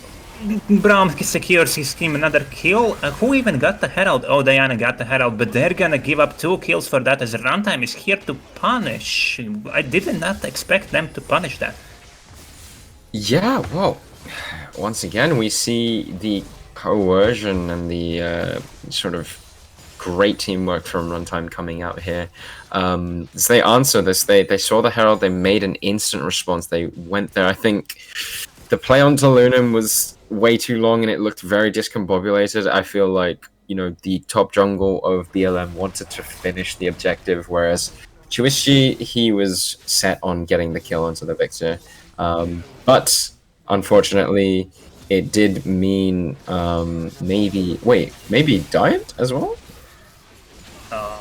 Braum secures his team another kill. Who even got the Herald? Oh, Diana got the Herald, but they're gonna give up 2 kills for that, as Runtime is here to punish. I did not expect them to punish that. Yeah, well, once again, we see the coercion and the sort of great teamwork from Runtime coming out here. As they answer this, they saw the Herald, they made an instant response, they went there. I think the play onto Lunam was way too long and it looked very discombobulated. I feel like, you know, the top jungle of BLM wanted to finish the objective, whereas Chiwishi, he was set on getting the kill onto the Victor. But unfortunately, it did mean maybe died as well?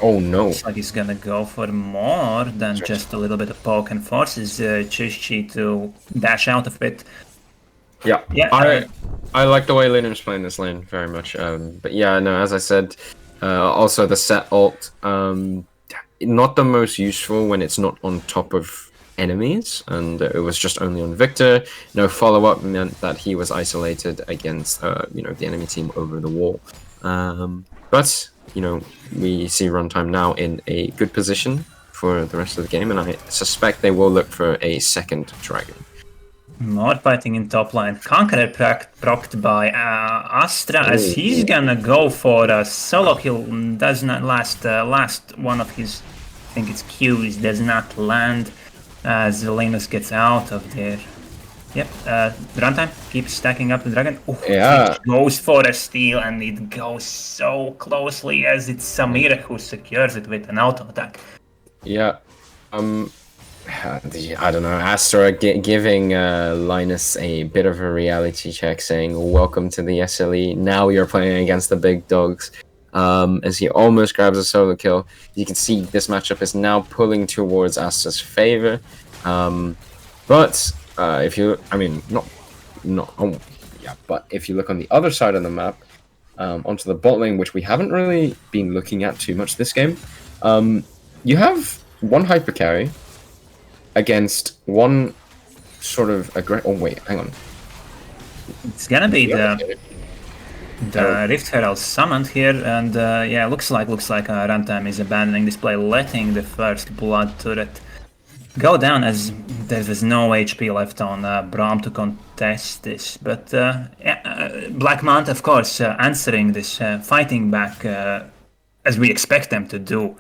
Oh no. Looks like he's gonna go for more than just a little bit of poke and forces Chiwishi to dash out of it. Yeah, I like the way Lunam's playing this lane very much. But yeah, no, as I said, also the set ult, not the most useful when it's not on top of enemies, and it was just only on Victor. No follow-up meant that he was isolated against, you know, the enemy team over the wall. But, you know, we see Runtime now in a good position for the rest of the game, and I suspect they will look for a second dragon. More fighting in top line. Conqueror procced by Astra as he's gonna go for a solo kill. Does not last one of his, I think it's Qs, does not land as Linus gets out of there. Yep, Runtime keeps stacking up the dragon. Ooh, Yeah. it goes for a steal and it goes so closely as it's Samira who secures it with an auto attack. Yeah. I don't know. Astra giving Linus a bit of a reality check, saying, "Welcome to the SLE. Now you're playing against the big dogs." As he almost grabs a solo kill, you can see this matchup is now pulling towards Astra's favor. But if you, I mean, but if you look on the other side of the map, onto the bot lane, which we haven't really been looking at too much this game, you have one hyper carry against one sort of oh wait, hang on. It's gonna be the Rift Herald summoned here, and yeah, looks like Runtime is abandoning this play, letting the first blood turret go down as there was no HP left on Braum to contest this. But yeah, Black Manta, of course, answering this, fighting back as we expect them to do.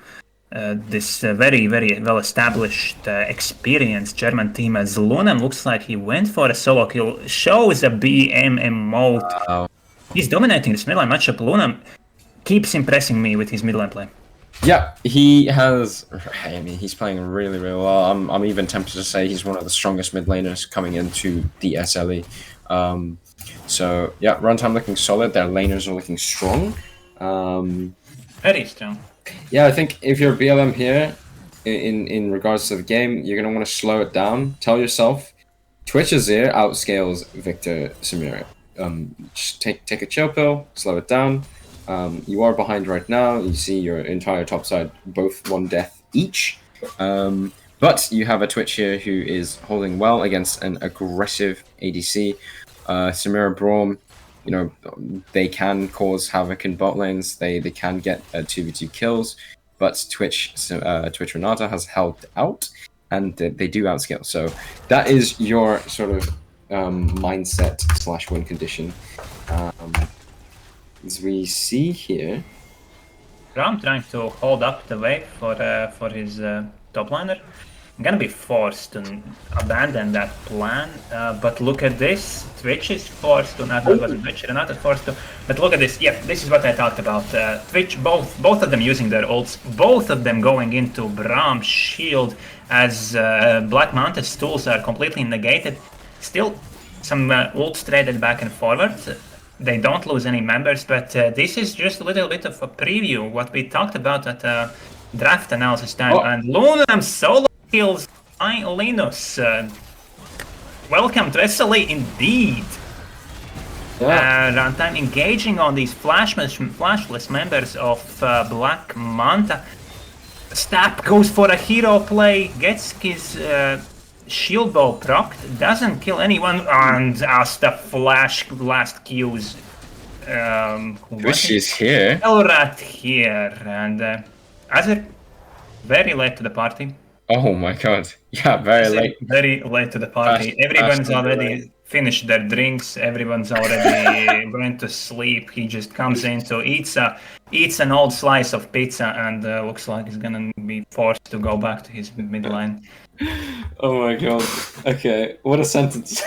This very, very well-established, experienced German team as Lunam looks like he went for a solo kill, shows a BM emote. Wow. He's dominating this mid lane matchup. Lunam keeps impressing me with his mid lane play. Yeah, he has. I mean, he's playing really, really well. I'm even tempted to say he's one of the strongest mid laners coming into the SLE. So yeah, Runtime looking solid. Their laners are looking strong. Very strong. Yeah, I think if you're BLM here, in regards to the game, you're gonna want to slow it down. Tell yourself, Twitch Azir outscales Victor Samira. Just take a chill pill, slow it down. You are behind right now. You see your entire top side, both one death each. But you have a Twitch here who is holding well against an aggressive ADC. Samira Braum, you know, they can cause havoc in bot lanes. They can get 2v2 kills, but Twitch Renata has held out, and they do outscale. So that is your sort of mindset / win condition. As we see here, Braum trying to hold up the wave for his top laner. I'm gonna be forced to abandon that plan, but look at this. Twitch is forced to, not Twitch, Renata forced to, but look at this. Yeah, this is what I talked about. Twitch, both of them using their ults, both of them going into Braum's shield as Black Manta's tools are completely negated. Still, some ults traded back and forward. They don't lose any members, but this is just a little bit of a preview what we talked about at draft analysis time. And Lunam solo kills Linus. Welcome to SLE indeed. Runtime engaging on these flashless members of Black Manta. Stab goes for a hero play, gets his shield bow procced, doesn't kill anyone, and Asta flash last Qs. Twitch is here. Elrat here, and Azir very late to the party. Oh my god! Yeah, very late. Very late to the party. Everyone's already finished their drinks. Everyone's already went to sleep. He just comes in to eats an old slice of pizza, and looks like he's gonna be forced to go back to his mid lane. Oh my god. Okay, what a sentence.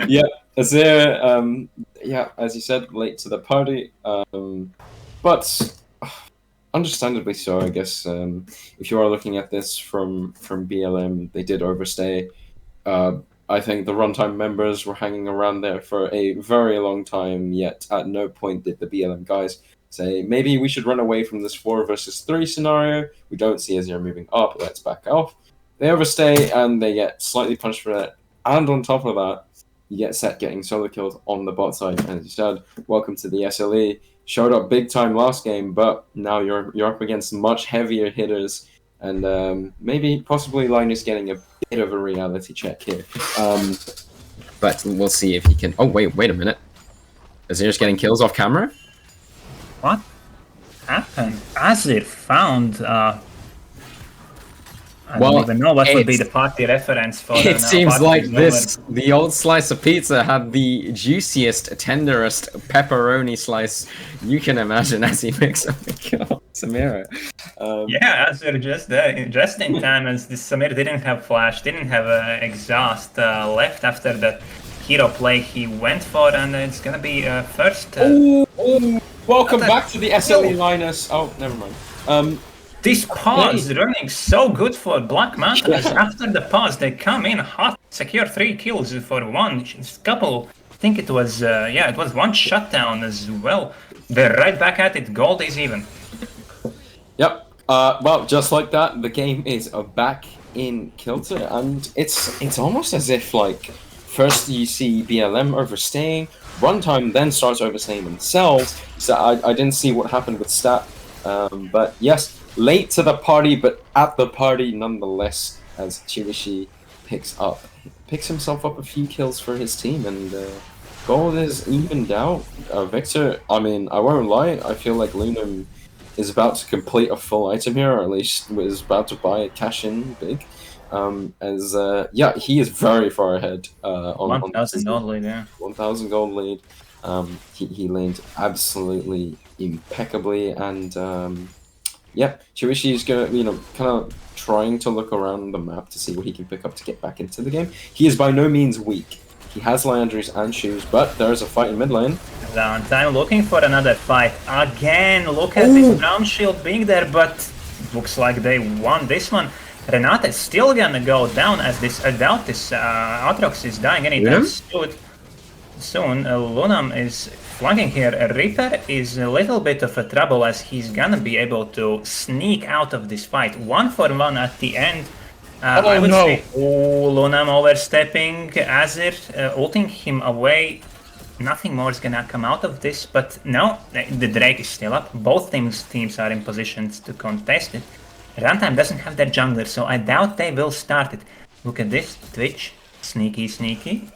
Yeah, Azir, yeah, as you said, late to the party. But understandably so, I guess. If you are looking at this from BLM, they did overstay. I think the Runtime members were hanging around there for a very long time, yet at no point did the BLM guys say, maybe we should run away from this 4 versus 3 scenario. We don't see Azir moving up, let's back off. They overstay, and they get slightly punished for that. And on top of that, you get Set getting solo killed on the bot side. And as you said, welcome to the SLE. Showed up big time last game, but now you're up against much heavier hitters. And maybe, possibly, Linus getting a bit of a reality check here. But we'll see if he can... Oh, wait a minute. Azir's getting kills off camera? What happened? Azir found I don't even know what would be the party reference for It now. seems Party like is this, the old slice of pizza had the juiciest, tenderest pepperoni slice you can imagine as he picks up the kill. Samira. Yeah, Azir just in time, as this Samir didn't have flash, didn't have exhaust left after that hero play he went for, and it's gonna be first. Welcome Attack. back to the SLE Linus. Oh, never mind. This pause running so good for Black Manta. As after the pause, they come in hot, secure 3 kills for one couple. I think it was it was one shutdown as well. They're right back at it. Gold is even. Yep. Well, just like that, the game is back in kilter, and it's almost as if like first you see BLM overstaying, Runtime then starts overstaying themselves. So I didn't see what happened with Stat, but yes, late to the party, but at the party nonetheless. As Chirishi picks himself up a few kills for his team, and gold is evened out. Victor, I mean, I won't lie, I feel like Lunam is about to complete a full item here, or at least is about to buy it, cash in big. He is very far ahead on 1,000 gold lead, yeah. 1,000 gold lead. He laned absolutely impeccably, and Chirishi is gonna, kind of trying to look around the map to see what he can pick up to get back into the game. He is by no means weak. He has Liandry's and shoes, but there is a fight in mid lane. Runtime looking for another fight. Again, look at this brown shield being there, but looks like they won this one. Renata is still gonna go down as this, I doubt this Aatrox is dying anytime soon. Lunam is flanking here. Reaper is a little bit of a trouble as he's gonna be able to sneak out of this fight. 1-for-1 at the end. I would say, Lunam overstepping, Azir ulting him away. Nothing more is gonna come out of this, but no, the Drake is still up. Both teams are in positions to contest it. Runtime doesn't have their jungler, so I doubt they will start it. Look at this, Twitch, sneaky.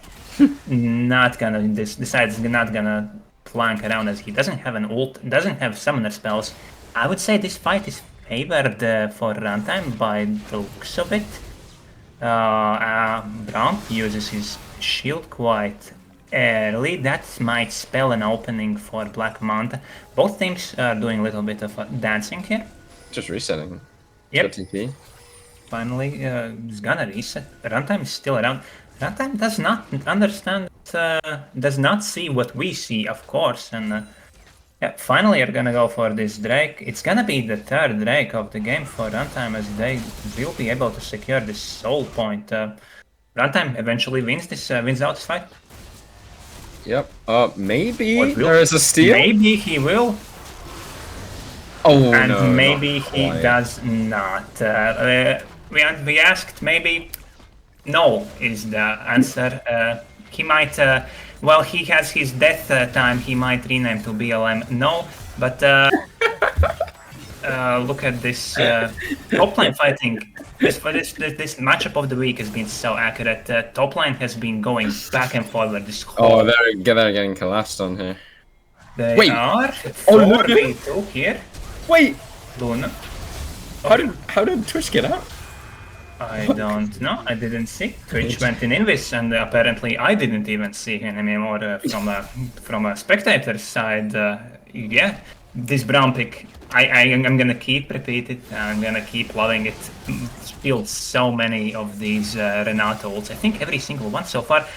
Not gonna, decides not gonna flank around as he doesn't have an ult, doesn't have summoner spells. I would say this fight is favored for Runtime by the looks of it. Braum uses his shield quite early. That might spell an opening for Black Manta. Both teams are doing a little bit of dancing here. Just resetting. Yep. TP. Finally, it's gonna reset. Runtime is still around. Runtime does not understand, does not see what we see, of course, and finally are gonna go for this Drake. It's gonna be the third Drake of the game for Runtime as they will be able to secure this soul point. Runtime eventually wins out this fight. Yep. Maybe there is a steal. Maybe he will. Oh, and no, maybe he does not. We asked, maybe no is the answer. He might, well, he has his death time, he might rename to BLM. No, but look at this top lane fighting. This matchup of the week has been so accurate. Top lane has been going back and forward this whole... Oh, they're getting collapsed on here. They are 4v2 here. Wait! Luna. How did Twitch get out? I don't know. I didn't see. Twitch went in Invis, and apparently I didn't even see him anymore from a spectator side. Yeah, this brown pick. I'm gonna keep repeating. I'm gonna keep loving it. Spilled so many of these Renato ults. I think every single one so far.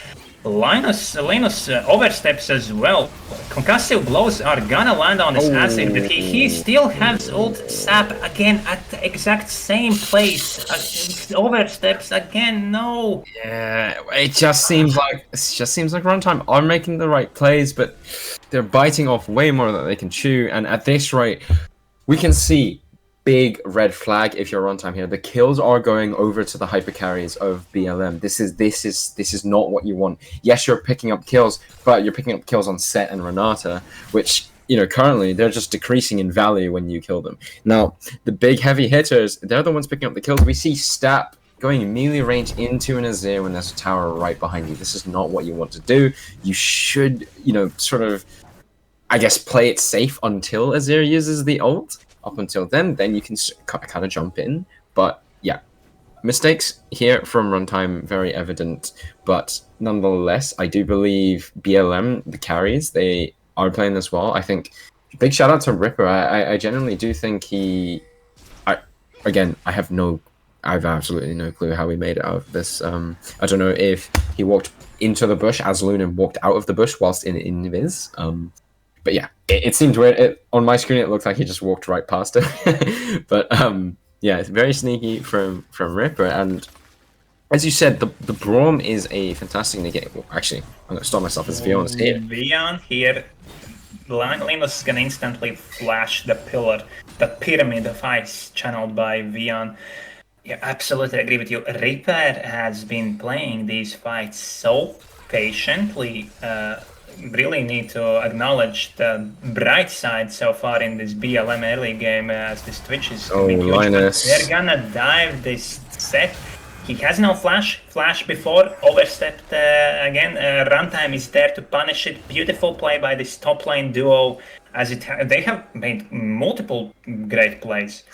Linus oversteps as well. Concussive blows are gonna land on his Azir, but he still has ult sap again at the exact same place. Oversteps again, no. Yeah, it just seems like Runtime are making the right plays, but they're biting off way more than they can chew. And at this rate, we can see big red flag if you're Runtime here. The kills are going over to the hyper carries of BLM. This is not what you want. Yes, you're picking up kills, but you're picking up kills on Set and Renata, which, currently they're just decreasing in value when you kill them. Now, the big heavy hitters, they're the ones picking up the kills. We see Stap going melee range into an Azir when there's a tower right behind you. This is not what you want to do. You should, sort of, I guess, play it safe until Azir uses the ult. Up until then you can kind of jump in. But yeah, mistakes here from Runtime, very evident, but nonetheless, I do believe BLM, the carries, they are playing this well. I think big shout out to Ripper. I genuinely do think I have absolutely no clue how he made it out of this. I don't know if he walked into the bush as Lunan walked out of the bush whilst in invis. But yeah, it seemed weird. On my screen, it looked like he just walked right past it. But yeah, it's very sneaky from Ripper. And as you said, the Braum is a fantastic negate. Well, actually, I'm going to stop myself as Vion's here. Vion here. Linus is going to instantly flash the pillar, the pyramid of ice channeled by Vion. Yeah, absolutely agree with you. Reaper has been playing these fights so patiently. Really need to acknowledge the bright side so far in this BLM early game as this Twitch is huge. Linus. They're gonna dive this set. He has no flash before, overstepped again. Runtime is there to punish it. Beautiful play by this top lane duo, as they have made multiple great plays.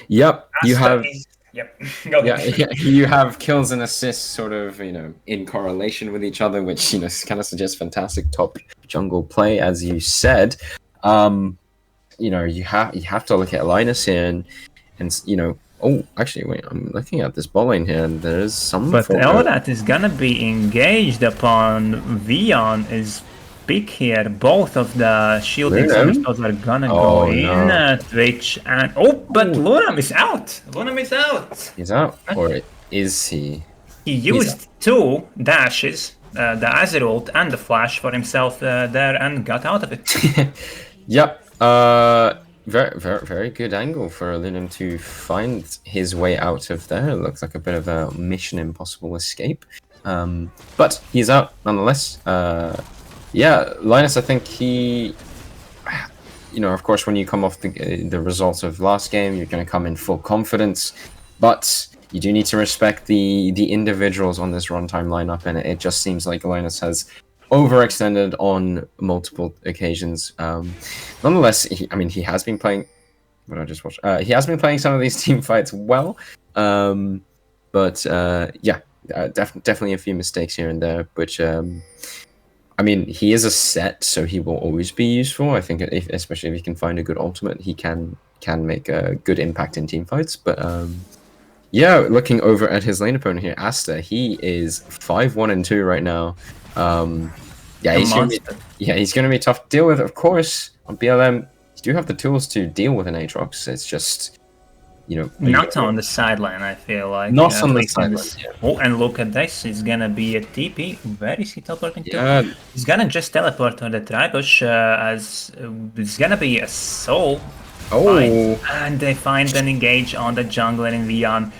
Yep, Asta you have. Yep, go ahead. Yeah, you have kills and assists sort of, in correlation with each other, which, kind of suggests fantastic top jungle play, as you said. You have to look at Linus here and oh, actually, wait, I'm looking at this bot lane here, and there's some... But Elrat is gonna be engaged upon Vion is big here. Both of the shielding spells are gonna go in. Twitch and... Oh, but Lunam is out! Lunam is out! He's out? Or is he? He used 2 dashes, the Azir ult and the flash for himself there and got out of it. Yep. Very, very, very good angle for Lunam to find his way out of there. It looks like a bit of a Mission Impossible escape. But he's out nonetheless. Yeah, Linus, I think he... of course, when you come off the results of last game, you're going to come in full confidence. But you do need to respect the individuals on this Runtime lineup, and it just seems like Linus has overextended on multiple occasions. Nonetheless, he has been playing... What did I just watch? He has been playing some of these team fights well. But yeah, definitely a few mistakes here and there, which... he is a set, so he will always be useful. I think, especially if he can find a good ultimate, he can make a good impact in team fights. But yeah, looking over at his lane opponent here, Asta, he is 5-1-2 right now. He's going to be tough to deal with. Of course, on BLM, you do have the tools to deal with an Aatrox. It's just, not on the sideline, I feel like. Not on the sideline. Yeah. Oh, and look at this. It's gonna be a TP. Where is he teleporting to? Yeah. He's gonna just teleport to the Tribush as it's gonna be a soul. Oh. Fight. And they find an engage on the jungler in Vion.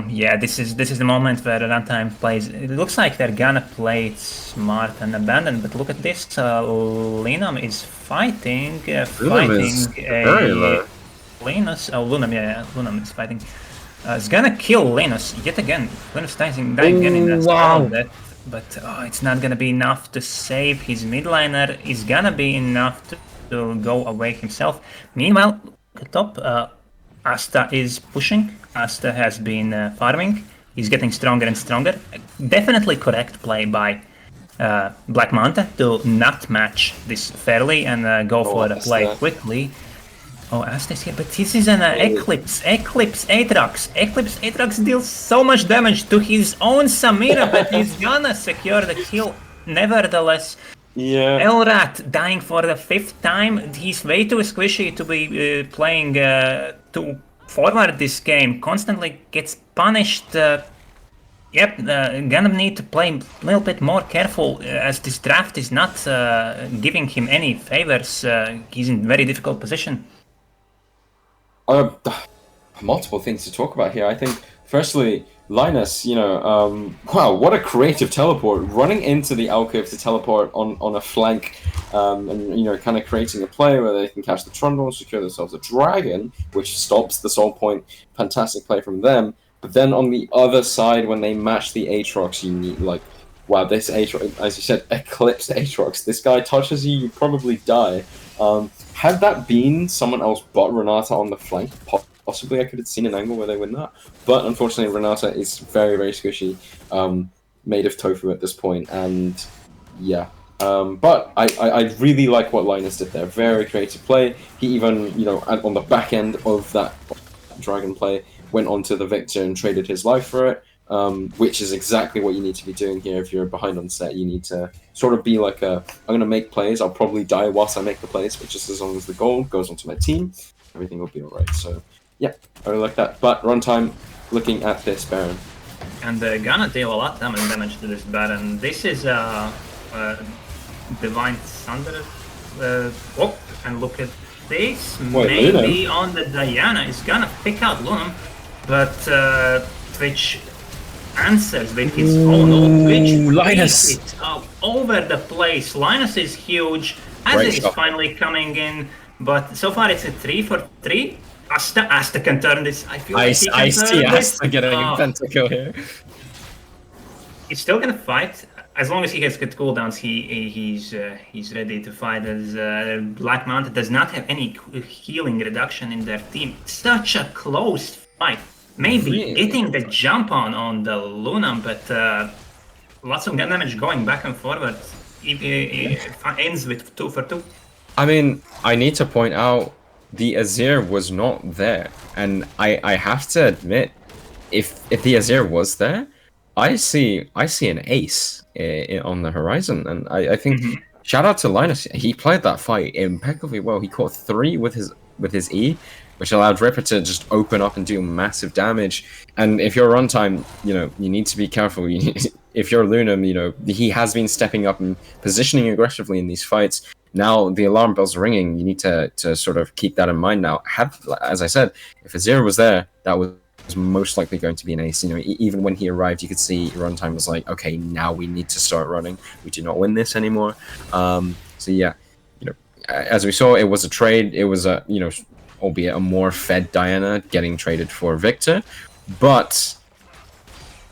Yeah, this is the moment where Runtime plays. It looks like they're gonna play it smart and abandon, but look at this. Linam is fighting very low. Linus, Lunam is fighting. It's gonna kill Linus yet again. Linus dying again in that wow. But it's not gonna be enough to save his mid laner. It's gonna be enough to go away himself. Meanwhile, at top, Asta is pushing. Asta has been farming. He's getting stronger and stronger. Definitely correct play by Black Manta to not match this fairly and go for the play quickly. Oh, Asta is here, but this is an Eclipse Aatrox. Eclipse Aatrox deals so much damage to his own Samira, but he's gonna secure the kill nevertheless. Yeah. Elrat dying for the 5th time. He's way too squishy to be playing to forward this game. Constantly gets punished. Gonna need to play a little bit more careful as this draft is not giving him any favors. He's in very difficult position. Multiple things to talk about here. I think, firstly, Linus, wow, what a creative teleport. Running into the alcove to teleport on a flank, and, kind of creating a play where they can catch the Trundle, secure themselves a dragon, which stops the soul point. Fantastic play from them. But then on the other side, when they match the Aatrox, you need, wow, this Aatrox, as you said, Eclipse Aatrox. This guy touches you, you probably die. Had that been someone else but Renata on the flank, possibly I could have seen an angle where they win that. But unfortunately, Renata is very, very squishy, made of tofu at this point, and yeah. But I really like what Linus did there. Very creative play. He even, on the back end of that dragon play, went on to the Victor and traded his life for it, which is exactly what you need to be doing here. If you're behind on set, you need to sort of be like I'm going to make plays. I'll probably die whilst I make the plays, but just as long as the gold goes onto my team, everything will be alright. So, yeah, I really like that. But Runtime, looking at this Baron. And they're gonna deal a lot of damage to this Baron. This is Divine Thunder. And look at this. Maybe on the Diana is gonna pick out Lunam, but Twitch answers with his own ult, which Linus it all over the place. Linus is huge. Azir is finally coming in, but so far it's a 3 for 3. Asta can turn this. I feel like he can see turn this. Asta getting a pentakill here. He's still gonna fight as long as he has good cooldowns. He's ready to fight. As Black Manta does not have any healing reduction in their team. Such a close fight. Maybe getting the jump on the Lunam, but lots of damage going back and forward. It ends with 2 for 2. I mean, I need to point out the Azir was not there, and I have to admit, if the Azir was there, I see an ace on the horizon, and I think shout out to Linus. He played that fight impeccably well. He caught 3 with his E, which allowed Ripper to just open up and do massive damage. And if you're Runtime, you need to be careful. If you're Lunam, he has been stepping up and positioning aggressively in these fights. Now the alarm bell's ringing. You need to sort of keep that in mind now. As I said, if Azir was there, that was most likely going to be an ace. Even when he arrived, you could see Runtime was like, okay, now we need to start running. We do not win this anymore. So yeah, as we saw, it was a trade. It was a albeit a more fed Diana getting traded for Victor, but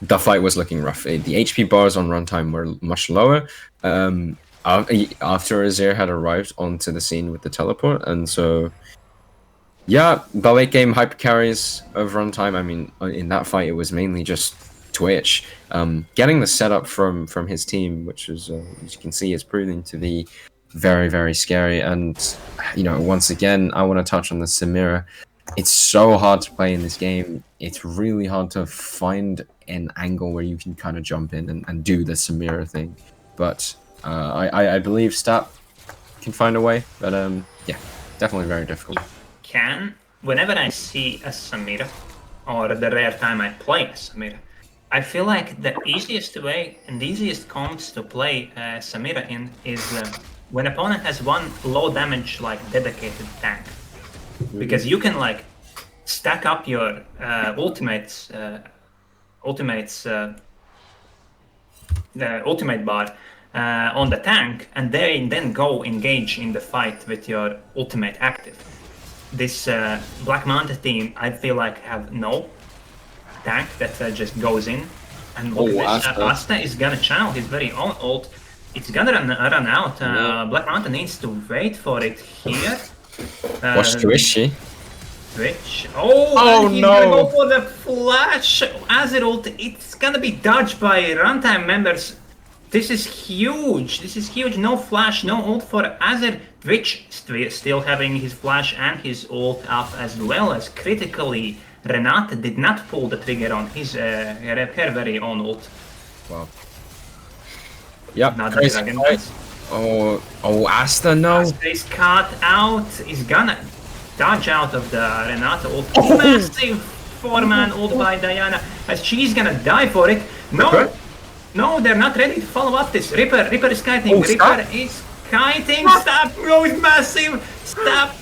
the fight was looking rough. The HP bars on Runtime were much lower. After Azir had arrived onto the scene with the teleport, and so yeah, the late game hyper carries of Runtime. I mean, in that fight, it was mainly just Twitch getting the setup from his team, which is, as you can see, is proving to be very, very scary. And once again, I want to touch on the Samira. It's so hard to play in this game. It's really hard to find an angle where you can kind of jump in and do the Samira thing, but I believe Stat can find a way, but yeah, definitely very difficult. Whenever I see a Samira, or the rare time I play a Samira, I feel like the easiest way and the easiest comps to play Samira in is when opponent has one low damage dedicated tank, because you can stack up your ultimate bar on the tank, and they then go engage in the fight with your ultimate active. This Black Manta team, I feel like, have no tank that just goes in. And look at this, Asta is gonna channel his very own ult. It's gonna run out. Black Manta needs to wait for it here. Watch Twitch. Twitch. Oh he's gonna go for the flash. Azir ult. It's gonna be dodged by Runtime members. This is huge. This is huge. No flash, no ult for Azir. Twitch still having his flash and his ult up, as well as critically Renata did not pull the trigger on his her very own ult. Wow. Yep. Not the dragon. Oh, Asta, no. Asta is caught out. He's gonna dodge out of the Renata ult. Massive 4-man ult by Diana, as she's gonna die for it. No. No, they're not ready to follow up this. Ripper is kiting. Ripper is kiting. Stop goes massive. Stop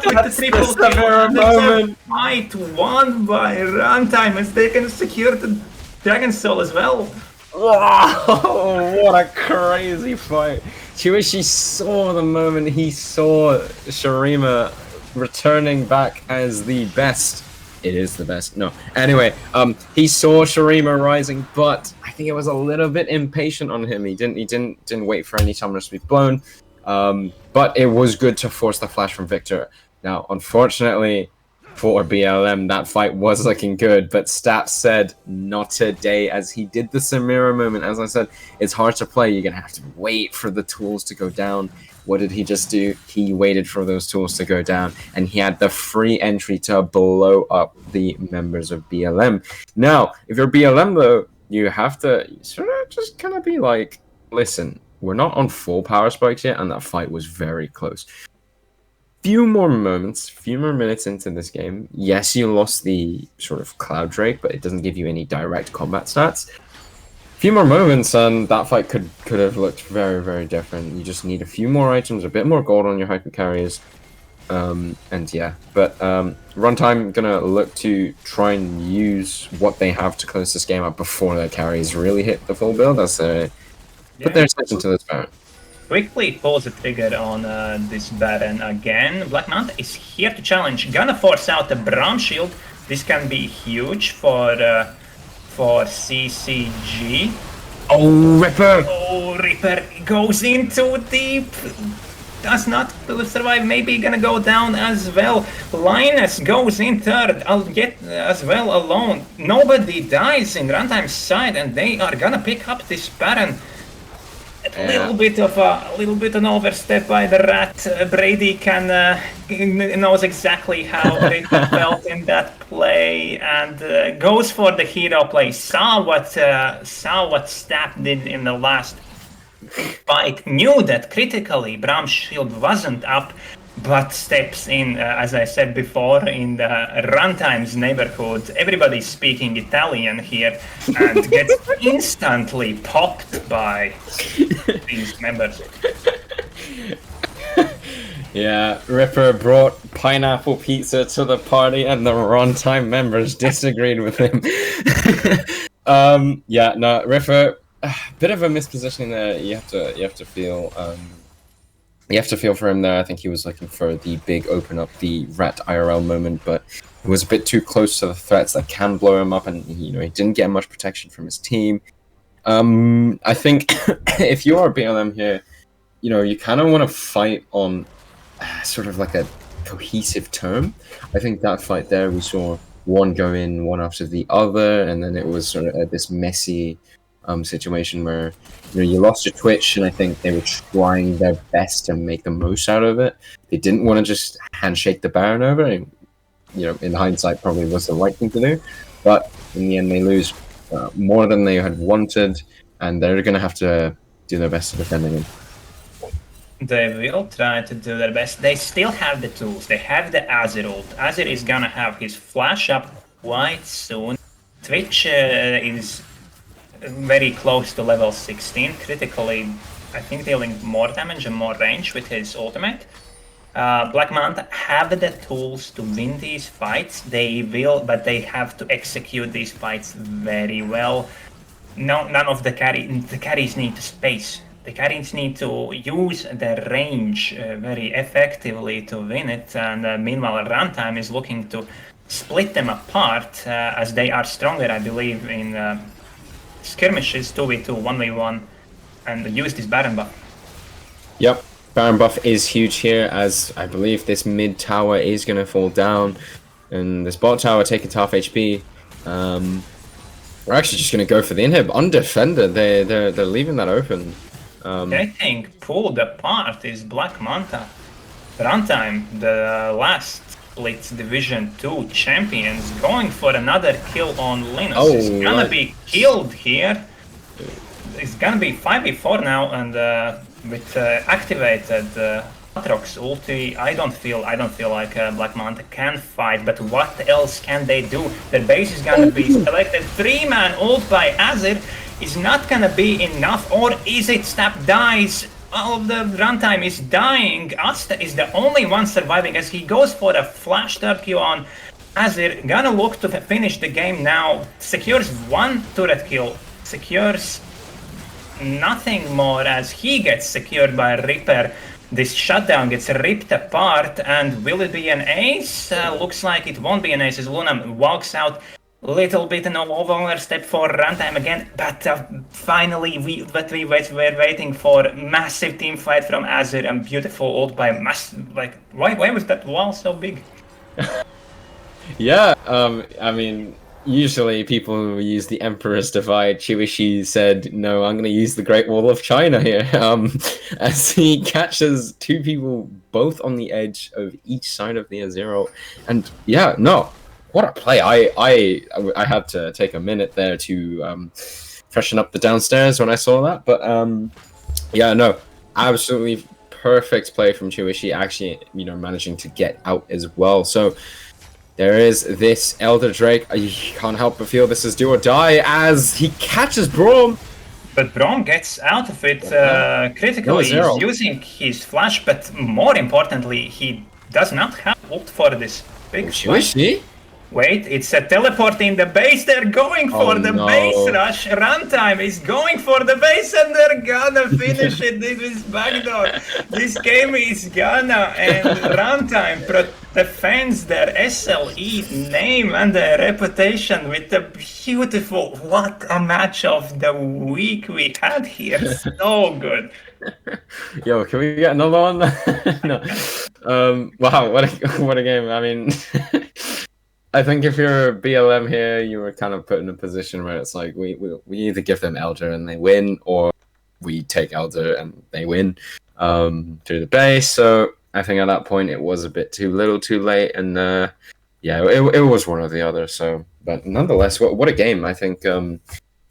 with the triple kill. Fight won by Runtime, as they can secure the Dragon Soul as well. Wow, what a crazy fight. She saw the moment he saw Shurima returning back as the best. It is the best. No. Anyway, he saw Shurima rising, but I think it was a little bit impatient on him. He didn't wait for any summoners to be blown. But it was good to force the flash from Victor. Now, unfortunately, for BLM. That fight was looking good, but Stats said not today, as he did the Samira moment. As I said, it's hard to play. You're going to have to wait for the tools to go down. What did he just do? He waited for those tools to go down, and he had the free entry to blow up the members of BLM. Now, if you're BLM, though, you have to sort of just kind of be like, listen, we're not on full power spikes yet, and that fight was very close. Few more minutes into this game. Yes, you lost the sort of Cloud Drake, but it doesn't give you any direct combat stats. Few more moments, and that fight could have looked very, very different. You just need a few more items, a bit more gold on your hyper carriers, and yeah. But Runtime gonna look to try and use what they have to close this game up before their carries really hit the full build. As they put their attention to this Baron. Quickly pulls the trigger on this Baron again. Black Manta is here to challenge. Gonna force out the Braum Shield. This can be huge for CCG. Oh, Ripper! Oh, Ripper goes in too deep. Does not survive. Maybe gonna go down as well. Linus goes in third. I'll get as well alone. Nobody dies in Runtime's side, and they are gonna pick up this Baron. A little bit an overstep by the rat. Brady knows exactly how Ripper felt in that play, and goes for the hero play. Saw what Stab did in the last fight. Knew that critically Braum Shield wasn't up, but steps in, as I said before, in the Runtime's neighborhood. Everybody's speaking Italian here, and gets instantly popped by these members. Yeah, Ripper brought pineapple pizza to the party, and the Runtime members disagreed with him. Yeah, no, Ripper, bit of a mispositioning there. You have to feel. You have to feel for him there. I think he was looking for the big open up the rat IRL moment, but it was a bit too close to the threats that can blow him up, and he didn't get much protection from his team. I think if you are BLM here, you kind of want to fight on sort of like a cohesive term. I think that fight there, we saw one go in, one after the other, and then it was sort of this messy situation where you lost your Twitch, and I think they were trying their best to make the most out of it. They didn't want to just handshake the Baron over, and in hindsight probably was the right thing to do, but in the end they lose more than they had wanted, and they're going to have to do their best to defend again. They will try to do their best. They still have the tools. They have the Azir ult. Azir is gonna have his flash up quite soon. Twitch is very close to level 16, critically, I think dealing more damage and more range with his ultimate. Black Manta have the tools to win these fights. They will, but they have to execute these fights very well. None of the carries need to space. The carries need to use their range very effectively to win it, and meanwhile Runtime is looking to split them apart as they are stronger, I believe, in skirmishes 2v2, 1v1, and use this Baron buff. Yep, Baron buff is huge here, as I believe this mid tower is going to fall down, and this bot tower taking half HP. We're actually just going to go for the inhib. Undefended, they're leaving that open. Getting pulled apart is Black Manta. Runtime, the last Split Division 2 champions, going for another kill on Linus. He's gonna be killed here. It's gonna be 5v4 now, and with activated Aatrox ulti, I don't feel like Black Manta can fight, but what else can they do? Their base is gonna be selected. 3-man ult by Azir is not gonna be enough, or is it? Snap dies. All of the Runtime is dying. Asta is the only one surviving as he goes for a flash turkey on Azir. Gonna look to finish the game now. Secures one turret kill. Secures nothing more as he gets secured by Reaper. This shutdown gets ripped apart, and will it be an ace? Looks like it won't be an ace as Luna walks out. Little bit an overstep for Runtime again, but finally we're waiting for massive team fight from Azir and beautiful ult by why was that wall so big? Yeah, I mean, usually people use the Emperor's Divide. Chiwishi said, "No, I'm going to use the Great Wall of China here." As he catches two people both on the edge of each side of the Azero, and yeah, no, what a play! I had to take a minute there to freshen up the downstairs when I saw that, but yeah, no, absolutely perfect play from Chiwishi. Actually, managing to get out as well. So. There is this Elder Drake. You can't help but feel this is do or die as he catches Braum. But Braum gets out of it critically. No, He's zero. using his flash, but more importantly, he does not have ult for this big flash. Chiwishi? Wait, it's a teleport in the base. They're going for the no. base rush. Runtime is going for the base and they're gonna finish it. This is backdoor. This game is gonna and Runtime defends their SLE name and their reputation with a beautiful, what a match of the week we had here. So good. Yo, can we get another one? No. Wow, what a game. I mean, I think if you're BLM here, you were kind of put in a position where it's like we either give them Elder and they win, or we take Elder and they win through the base. So I think at that point it was a bit too little, too late, and yeah, it was one or the other. So, but nonetheless, what a game! I think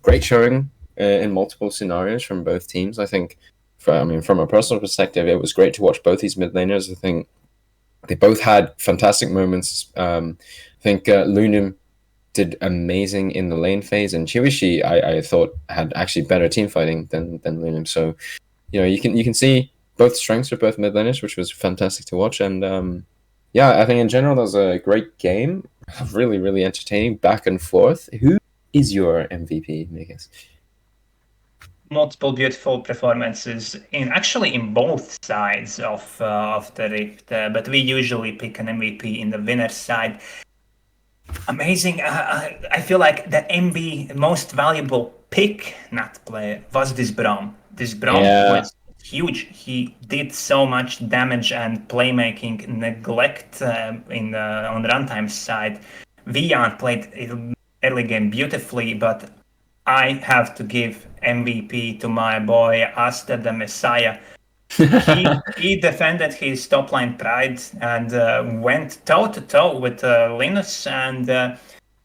great showing in multiple scenarios from both teams. I think, from a personal perspective, it was great to watch both these mid laners. I think they both had fantastic moments. I think Lunum did amazing in the lane phase, and Chiwishi I thought had actually better team fighting than Lunum. So you can see both strengths of both mid laners, which was fantastic to watch. And yeah, I think in general that was a great game, really really entertaining, back and forth. Who is your MVP, Nikas? Multiple beautiful performances in both sides of the Rift, but we usually pick an MVP in the winner's side. Amazing. I feel like the most valuable pick, not player, was this Braum. This Braum was huge. He did so much damage and playmaking neglect on Runtime's side. Vian played early game beautifully, but I have to give MVP to my boy Asta the Messiah. He defended his top line pride and went toe to toe with Linus, and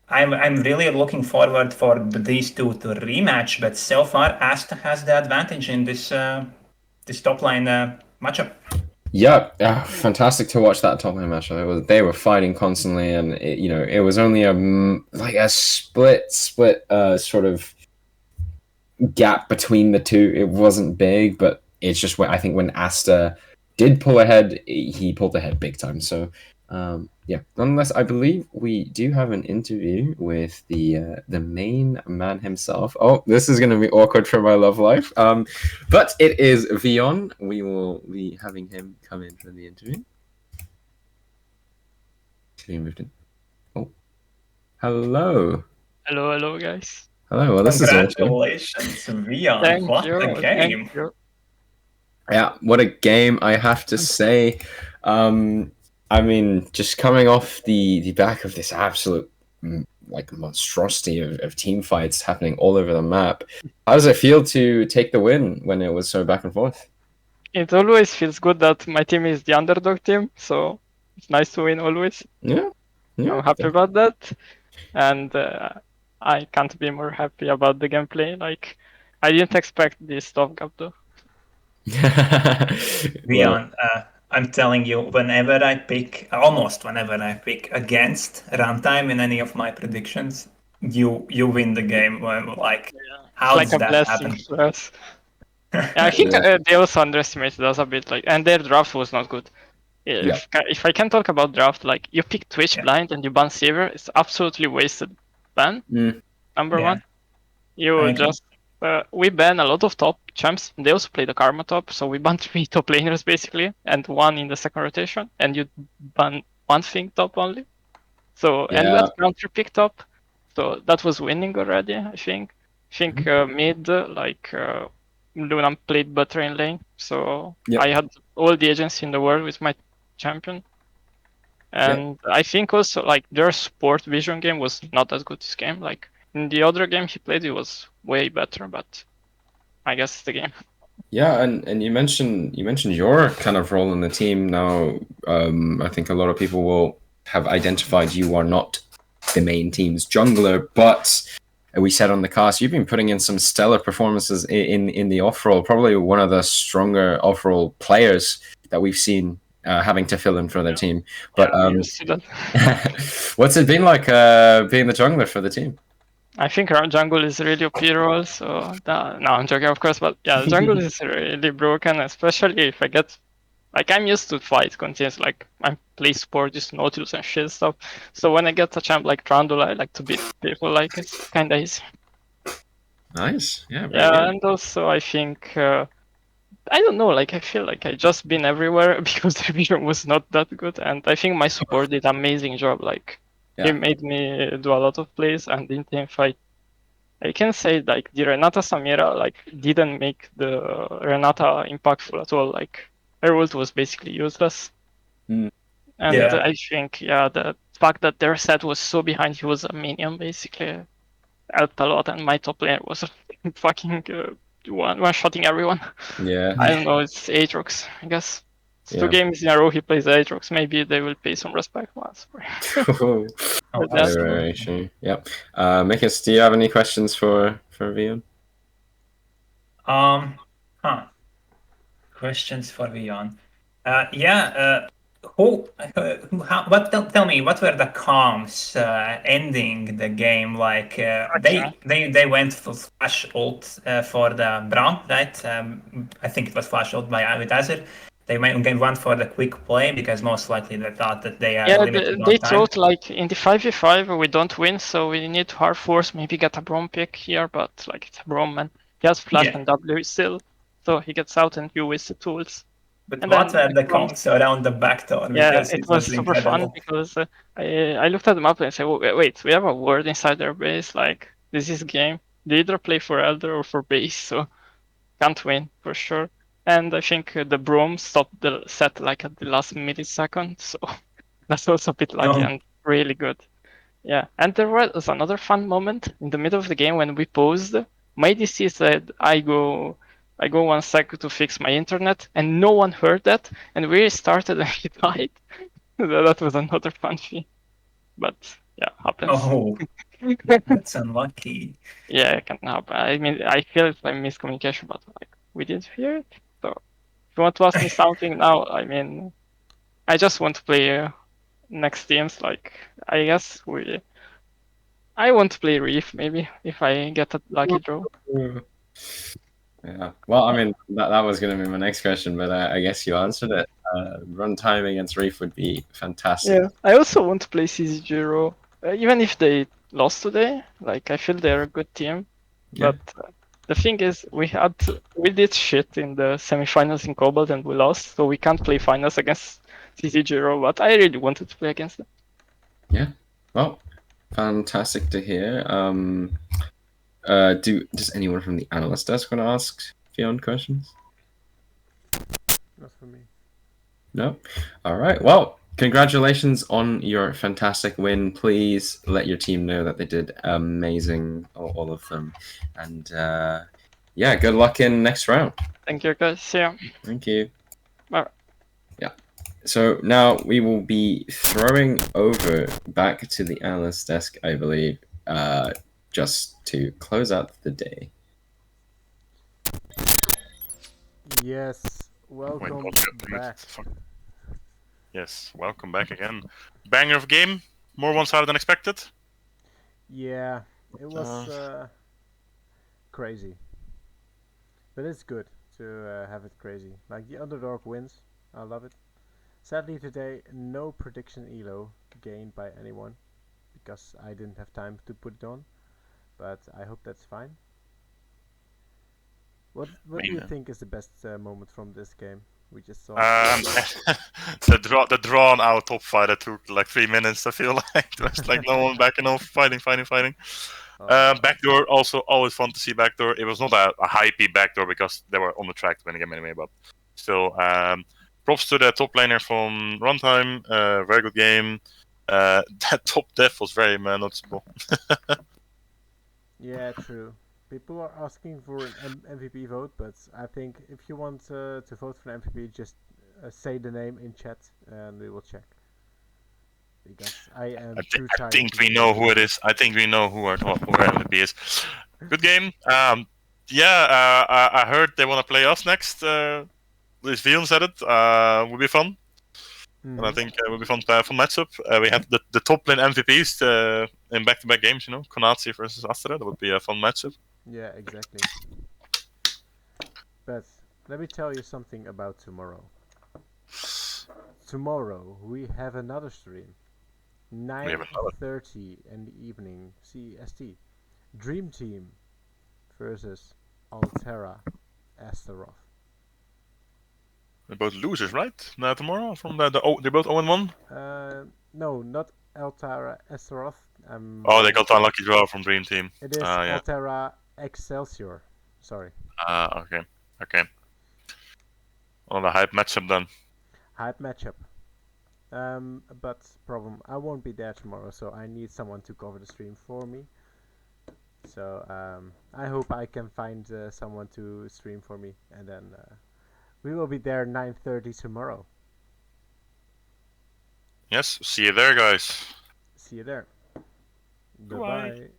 I'm really looking forward for these two to rematch. But so far, Asta has the advantage in this top line matchup. Yeah, fantastic to watch that top lane matchup. They were fighting constantly, and it was only a split sort of gap between the two. It wasn't big, but it's just I think when Asta did pull ahead, he pulled ahead big time. So yeah, nonetheless, I believe we do have an interview with the main man himself. Oh, this is going to be awkward for my love life. But it is Vion. We will be having him come in for the interview. He moved in. Oh, hello. Hello, guys. Hello. Well, this is awesome. Congratulations, Vion. Thank What you. a game. Thank you. Yeah, what a game, I have to say. I mean, just coming off the back of this absolute monstrosity of team fights happening all over the map, how does it feel to take the win when it was so back and forth? It always feels good that my team is the underdog team, so it's nice to win always. Yeah. I'm happy about that, and I can't be more happy about the gameplay. Like, I didn't expect this top gap though. Vion, I'm telling you, almost whenever I pick against Runtime in any of my predictions, you win the game. How It's does like a that blessing happen? for us. I think they also underestimated us a bit, and their draft was not good. If I can talk about draft, like you pick Twitch blind and you ban Saver, it's absolutely wasted ban. Number one, we ban a lot of top champs. They also play the Karma top, so we ban 3 top laners basically, and 1 in the second rotation, and you ban 1 thing top only. So and we had counter pick top, so that was winning already. I think. Mid Luna played better in lane, so I had all the agency in the world with my champion. And I think also like their sport vision game was not as good this game. Like in the other game he played, it was way better. But I guess it's the game. Yeah, and you mentioned your kind of role in the team now. I think a lot of people will have identified you are not the main team's jungler, but we said on the cast you've been putting in some stellar performances in the off role. Probably one of the stronger off role players that we've seen having to fill in for their team. But what's it been like being the jungler for the team? I think our jungle is really OP role, so no, I'm joking, of course, but yeah, the jungle is really broken, especially if I get like I'm used to fight continues, like I play sport, just Nautilus and shit stuff. So when I get a champ like Trundle, I like to beat people, like it's kinda easy. Nice, yeah, very Yeah, good. and also I think I don't know, like I feel like I just been everywhere because the vision was not that good, and I think my support did amazing job. Like he made me do a lot of plays, and in team fight, I can say like the Renata Samira like didn't make the Renata impactful at all. Like her ult was basically useless, and I think the fact that their set was so behind, he was a minion basically helped a lot, and my top laner was fucking one-shotting everyone. Yeah. I don't know, it's Aatrox, I guess. It's 2 games in a row he plays Aatrox. Maybe they will pay some respect once. Very true. Yep. Mikis, do you have any questions for Vion? Questions for Vion. Tell me, what were the comms ending the game? Like they went for flash ult for the Braum, right? I think it was flash ult by with Azir. They went for the quick play because most likely they thought that they are limited on they time. thought like in the 5v5 we don't win, so we need to hard force, maybe get a Braum pick here, but like it's a Braum and he has flash and W still, so he gets out and you waste the tools. But and what were the comms around the backdoor? Yeah, because it was super fun because I looked at the map and said, wait, we have a ward inside their base. Like this is game. They either play for Elder or for base, so can't win for sure. And I think the Braum stopped the set like at the last millisecond, so that's also a bit lucky and really good. Yeah, and there was another fun moment in the middle of the game when we paused. My DC said, I go 1 sec to fix my internet, and no one heard that, and we restarted and he died. That was another fun thing. But yeah, happens. Oh, that's unlucky. Yeah, it can happen. I mean, I feel it's like miscommunication, but like we didn't hear it. So if you want to ask me something now, I mean, I just want to play next teams. Like I guess I want to play Reef maybe if I get a lucky draw. Yeah. Well, I mean, that was going to be my next question, but I guess you answered it. Runtime against Reef would be fantastic. Yeah, I also want to play CCG Raw. Even if they lost today, like I feel they're a good team. Yeah. But the thing is, we did shit in the semifinals in Cobalt and we lost, so we can't play finals against CCG Raw. But I really wanted to play against them. Yeah. Well, fantastic to hear. Does anyone from the analyst desk want to ask Fion questions? Not for me. No? All right. Well, congratulations on your fantastic win. Please let your team know that they did amazing, all of them. And yeah, good luck in next round. Thank you, guys. See ya. Thank you. Bye. Yeah. So now we will be throwing over back to the analyst desk, I believe, just to close out the day. Yes, welcome back. Yes, welcome back again. Banger of game, more one-sided than expected. Yeah, it was crazy, but it's good to have it crazy. Like the underdog wins, I love it. Sadly today, no prediction elo gained by anyone because I didn't have time to put it on. But I hope that's fine. What do you think is the best moment from this game we just saw? The drawn out top fight that took like 3 minutes. I feel like there's like no one backing off, fighting. Backdoor also always fun to see backdoor. It was not a hypey backdoor because they were on the track to win the game anyway, but still props to the top laner from Runtime. Very good game. That top def was very noticeable. Yeah, true. People are asking for an MVP vote, but I think if you want to vote for an MVP, just say the name in chat and we will check. Because I am too I tired. think we know who it is. I think we know who our MVP is. Good game. I heard they want to play us next. Luis Vion said it. Would be fun. And I think it would be fun matchup. We had the top lane MVPs in back-to-back games. You know, Konazi versus Astra. That would be a fun matchup. Yeah, exactly. But let me tell you something about tomorrow. Tomorrow we have another stream. 9:30 in the evening CST. Dream Team versus Altera Astaroth. They're both losers, right? Tomorrow from they're both 0-1. No, not Altera Astaroth. They got the unlucky draw from Dream Team. It is Altera Excelsior. Sorry. Okay. Well, the hype matchup then. Hype matchup. But problem, I won't be there tomorrow, so I need someone to cover the stream for me. So I hope I can find someone to stream for me, and then we will be there 9:30 tomorrow. Yes, see you there, guys. See you there. Goodbye. Goodbye.